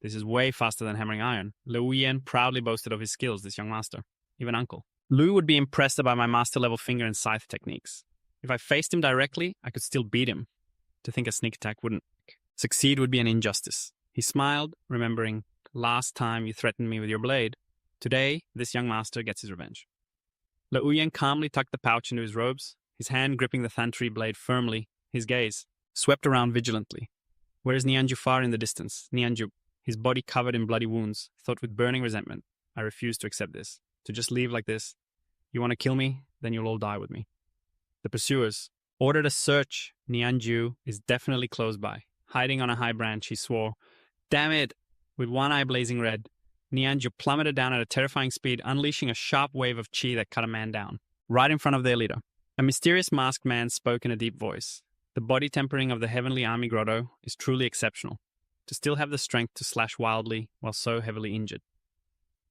This is way faster than hammering iron. Liu Yan proudly boasted of his skills, this young master. Even uncle. Lu would be impressed about my master-level finger and scythe techniques. If I faced him directly, I could still beat him. To think a sneak attack wouldn't succeed would be an injustice. He smiled, remembering, last time you threatened me with your blade. Today, this young master gets his revenge. Le Uyen calmly tucked the pouch into his robes, his hand gripping the thantri blade firmly, his gaze swept around vigilantly. Where is Nianju far in the distance? Nianju, his body covered in bloody wounds, thought with burning resentment. I refuse to accept this. To just leave like this. You want to kill me? Then you'll all die with me. The pursuers ordered a search. Nianju is definitely close by. Hiding on a high branch, he swore. Damn it! With one eye blazing red, Nianju plummeted down at a terrifying speed, unleashing a sharp wave of chi that cut a man down, right in front of their leader. A mysterious masked man spoke in a deep voice. The body tempering of the Heavenly Army Grotto is truly exceptional. To still have the strength to slash wildly while so heavily injured.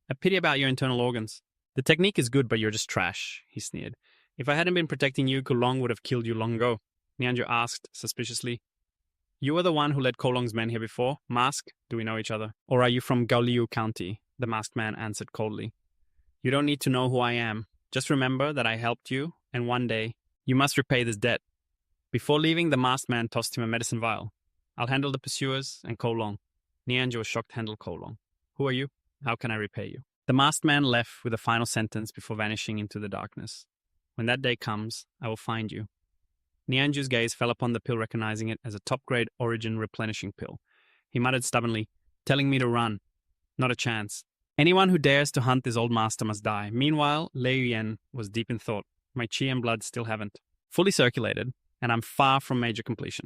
A pity about your internal organs. The technique is good, but you're just trash, he sneered. If I hadn't been protecting you, Kulong would have killed you long ago. Nianju asked, suspiciously. You are the one who led Kolong's men here before. Mask, do we know each other? Or are you from Gaoliu County? The masked man answered coldly. You don't need to know who I am. Just remember that I helped you, and one day, you must repay this debt. Before leaving, the masked man tossed him a medicine vial. I'll handle the pursuers and Kolong. Nianju was shocked to handle Kolong. Who are you? How can I repay you? The masked man left with a final sentence before vanishing into the darkness. When that day comes, I will find you. Nianju's gaze fell upon the pill, recognizing it as a top-grade origin replenishing pill. He muttered stubbornly, telling me to run. Not a chance. Anyone who dares to hunt this old master must die. Meanwhile, Lei Yuan was deep in thought. My chi and blood still haven't fully circulated, and I'm far from major completion.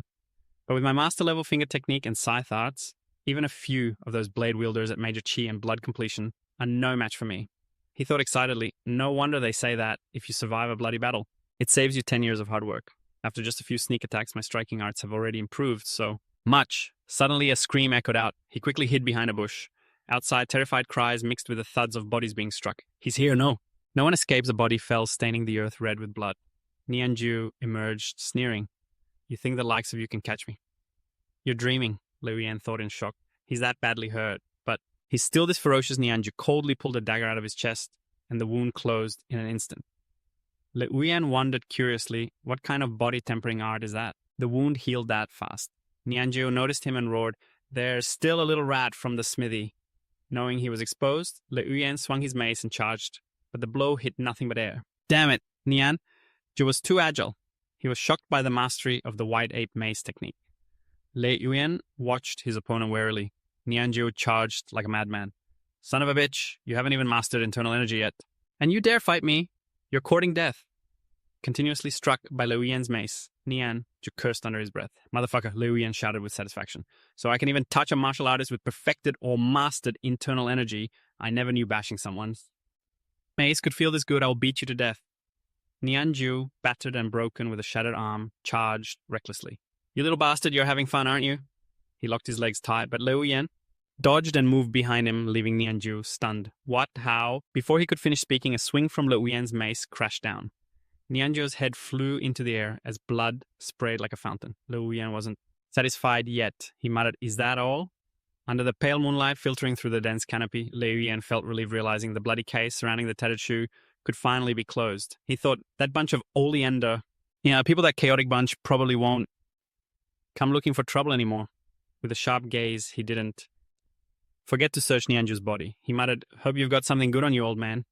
But with my master level finger technique and scythe arts, even a few of those blade wielders at major chi and blood completion are no match for me. He thought excitedly, no wonder they say that if you survive a bloody battle, it saves you 10 years of hard work. After just a few sneak attacks, my striking arts have already improved so much. Suddenly a scream echoed out. He quickly hid behind a bush. Outside, terrified cries mixed with the thuds of bodies being struck. He's here, no. No one escapes. A body fell, staining the earth red with blood. Nianju emerged, sneering. You think the likes of you can catch me? You're dreaming, Liu Yan thought in shock. He's that badly hurt. But he's still this ferocious. Nianju coldly pulled a dagger out of his chest, and the wound closed in an instant. Liu Yan wondered curiously, what kind of body tempering art is that? The wound healed that fast. Nianju noticed him and roared, There's still a little rat from the smithy. Knowing he was exposed, Liu Yan swung his mace and charged, but the blow hit nothing but air. Damn it, Nian! Ju was too agile. He was shocked by the mastery of the white ape mace technique. Lei Yuan watched his opponent warily. Nianju charged like a madman. Son of a bitch, you haven't even mastered internal energy yet. And you dare fight me? You're courting death. Continuously struck by Liu Yan's mace, Nianju cursed under his breath. Motherfucker, Liu Yan shouted with satisfaction. So I can even touch a martial artist with perfected or mastered internal energy. I never knew bashing someone's mace could feel this good. I will beat you to death. Nianju, battered and broken with a shattered arm, charged recklessly. You little bastard, you're having fun, aren't you? He locked his legs tight, but Liu Yan dodged and moved behind him, leaving Nianju stunned. What? How? Before he could finish speaking, a swing from Liu Yan's mace crashed down. Nianju's head flew into the air as blood sprayed like a fountain. Liu Yan wasn't satisfied yet. He muttered, Is that all? Under the pale moonlight filtering through the dense canopy, Liu Yan felt relief realizing the bloody case surrounding the tattered shoe could finally be closed. He thought, that bunch of oleander, people that chaotic bunch probably won't come looking for trouble anymore. With a sharp gaze, he didn't forget to search Nianju's body. He muttered, Hope you've got something good on you, old man.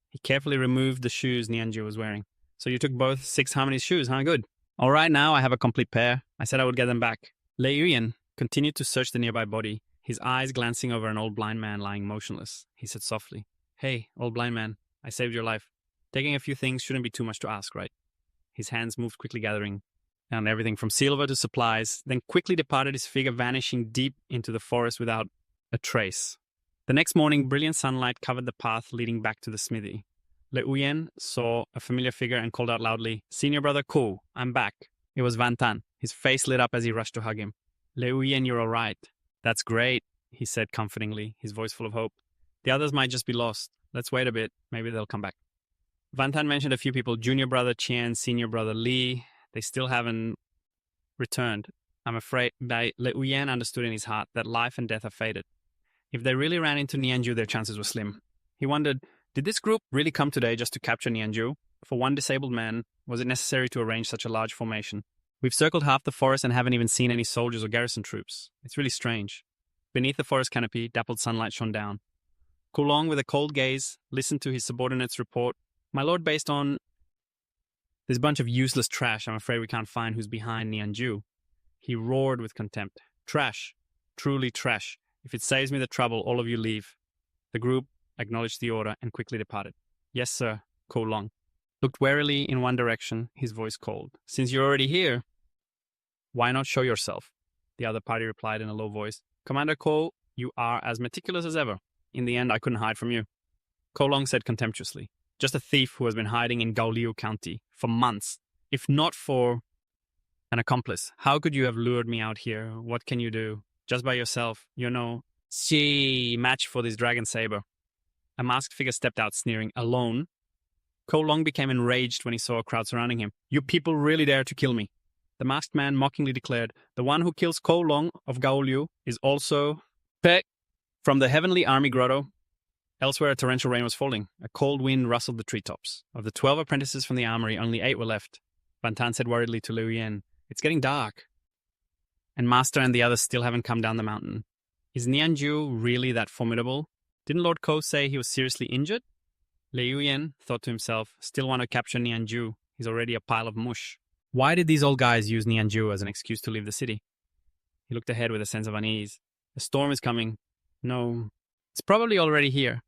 He carefully removed the shoes Nianju was wearing. So you took both 6 Harmony's shoes, huh? Good. All right, now I have a complete pair. I said I would get them back. Lei Yuan continued to search the nearby body, his eyes glancing over an old blind man lying motionless. He said softly, Hey, old blind man, I saved your life. Taking a few things shouldn't be too much to ask, right? His hands moved quickly, gathering down everything from silver to supplies, then quickly departed, his figure vanishing deep into the forest without a trace. The next morning, brilliant sunlight covered the path leading back to the smithy. Liu Yan saw a familiar figure and called out loudly, Senior brother Ku, I'm back. It was Van Tan. His face lit up as he rushed to hug him. Liu Yan, you're all right. That's great, he said comfortingly, his voice full of hope. The others might just be lost. Let's wait a bit. Maybe they'll come back. Van Tan mentioned a few people, junior brother Qian, senior brother Li. They still haven't returned. I'm afraid Liu Yan understood in his heart that life and death are fated. If they really ran into Nianju, their chances were slim. He wondered, did this group really come today just to capture Nianju? For one disabled man, was it necessary to arrange such a large formation? We've circled half the forest and haven't even seen any soldiers or garrison troops. It's really strange. Beneath the forest canopy, dappled sunlight shone down. Kulong, with a cold gaze, listened to his subordinate's report. My lord, based on this bunch of useless trash, I'm afraid we can't find who's behind Nianju. He roared with contempt. Trash. Truly trash. If it saves me the trouble, all of you leave. The group acknowledged the order and quickly departed. Yes, sir, Kulong looked warily in one direction, his voice cold. Since you're already here, why not show yourself? The other party replied in a low voice. Commander Ko, you are as meticulous as ever. In the end, I couldn't hide from you. Kolong said contemptuously. Just a thief who has been hiding in Gaoliu County for months. If not for an accomplice, how could you have lured me out here? What can you do? Just by yourself, you're no match for this dragon saber. A masked figure stepped out, sneering. Alone? Kolong became enraged when he saw a crowd surrounding him. You people really dare to kill me. The masked man mockingly declared, the one who kills Kolong of Gaoliu is also Pek. From the heavenly army grotto, elsewhere a torrential rain was falling. A cold wind rustled the treetops. Of the 12 apprentices from the armory, only 8 were left. Van Tan said worriedly to Liu Yan, It's getting dark. And Master and the others still haven't come down the mountain. Is Nianju really that formidable? Didn't Lord Ko say he was seriously injured? Liu Yan thought to himself, still want to capture Nianju. He's already a pile of mush. Why did these old guys use Nianju as an excuse to leave the city? He looked ahead with a sense of unease. A storm is coming. No, it's probably already here.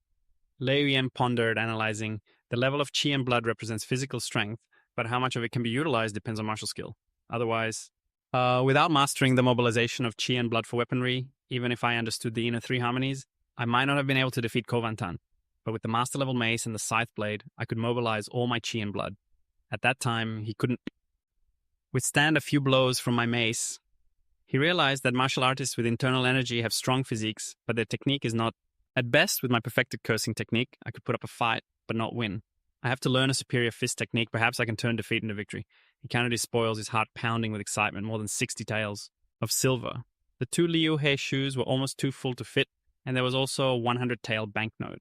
Lei Yuan pondered, analyzing. The level of qi and blood represents physical strength, but how much of it can be utilized depends on martial skill. Otherwise, without mastering the mobilization of qi and blood for weaponry, even if I understood the inner three harmonies, I might not have been able to defeat Kovantan. But with the master level mace and the scythe blade, I could mobilize all my qi and blood. At that time, he couldn't withstand a few blows from my mace. He realized that martial artists with internal energy have strong physiques, but their technique is not. At best, with my perfected cursing technique, I could put up a fight, but not win. I have to learn a superior fist technique. Perhaps I can turn defeat into victory. He counted his spoils, his heart pounding with excitement, more than 60 taels of silver. The 2 Liu He shoes were almost too full to fit, and there was also a 100-tael banknote.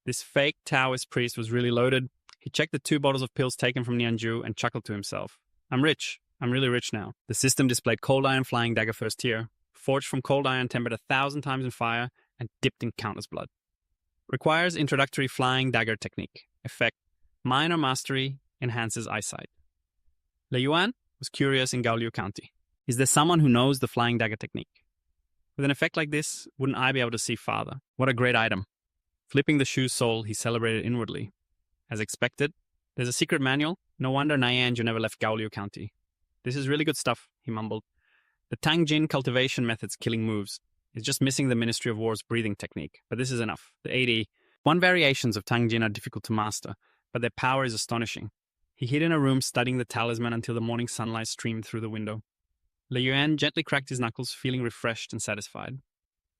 This fake Taoist priest was really loaded. He checked the 2 bottles of pills taken from Nianju and chuckled to himself. I'm rich. I'm really rich now. The system displayed cold iron flying dagger first tier, forged from cold iron tempered 1,000 times in fire and dipped in countless blood. Requires introductory flying dagger technique. Effect: minor mastery, enhances eyesight. Lei Yuan was curious in Gaoliu County. Is there someone who knows the flying dagger technique? With an effect like this, wouldn't I be able to see farther? What a great item. Flipping the shoe's sole, he celebrated inwardly. As expected, there's a secret manual. No wonder Nianju never left Gaoliu County. This is really good stuff, he mumbled. The Tangjin cultivation method's killing moves. It's just missing the Ministry of War's breathing technique, but this is enough. The 81 variations of Tangjin are difficult to master, but their power is astonishing. He hid in a room studying the talisman until the morning sunlight streamed through the window. Lei Yuan gently cracked his knuckles, feeling refreshed and satisfied.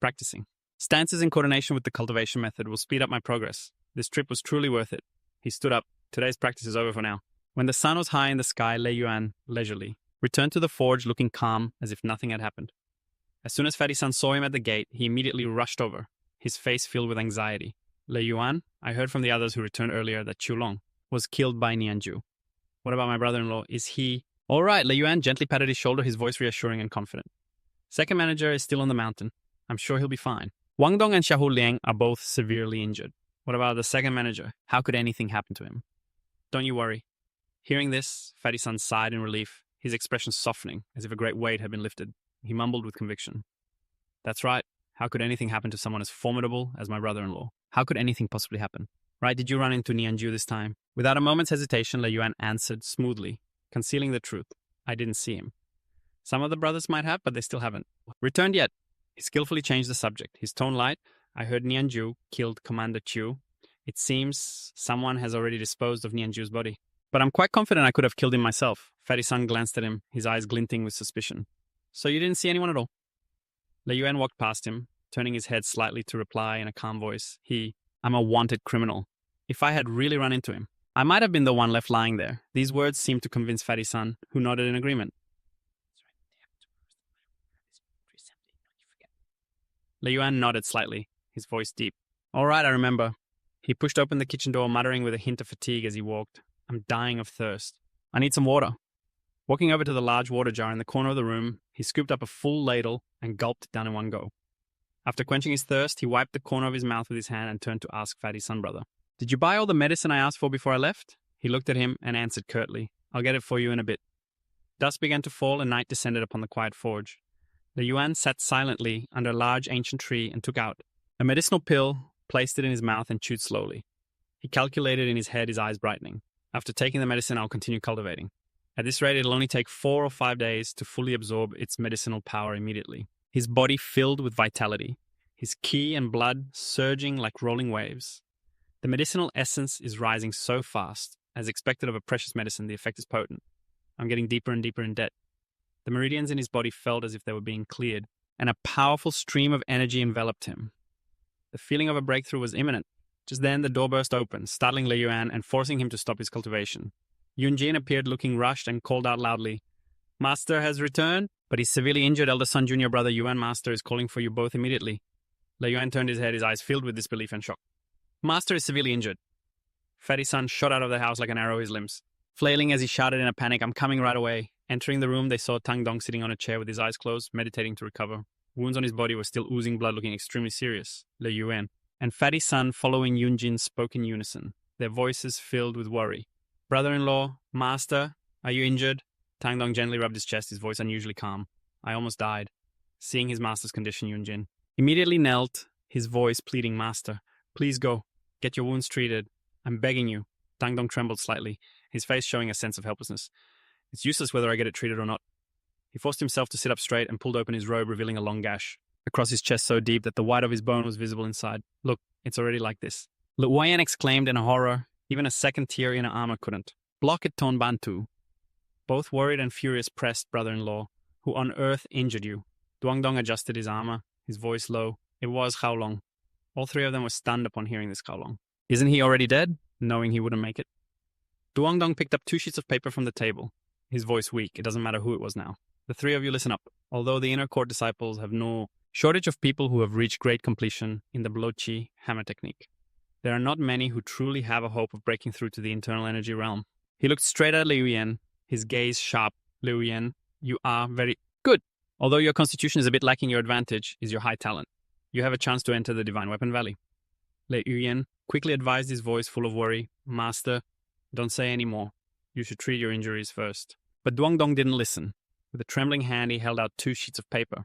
Practicing. Stances in coordination with the cultivation method will speed up my progress. This trip was truly worth it. He stood up. Today's practice is over for now. When the sun was high in the sky, Lei Yuan, leisurely, returned to the forge looking calm as if nothing had happened. As soon as Fatty-san saw him at the gate, he immediately rushed over, his face filled with anxiety. Lei Yuan, I heard from the others who returned earlier that Chulong was killed by Nianju. What about my brother-in-law? Is he... All right, Lei Yuan gently patted his shoulder, his voice reassuring and confident. Second manager is still on the mountain. I'm sure he'll be fine. Wang Dong and Xiahou Liang are both severely injured. What about the second manager? How could anything happen to him? Don't you worry. Hearing this, Fatty-san sighed in relief, his expression softening, as if a great weight had been lifted. He mumbled with conviction. That's right. How could anything happen to someone as formidable as my brother-in-law? How could anything possibly happen? Right, did you run into Nianju this time? Without a moment's hesitation, Lei Yuan answered smoothly, concealing the truth. I didn't see him. Some of the brothers might have, but they still haven't. Returned yet? He skillfully changed the subject, his tone light. I heard Nianju killed Commander Chu. It seems someone has already disposed of Nianju's body. But I'm quite confident I could have killed him myself. Fatty-san glanced at him, his eyes glinting with suspicion. So you didn't see anyone at all? Lei Yuan walked past him, turning his head slightly to reply in a calm voice. I'm a wanted criminal. If I had really run into him, I might have been the one left lying there. These words seemed to convince Fatty-san, who nodded in agreement. Lei Yuan nodded slightly, his voice deep. All right, I remember. He pushed open the kitchen door, muttering with a hint of fatigue as he walked. I'm dying of thirst. I need some water. Walking over to the large water jar in the corner of the room, he scooped up a full ladle and gulped it down in one go. After quenching his thirst, he wiped the corner of his mouth with his hand and turned to ask Fatty-san brother. Did you buy all the medicine I asked for before I left? He looked at him and answered curtly. I'll get it for you in a bit. Dusk began to fall and night descended upon the quiet forge. Lei Yuan sat silently under a large ancient tree and took out a medicinal pill, placed it in his mouth and chewed slowly. He calculated in his head, his eyes brightening. After taking the medicine, I'll continue cultivating. At this rate, it'll only take 4 or 5 days to fully absorb its medicinal power immediately. His body filled with vitality, his qi and blood surging like rolling waves. The medicinal essence is rising so fast. As expected of a precious medicine, the effect is potent. I'm getting deeper and deeper in debt. The meridians in his body felt as if they were being cleared, and a powerful stream of energy enveloped him. The feeling of a breakthrough was imminent. Just then, the door burst open, startling Lei Yuan and forcing him to stop his cultivation. Yunjin appeared looking rushed and called out loudly, Master has returned, but his severely injured elder son junior brother Yuan Master is calling for you both immediately. Lei Yuan turned his head, his eyes filled with disbelief and shock. Master is severely injured. Fatty-san shot out of the house like an arrow, his limbs flailing as he shouted in a panic, I'm coming right away. Entering the room, they saw Tang Dong sitting on a chair with his eyes closed, meditating to recover. Wounds on his body were still oozing blood, looking extremely serious. Lei Yuan and Fatty-san, following Yunjin, spoke in unison, their voices filled with worry. Brother-in-law, Master, are you injured? Tang Dong gently rubbed his chest, his voice unusually calm. I almost died. Seeing his master's condition, Yunjin immediately knelt, his voice pleading, Master, please go. Get your wounds treated. I'm begging you. Dang Dong trembled slightly, his face showing a sense of helplessness. It's useless whether I get it treated or not. He forced himself to sit up straight and pulled open his robe, revealing a long gash across his chest so deep that the white of his bone was visible inside. Look, it's already like this. Luoyan exclaimed in horror. Even a second-tier inner armor couldn't. Block it, Ton Bantu. Both worried and furious pressed brother-in-law. Who on earth injured you? Duangdong adjusted his armor, his voice low. It was Haolong. All three of them were stunned upon hearing this Haolong. Isn't he already dead? Knowing he wouldn't make it. Duangdong picked up 2 sheets of paper from the table. His voice weak. It doesn't matter who it was now. The three of you listen up. Although the inner court disciples have no shortage of people who have reached great completion in the Blochi hammer technique, there are not many who truly have a hope of breaking through to the internal energy realm. He looked straight at Liu Yan, his gaze sharp. Liu Yan, you are very good. Although your constitution is a bit lacking, your advantage is your high talent. You have a chance to enter the Divine Weapon Valley. Liu Yan quickly advised, his voice full of worry, Master, don't say any more. You should treat your injuries first. But Duangdong didn't listen. With a trembling hand, he held out 2 sheets of paper.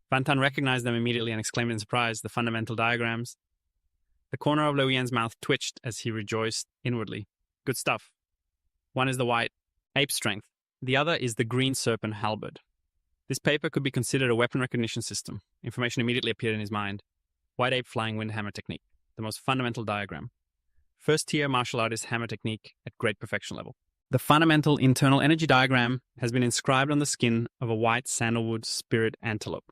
Van Tan recognized them immediately and exclaimed in surprise, the fundamental diagrams. The corner of Liu Yan's mouth twitched as he rejoiced inwardly. Good stuff. One is the white ape strength. The other is the green serpent halberd. This paper could be considered a weapon recognition system. Information immediately appeared in his mind. White ape flying wind hammer technique. The most fundamental diagram. First tier martial artist hammer technique at great perfection level. The fundamental internal energy diagram has been inscribed on the skin of a white sandalwood spirit antelope.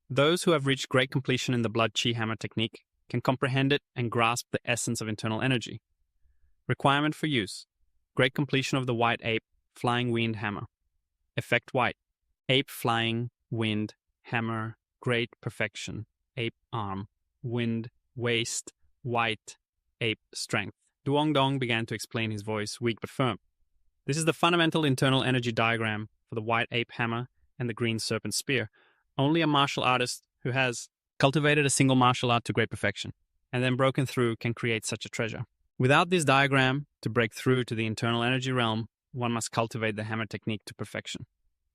Those who have reached great completion in the blood chi hammer technique can comprehend it and grasp the essence of internal energy. Requirement for use. Great completion of the white ape flying wind hammer. Effect white. Ape flying wind hammer. Great perfection. Ape arm. Wind waist. White ape strength. Duongdong began to explain, his voice weak but firm. This is the fundamental internal energy diagram for the white ape hammer and the green serpent spear. Only a martial artist who has cultivated a single martial art to great perfection and then broken through can create such a treasure. Without this diagram, to break through to the internal energy realm, one must cultivate the hammer technique to perfection.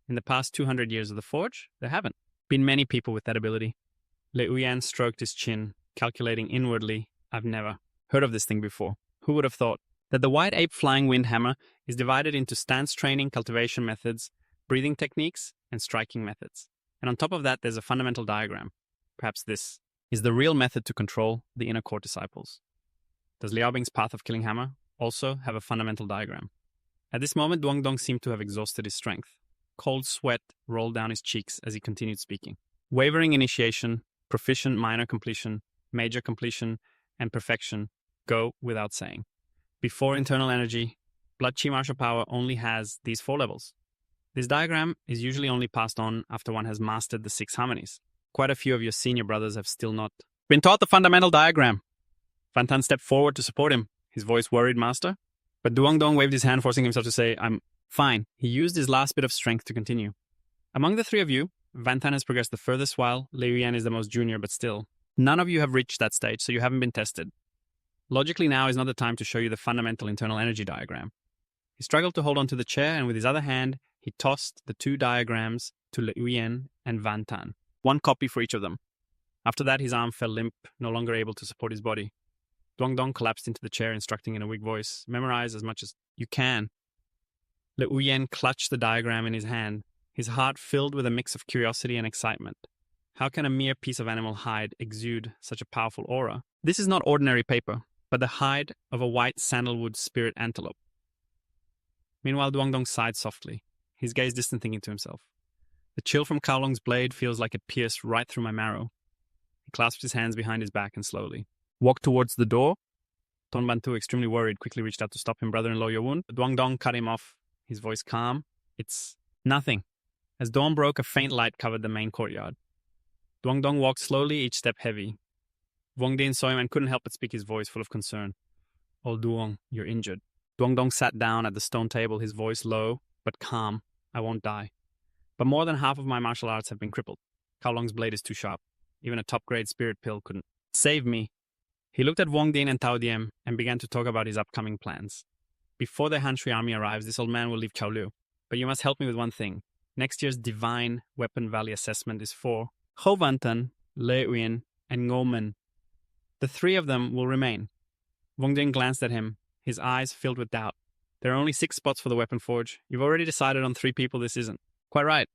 In the past 200 years of the forge, there haven't been many people with that ability. Liu Yan stroked his chin, calculating inwardly, I've never heard of this thing before. Who would have thought that the white ape flying wind hammer is divided into stance training, cultivation methods, breathing techniques, and striking methods. And on top of that, there's a fundamental diagram. Perhaps this is the real method to control the inner court disciples. Does Liao Bing's path of killing hammer also have a fundamental diagram? At this moment, Duangdong seemed to have exhausted his strength. Cold sweat rolled down his cheeks as he continued speaking. Wavering initiation, proficient minor completion, major completion, and perfection go without saying. Before internal energy, blood chi martial power only has these 4 levels. This diagram is usually only passed on after one has mastered the 6 harmonies. Quite a few of your senior brothers have still not been taught the fundamental diagram. Van Tan stepped forward to support him, his voice worried, Master. But Duangdong waved his hand, forcing himself to say, I'm fine. He used his last bit of strength to continue. Among the 3 of you, Van Tan has progressed the furthest while Liu Yan is the most junior, but still. None of you have reached that stage, so you haven't been tested. Logically, now is not the time to show you the fundamental internal energy diagram. He struggled to hold on to the chair, and with his other hand, he tossed the 2 diagrams to Liu Yan and Van Tan, 1 copy for each of them. After that, his arm fell limp, no longer able to support his body. Duangdong collapsed into the chair, instructing in a weak voice, memorize as much as you can. Liu Yan clutched the diagram in his hand, his heart filled with a mix of curiosity and excitement. How can a mere piece of animal hide exude such a powerful aura? This is not ordinary paper, but the hide of a white sandalwood spirit antelope. Meanwhile, Duangdong sighed softly, his gaze distant, thinking to himself. The chill from Kowlong's blade feels like it pierced right through my marrow. He clasped his hands behind his back and slowly walked towards the door. Ton Bantu, extremely worried, quickly reached out to stop him, brother-in-law Yowun. Duangdong cut him off, his voice calm. It's nothing. As dawn broke, a faint light covered the main courtyard. Duangdong walked slowly, each step heavy. Wang Din saw him and couldn't help but speak, his voice full of concern. Oh, Duong, you're injured. Duangdong sat down at the stone table, his voice low but calm. I won't die. But more than half of my martial arts have been crippled. Kowlong's blade is too sharp. Even a top-grade spirit pill couldn't save me. He looked at Wang Din and Tao Diem and began to talk about his upcoming plans. Before the Han Shui army arrives, this old man will leave Chaoliu. But you must help me with one thing. Next year's Divine Weapon Valley assessment is for Ho Van Tan, Le Uyen, and Ngo Men. The three of them will remain. Wang Ding glanced at him, his eyes filled with doubt. There are only 6 spots for the weapon forge. You've already decided on 3 people this isn't. Quite right.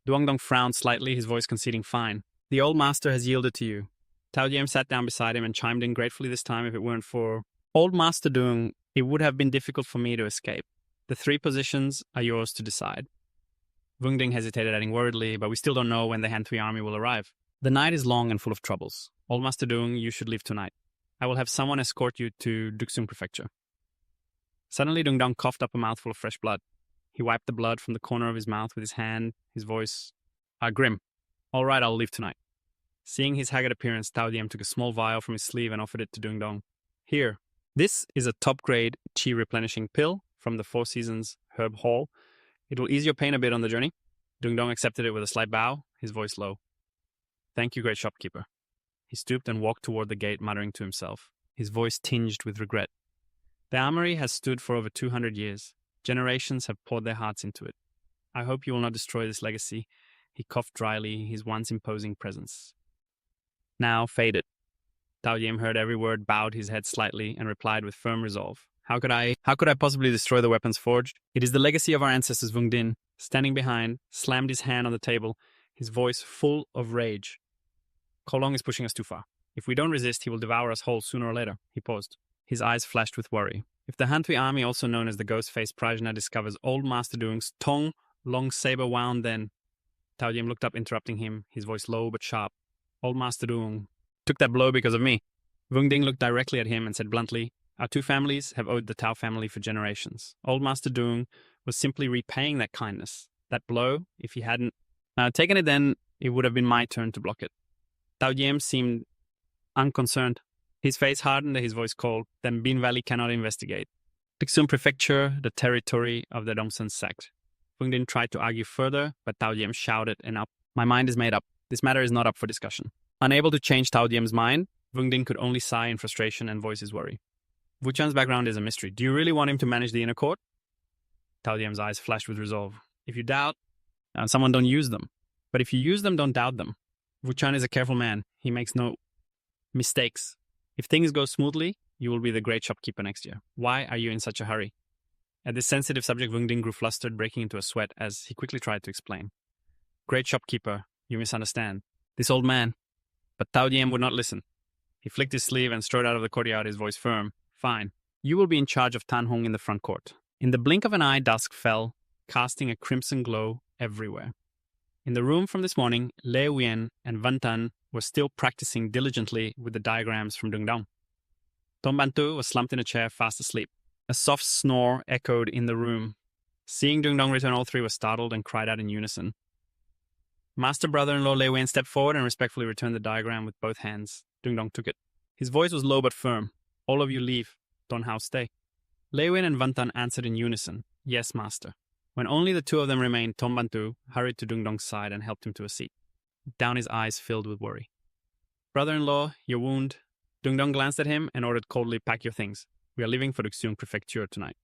Duongdong frowned slightly, his voice conceding fine. The old master has yielded to you. Tao Diem sat down beside him and chimed in gratefully this time. If it weren't for old master Duong, it would have been difficult for me to escape. The 3 positions are yours to decide. Wang Ding hesitated, adding worriedly, but we still don't know when the Han Tui army will arrive. The night is long and full of troubles. Old master Duong, you should leave tonight. I will have someone escort you to Duxung Prefecture. Suddenly, Dungdong coughed up a mouthful of fresh blood. He wiped the blood from the corner of his mouth with his hand, his voice grim. All right, I'll leave tonight. Seeing his haggard appearance, Tao Diem took a small vial from his sleeve and offered it to Dungdong. Here, this is a top-grade chi replenishing pill from the Four Seasons Herb Hall. It will ease your pain a bit on the journey. Dungdong accepted it with a slight bow, his voice low. Thank you, great shopkeeper. He stooped and walked toward the gate, muttering to himself, his voice tinged with regret. The armory has stood for over 200 years. Generations have poured their hearts into it. I hope you will not destroy this legacy. He coughed dryly, his once imposing presence now faded. Tao Yim heard every word, bowed his head slightly, and replied with firm resolve. How could I possibly destroy the weapons forged? It is the legacy of our ancestors. Wung Din, standing behind, slammed his hand on the table, his voice full of rage. Kolong is pushing us too far. If we don't resist, he will devour us whole sooner or later. He paused. His eyes flashed with worry. If the Han Tui army, also known as the Ghost-Faced Prajna, discovers old Master Doong's Tong long saber wound, then... Tao Yim looked up, interrupting him, his voice low but sharp. Old Master Doong took that blow because of me. Wung Ding looked directly at him and said bluntly, our 2 families have owed the Tao family for generations. Old Master Doong was simply repaying that kindness. That blow, if he hadn't taken it then, it would have been my turn to block it. Tao Yim seemed unconcerned. His face hardened, his voice cold. Then Bin Valley cannot investigate. Dixun Prefecture, the territory of the Dongsun sect. Wung Din tried to argue further, but Tao Yim shouted and up. My mind is made up. This matter is not up for discussion. Unable to change Tao Yim's mind, Wung Din could only sigh in frustration and voice his worry. Wu Chan's background is a mystery. Do you really want him to manage the inner court? Tao Yim's eyes flashed with resolve. If you doubt, someone don't use them. But if you use them, don't doubt them. Wu Chan is a careful man. He makes no mistakes. If things go smoothly, you will be the great shopkeeper next year. Why are you in such a hurry? At this sensitive subject, Wung Din grew flustered, breaking into a sweat as he quickly tried to explain. Great shopkeeper, you misunderstand. This old man. But Tao Diem would not listen. He flicked his sleeve and strode out of the courtyard, his voice firm. Fine. You will be in charge of Tan Hong in the front court. In the blink of an eye, dusk fell, casting a crimson glow everywhere. In the room from this morning, Lei Wien and Van Tan were still practicing diligently with the diagrams from Dung Dong. Tom Bantu was slumped in a chair, fast asleep. A soft snore echoed in the room. Seeing Dung Dong return, all 3 were startled and cried out in unison. Master brother-in-law Lei Wien stepped forward and respectfully returned the diagram with both hands. Dung Dong took it. His voice was low but firm. All of you leave. Don Hao stay. Lei Wien and Van Tan answered in unison. Yes, master. When only the 2 of them remained, Tom Bantu hurried to Dung Dong's side and helped him to a seat. Down his eyes filled with worry. Brother-in-law, your wound. Dung Dong glanced at him and ordered coldly, pack your things. We are leaving for Duxiong Prefecture tonight.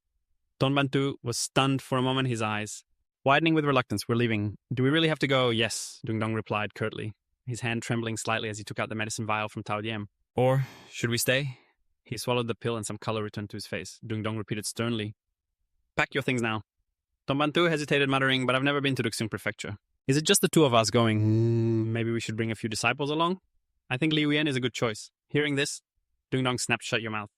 Ton Bantu was stunned for a moment, his eyes widening with reluctance. We're leaving. Do we really have to go? Yes, Dung Dong replied curtly, his hand trembling slightly as he took out the medicine vial from Tao Diem. Or, should we stay? He swallowed the pill and some color returned to his face. Dung Dong repeated sternly, pack your things now. Ton Bantu hesitated, muttering, but I've never been to Duxiong Prefecture. Is it just the 2 of us going, maybe we should bring a few disciples along? I think Li Wien is a good choice. Hearing this, Dung Dong snapped shut your mouth.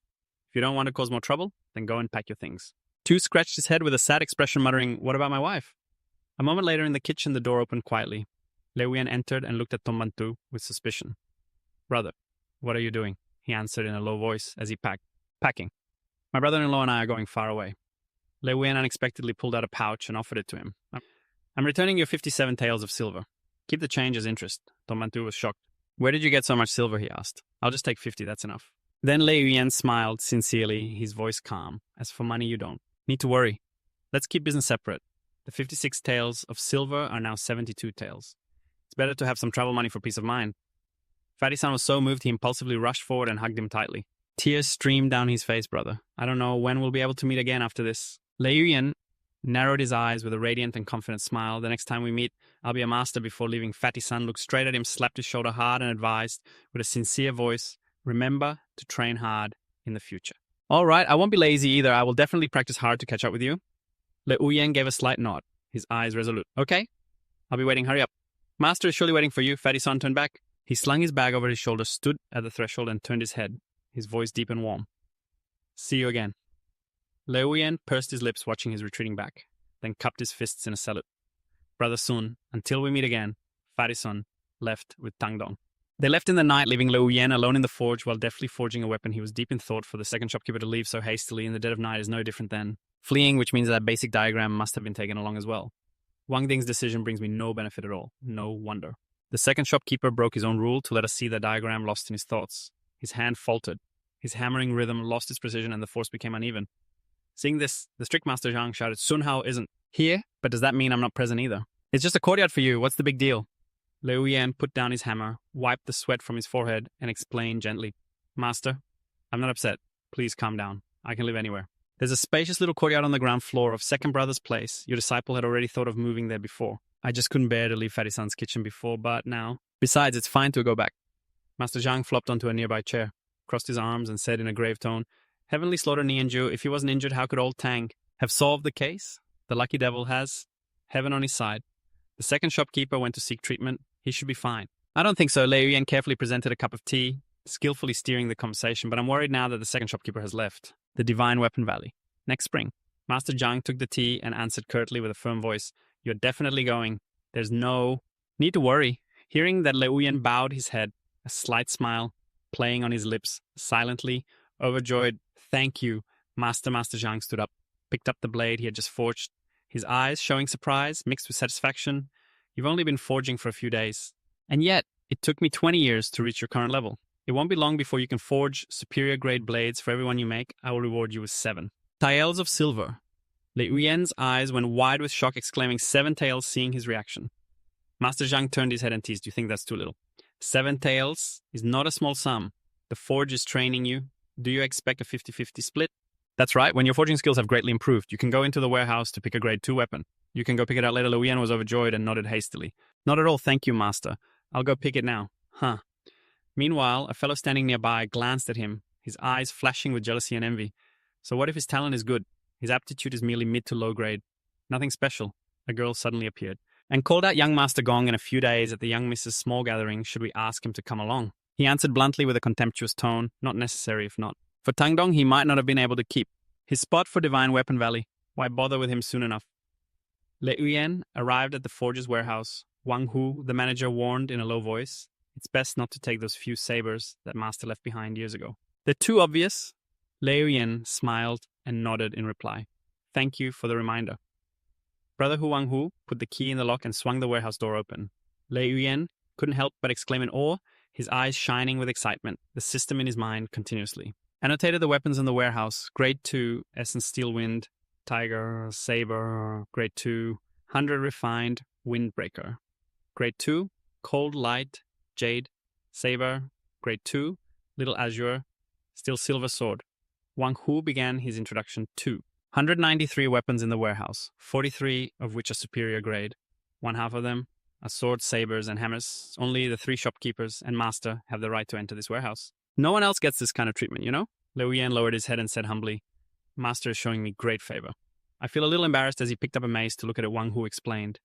If you don't want to cause more trouble, then go and pack your things. Tu scratched his head with a sad expression, muttering, what about my wife? A moment later in the kitchen, the door opened quietly. Lei Wien entered and looked at Tom Bantu with suspicion. Brother, what are you doing? He answered in a low voice as he packed. Packing. My brother-in-law and I are going far away. Lei Wien unexpectedly pulled out a pouch and offered it to him. I'm returning your 57 taels of silver. Keep the change as interest. Tom Bantu was shocked. Where did you get so much silver? He asked. I'll just take 50, that's enough. Then Lei Wien smiled sincerely, his voice calm. As for money, you don't need to worry. Let's keep business separate. The 56 taels of silver are now 72 taels. It's better to have some travel money for peace of mind. Fatty-san was so moved he impulsively rushed forward and hugged him tightly. Tears streamed down his face, brother. I don't know when we'll be able to meet again after this. Lei Wien narrowed his eyes with a radiant and confident smile. The next time we meet, I'll be a master before leaving. Fatty-san looked straight at him, slapped his shoulder hard and advised, with a sincere voice, Remember to train hard in the future. All right, I won't be lazy either. I will definitely practice hard to catch up with you. Le Uyen gave a slight nod, his eyes resolute. Okay, I'll be waiting. Hurry up. Master is surely waiting for you. Fatty Son turned back. He slung his bag over his shoulder, stood at the threshold, and turned his head, his voice deep and warm. See you again. Le Uyen pursed his lips, watching his retreating back, then cupped his fists in a salute. Brother Sun, until we meet again, Fatty Son left with Tangdong. They left in the night, leaving Le Uyen alone in the forge while deftly forging a weapon. He was deep in thought, for the second shopkeeper to leave so hastily in the dead of night is no different than fleeing, which means that basic diagram must have been taken along as well. Wang Ding's decision brings me no benefit at all. No wonder. The second shopkeeper broke his own rule to let us see the diagram lost in his thoughts. His hand faltered. His hammering rhythm lost its precision and the force became uneven. Seeing this, the strict Master Zhang shouted, Sun Hao isn't here, but does that mean I'm not present either? It's just a courtyard for you. What's the big deal? Le Uyen put down his hammer, wiped the sweat from his forehead, and explained gently, Master, I'm not upset. Please calm down. I can live anywhere. There's a spacious little courtyard on the ground floor of Second Brother's place. Your disciple had already thought of moving there before. I just couldn't bear to leave Fatty San's kitchen before, but now. Besides, it's fine to go back. Master Zhang flopped onto a nearby chair, crossed his arms, and said in a grave tone, Heavenly Slaughter Nianju, if he wasn't injured, how could old Tang have solved the case? The lucky devil has heaven on his side. The second shopkeeper went to seek treatment. He should be fine. I don't think so. Le Uyen carefully presented a cup of tea, skillfully steering the conversation, but I'm worried now that the second shopkeeper has left. The Divine Weapon Valley. Next spring. Master Zhang took the tea and answered curtly with a firm voice, You're definitely going. There's no need to worry. Hearing that Le Uyen bowed his head, a slight smile playing on his lips, silently, overjoyed, Thank you. Master Zhang stood up, picked up the blade he had just forged, his eyes showing surprise mixed with satisfaction. You've only been forging for a few days. And yet, it took me 20 years to reach your current level. It won't be long before you can forge superior grade blades for everyone you make. I will reward you with 7. Taels of silver. Le Uyen's eyes went wide with shock, exclaiming 7 taels, seeing his reaction. Master Zhang turned his head and teased, You think that's too little? 7 taels is not a small sum. The forge is training you. Do you expect a 50-50 split? That's right. When your forging skills have greatly improved, you can go into the warehouse to pick a grade 2 weapon. You can go pick it out later. Le Uyen was overjoyed and nodded hastily. Not at all, thank you, Master. I'll go pick it now. Huh. Meanwhile, a fellow standing nearby glanced at him, his eyes flashing with jealousy and envy. So what if his talent is good? His aptitude is merely mid to low grade. Nothing special. A girl suddenly appeared and called out young Master Gong in a few days at the young Mrs. Small gathering should we ask him to come along. He answered bluntly with a contemptuous tone, not necessary if not. For Tangdong, he might not have been able to keep his spot for Divine Weapon Valley. Why bother with him soon enough? Le Uyen arrived at the forge's warehouse. Wang Hu, the manager, warned in a low voice, It's best not to take those few sabers that Master left behind years ago. They're too obvious. Le Uyen smiled and nodded in reply. Thank you for the reminder. Brother Hu Wang Hu put the key in the lock and swung the warehouse door open. Le Uyen couldn't help but exclaim in awe, his eyes shining with excitement, the system in his mind continuously. Annotated the weapons in the warehouse. Grade 2, Essence Steel Wind, Tiger, Saber. Grade 2, 100 Refined, Windbreaker. Grade 2, Cold Light, Jade, Saber. Grade 2, Little Azure, Steel Silver Sword. Wang Hu began his introduction to 193 weapons in the warehouse, 43 of which are superior grade. One half of them are swords, sabers, and hammers. Only the 3 shopkeepers and master have the right to enter this warehouse. No one else gets this kind of treatment, you know? Le Uyen lowered his head and said humbly, Master is showing me great favor. I feel a little embarrassed as he picked up a mace to look at it. Wang Hu explained,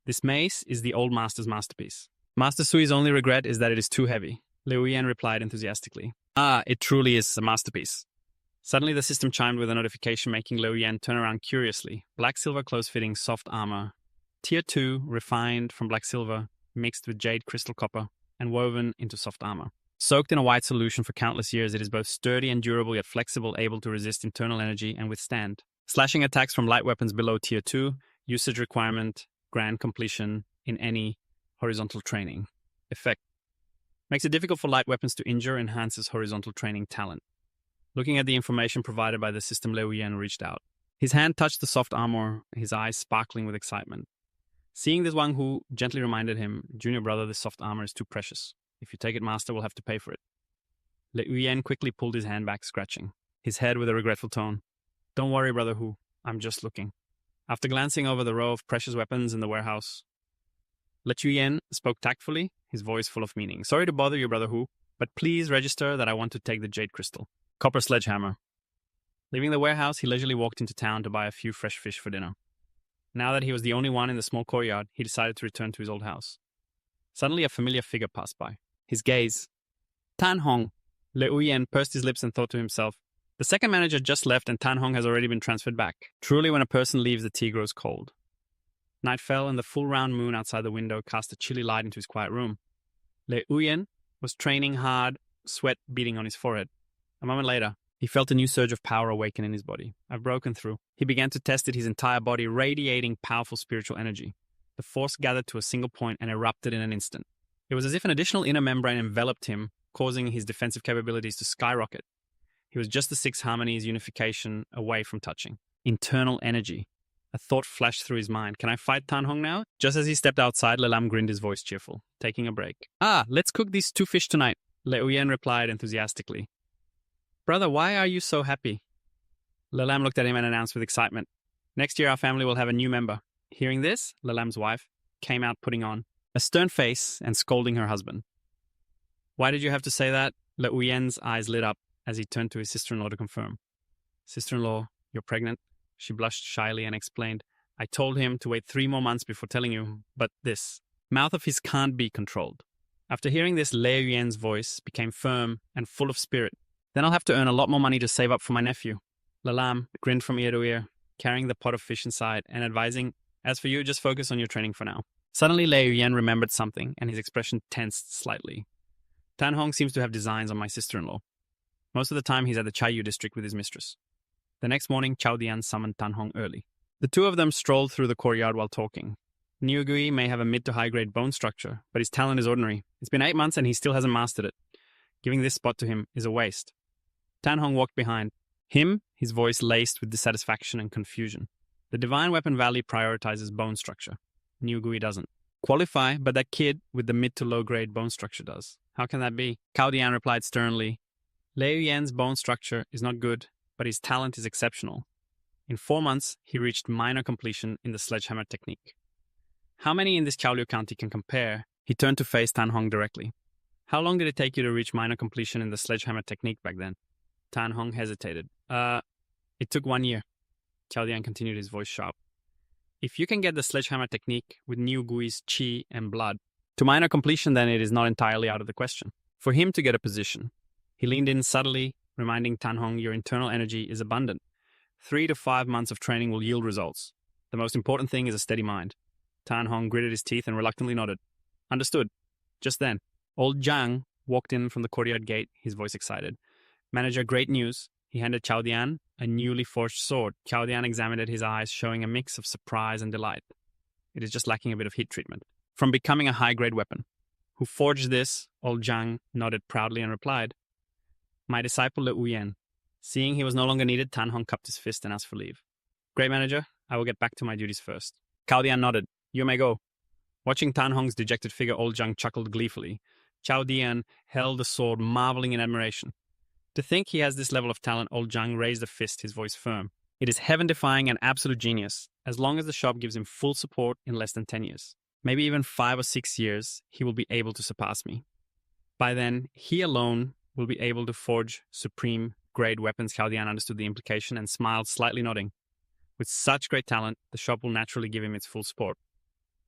This mace is the old master's masterpiece. Master Sui's only regret is that it is too heavy. Le Uyen replied enthusiastically, It truly is a masterpiece. Suddenly the system chimed with a notification making Le Uyen turn around curiously. Black silver close-fitting soft armor. Tier 2, refined from black silver, mixed with jade crystal copper, and woven into soft armor. Soaked in a white solution for countless years, it is both sturdy and durable, yet flexible, able to resist internal energy and withstand slashing attacks from light weapons below Tier 2, usage requirement, grand completion in any horizontal training. Effect. Makes it difficult for light weapons to injure, enhances horizontal training talent. Looking at the information provided by the system, Le Uyen reached out. His hand touched the soft armor, his eyes sparkling with excitement. Seeing this, Wang Hu gently reminded him, Junior brother, this soft armor is too precious. If you take it, Master will have to pay for it. Le Uyen quickly pulled his hand back, scratching his head with a regretful tone. Don't worry, Brother Hu. I'm just looking. After glancing over the row of precious weapons in the warehouse, Le Uyen spoke tactfully, his voice full of meaning. Sorry to bother you, Brother Hu. But please register that I want to take the jade crystal. Copper sledgehammer. Leaving the warehouse, he leisurely walked into town to buy a few fresh fish for dinner. Now that he was the only one in the small courtyard, he decided to return to his old house. Suddenly, a familiar figure passed by. His gaze. Tan Hong. Le Uyen pursed his lips and thought to himself, the second manager just left and Tan Hong has already been transferred back. Truly, when a person leaves, the tea grows cold. Night fell and the full round moon outside the window cast a chilly light into his quiet room. Le Uyen was training hard, sweat beading on his forehead. A moment later, he felt a new surge of power awaken in his body. I've broken through. He began to test it, his entire body radiating powerful spiritual energy. The force gathered to a single point and erupted in an instant. It was as if an additional inner membrane enveloped him, causing his defensive capabilities to skyrocket. He was just the six harmonies unification away from touching. Internal energy. A thought flashed through his mind. Can I fight Tan Hong now? Just as he stepped outside, Lelam grinned, his voice cheerful, taking a break. Let's cook these 2 fish tonight, Le Uyen replied enthusiastically. Brother, why are you so happy? Lelam looked at him and announced with excitement. Next year our family will have a new member. Hearing this, Lelam's wife came out putting on a stern face and scolding her husband. Why did you have to say that? Le Uyen's eyes lit up as he turned to his sister-in-law to confirm. Sister-in-law, you're pregnant? She blushed shyly and explained, I told him to wait 3 more months before telling you, but this mouth of his can't be controlled. After hearing this, Le Uyen's voice became firm and full of spirit. Then I'll have to earn a lot more money to save up for my nephew. Lelam grinned from ear to ear, carrying the pot of fish inside and advising, as for you, just focus on your training for now. Suddenly, Le Uyen remembered something and his expression tensed slightly. Tan Hong seems to have designs on my sister-in-law. Most of the time, he's at the Chayu district with his mistress. The next morning, Chao Dian summoned Tan Hong early. The two of them strolled through the courtyard while talking. Niu Gui may have a mid to high-grade bone structure, but his talent is ordinary. It's been 8 months and he still hasn't mastered it. Giving this spot to him is a waste. Tan Hong walked behind. His voice laced with dissatisfaction and confusion. The Divine Weapon Valley prioritizes bone structure. Niu Gui doesn't. Qualify, but that kid with the mid to low-grade bone structure does. How can that be? Cao Dian replied sternly. Le Yuyen's bone structure is not good, but his talent is exceptional. In 4 months, he reached minor completion in the sledgehammer technique. How many in this Chaoliu County can compare? He turned to face Tan Hong directly. How long did it take you to reach minor completion in the sledgehammer technique back then? Tan Hong hesitated. It took 1 year. Cao Dian continued, his voice sharp. If you can get the sledgehammer technique with Niu Gui's chi and blood to minor completion, then it is not entirely out of the question. For him to get a position, he leaned in subtly, reminding Tan Hong, your internal energy is abundant. 3 to 5 months of training will yield results. The most important thing is a steady mind. Tan Hong gritted his teeth and reluctantly nodded. Understood. Just then, old Zhang walked in from the courtyard gate, his voice excited. Manager, great news. He handed Cao Dian a newly forged sword. Cao Dian examined it, his eyes showing a mix of surprise and delight. It is just lacking a bit of heat treatment. From becoming a high-grade weapon. Who forged this? Old Zhang nodded proudly and replied, my disciple Le Uyen. Seeing he was no longer needed, Tan Hong cupped his fist and asked for leave. Great manager, I will get back to my duties first. Cao Dian nodded. You may go. Watching Tan Hong's dejected figure, old Zhang chuckled gleefully. Cao Dian held the sword, marveling in admiration. To think he has this level of talent, old Zhang raised a fist, his voice firm. It is heaven-defying and absolute genius. As long as the shop gives him full support in less than 10 years. Maybe even 5 or 6 years, he will be able to surpass me. By then, he alone will be able to forge supreme-grade weapons. Cao Dian understood the implication and smiled, slightly nodding. With such great talent, the shop will naturally give him its full support.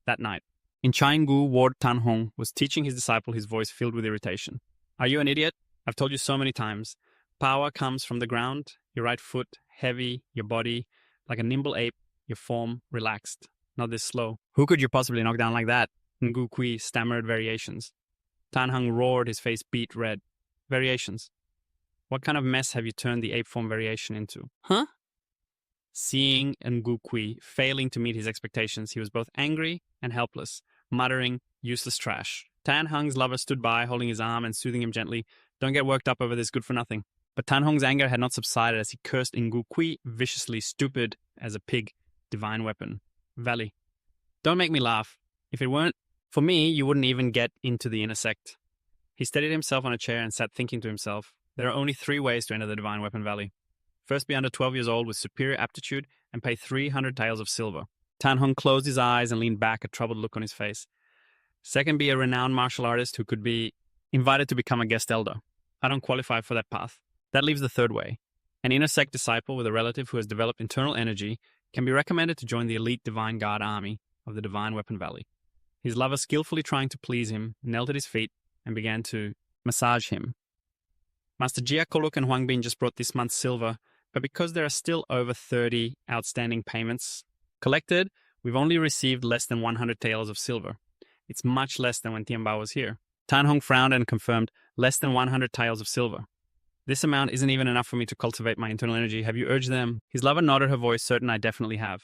That night, in Chaingu, Ward Tan Hong was teaching his disciple, his voice filled with irritation. Are you an idiot? I've told you so many times. Power comes from the ground, your right foot, heavy, your body, like a nimble ape, your form, relaxed, not this slow. Who could you possibly knock down like that? Ngu Kui stammered variations. Tan Hong roared, his face beet red. Variations. What kind of mess have you turned the ape form variation into? Huh? Seeing Ngu Kui failing to meet his expectations, he was both angry and helpless, muttering, useless trash. Tan Hong's lover stood by, holding his arm and soothing him gently. Don't get worked up over this good for nothing. But Tan Hong's anger had not subsided as he cursed Ngu Kui viciously, stupid as a pig. Divine weapon. Valley. Don't make me laugh. If it weren't for me, you wouldn't even get into the inner sect. He steadied himself on a chair and sat thinking to himself, there are only 3 ways to enter the Divine Weapon Valley. First, be under 12 years old with superior aptitude and pay 300 taels of silver. Tan Hong closed his eyes and leaned back, a troubled look on his face. Second, be a renowned martial artist who could be Invited to become a guest elder. I don't qualify for that path. That leaves the third way. An inner sect disciple with a relative who has developed internal energy can be recommended to join the elite Divine Guard army of the Divine Weapon Valley. His lover, skillfully trying to please him, knelt at his feet and began to massage him. Master Jia Koluk and Huang Bin just brought this month's silver, but because there are still over 30 outstanding payments collected, we've only received less than 100 taels of silver. It's much less than when Tianbao was here. Tan Hong frowned and confirmed, less than 100 taels of silver. This amount isn't even enough for me to cultivate my internal energy. Have you urged them? His lover nodded, her voice certain I definitely have.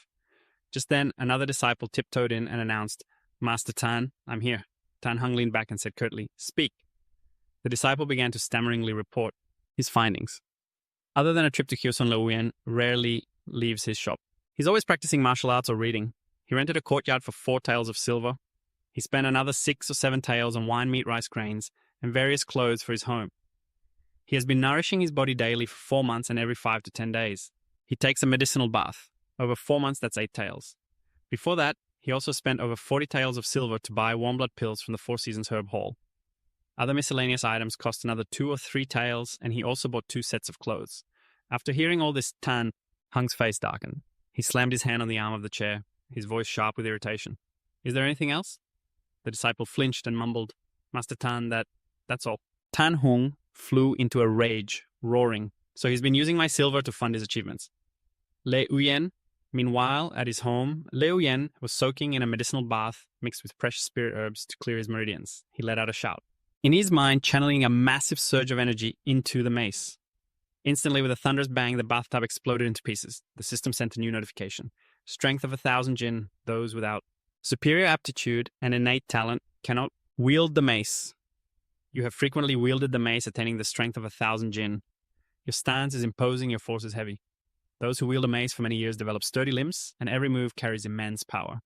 Just then, another disciple tiptoed in and announced, Master Tan, I'm here. Tan Hung leaned back and said curtly, Speak. The disciple began to stammeringly report his findings. Other than a trip to Kyoson, Leuyen rarely leaves his shop. He's always practicing martial arts or reading. He rented a courtyard for 4 taels of silver. He spent another 6 or 7 taels on wine, meat, rice, grains, and various clothes for his home. He has been nourishing his body daily for 4 months and every 5 to 10 days. He takes a medicinal bath. Over 4 months, that's 8 taels. Before that, he also spent over 40 taels of silver to buy warm blood pills from the Four Seasons Herb Hall. Other miscellaneous items cost another 2 or 3 taels, and he also bought 2 sets of clothes. After hearing all this, Tan Hung's face darkened. He slammed his hand on the arm of the chair, his voice sharp with irritation. Is there anything else? The disciple flinched and mumbled, Master Tan, that's all. Tan Hung flew into a rage, roaring. So he's been using my silver to fund his achievements. Leuyen, meanwhile, at his home, Leuyen was soaking in a medicinal bath mixed with precious spirit herbs to clear his meridians. He let out a shout. In his mind, channeling a massive surge of energy into the mace. Instantly, with a thunderous bang, the bathtub exploded into pieces. The system sent a new notification. Strength of 1,000 jinn, those without superior aptitude and innate talent cannot wield the mace. You have frequently wielded the mace, attaining the strength of 1,000 jinn. Your stance is imposing, your force is heavy. Those who wield a mace for many years develop sturdy limbs, and every move carries immense power.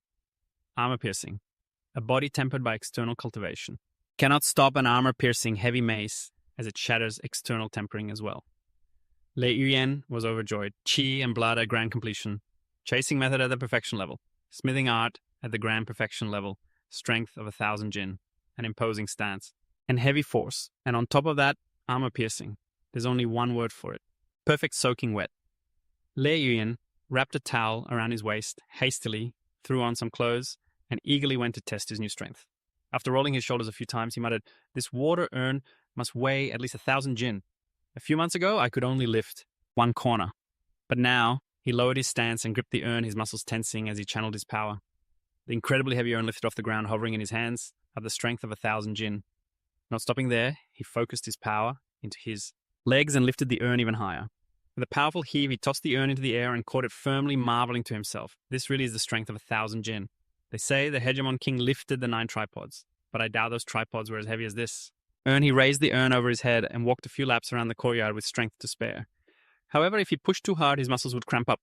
Armor-piercing. A body tempered by external cultivation. Cannot stop an armor-piercing heavy mace, as it shatters external tempering as well. Leuyen was overjoyed. Qi and blood at grand completion. Chasing method at the perfection level. Smithing art at the grand perfection level. Strength of 1,000 jinn. An imposing stance. And heavy force. And on top of that, armor-piercing. There's only one word for it. Perfect soaking wet. Leuyen wrapped a towel around his waist, hastily, threw on some clothes, and eagerly went to test his new strength. After rolling his shoulders a few times, he muttered, This water urn must weigh at least 1,000 jinn. A few months ago, I could only lift 1 corner. But now, he lowered his stance and gripped the urn, his muscles tensing as he channeled his power. The incredibly heavy urn lifted off the ground, hovering in his hands, at the strength of 1,000 jinn. Not stopping there, he focused his power into his legs and lifted the urn even higher. With a powerful heave, he tossed the urn into the air and caught it firmly, marveling to himself. This really is the strength of 1,000 jinn. They say the Hegemon King lifted the 9 tripods, but I doubt those tripods were as heavy as this. He raised the urn over his head and walked a few laps around the courtyard with strength to spare. However, if he pushed too hard, his muscles would cramp up.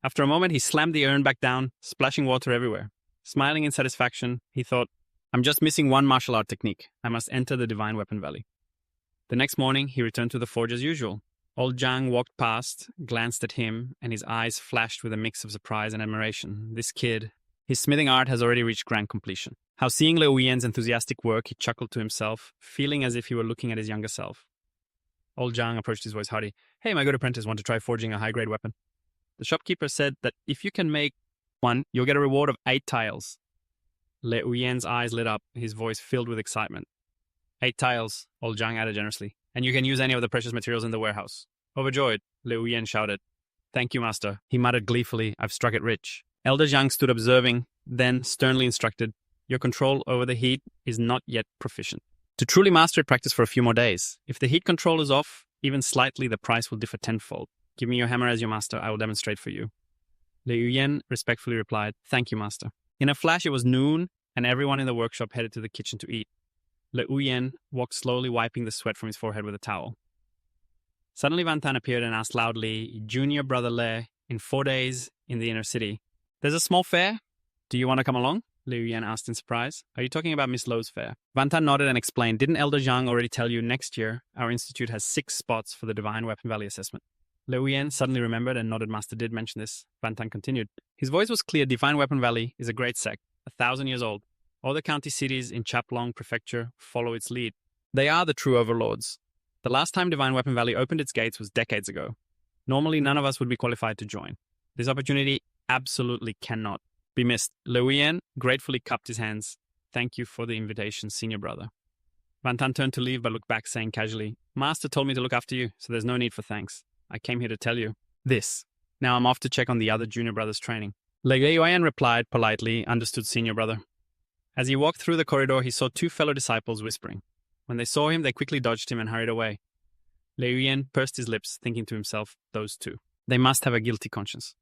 After a moment, he slammed the urn back down, splashing water everywhere. Smiling in satisfaction, he thought, I'm just missing one martial art technique. I must enter the Divine Weapon Valley. The next morning, he returned to the forge as usual. Old Zhang walked past, glanced at him, and his eyes flashed with a mix of surprise and admiration. This kid, his smithing art has already reached grand completion. How seeing Leuyen's enthusiastic work, he chuckled to himself, feeling as if he were looking at his younger self. Old Zhang approached his voice hearty. Hey, my good apprentice, want to try forging a high-grade weapon? The shopkeeper said that if you can make one, you'll get a reward of 8 taels. Leuyen's eyes lit up, his voice filled with excitement. 8 taels, Old Zhang added generously, and you can use any of the precious materials in the warehouse. Overjoyed, Leuyen shouted. Thank you, master. He muttered gleefully, I've struck it rich. Elder Zhang stood observing, then sternly instructed, your control over the heat is not yet proficient. To truly master it, practice for a few more days. If the heat control is off, even slightly, the price will differ tenfold. Give me your hammer as your master, I will demonstrate for you. Leuyen respectfully replied, Thank you, master. In a flash, it was noon, and everyone in the workshop headed to the kitchen to eat. Leuyen walked slowly, wiping the sweat from his forehead with a towel. Suddenly Van Tan appeared and asked loudly, Junior Brother Le, in 4 days in the inner city. There's a small fair. Do you want to come along? Leuyen asked in surprise. Are you talking about Miss Lowe's fair? Van Tan nodded and explained, Didn't Elder Zhang already tell you next year our institute has 6 spots for the Divine Weapon Valley assessment? Leuyen suddenly remembered and nodded. Master did mention this. Van Tan continued. His voice was clear. Divine Weapon Valley is a great sect, 1,000 years old. All the county cities in Chaplong Prefecture follow its lead. They are the true overlords. The last time Divine Weapon Valley opened its gates was decades ago. Normally, none of us would be qualified to join. This opportunity absolutely cannot be missed. Lewien gratefully cupped his hands. Thank you for the invitation, senior brother. Van Tan turned to leave but looked back, saying casually, Master told me to look after you, so there's no need for thanks. I came here to tell you this. Now I'm off to check on the other junior brothers' training. Lewien replied politely, understood, senior brother. As he walked through the corridor, he saw two fellow disciples whispering. When they saw him, they quickly dodged him and hurried away. Lewien pursed his lips, thinking to himself, those two. They must have a guilty conscience.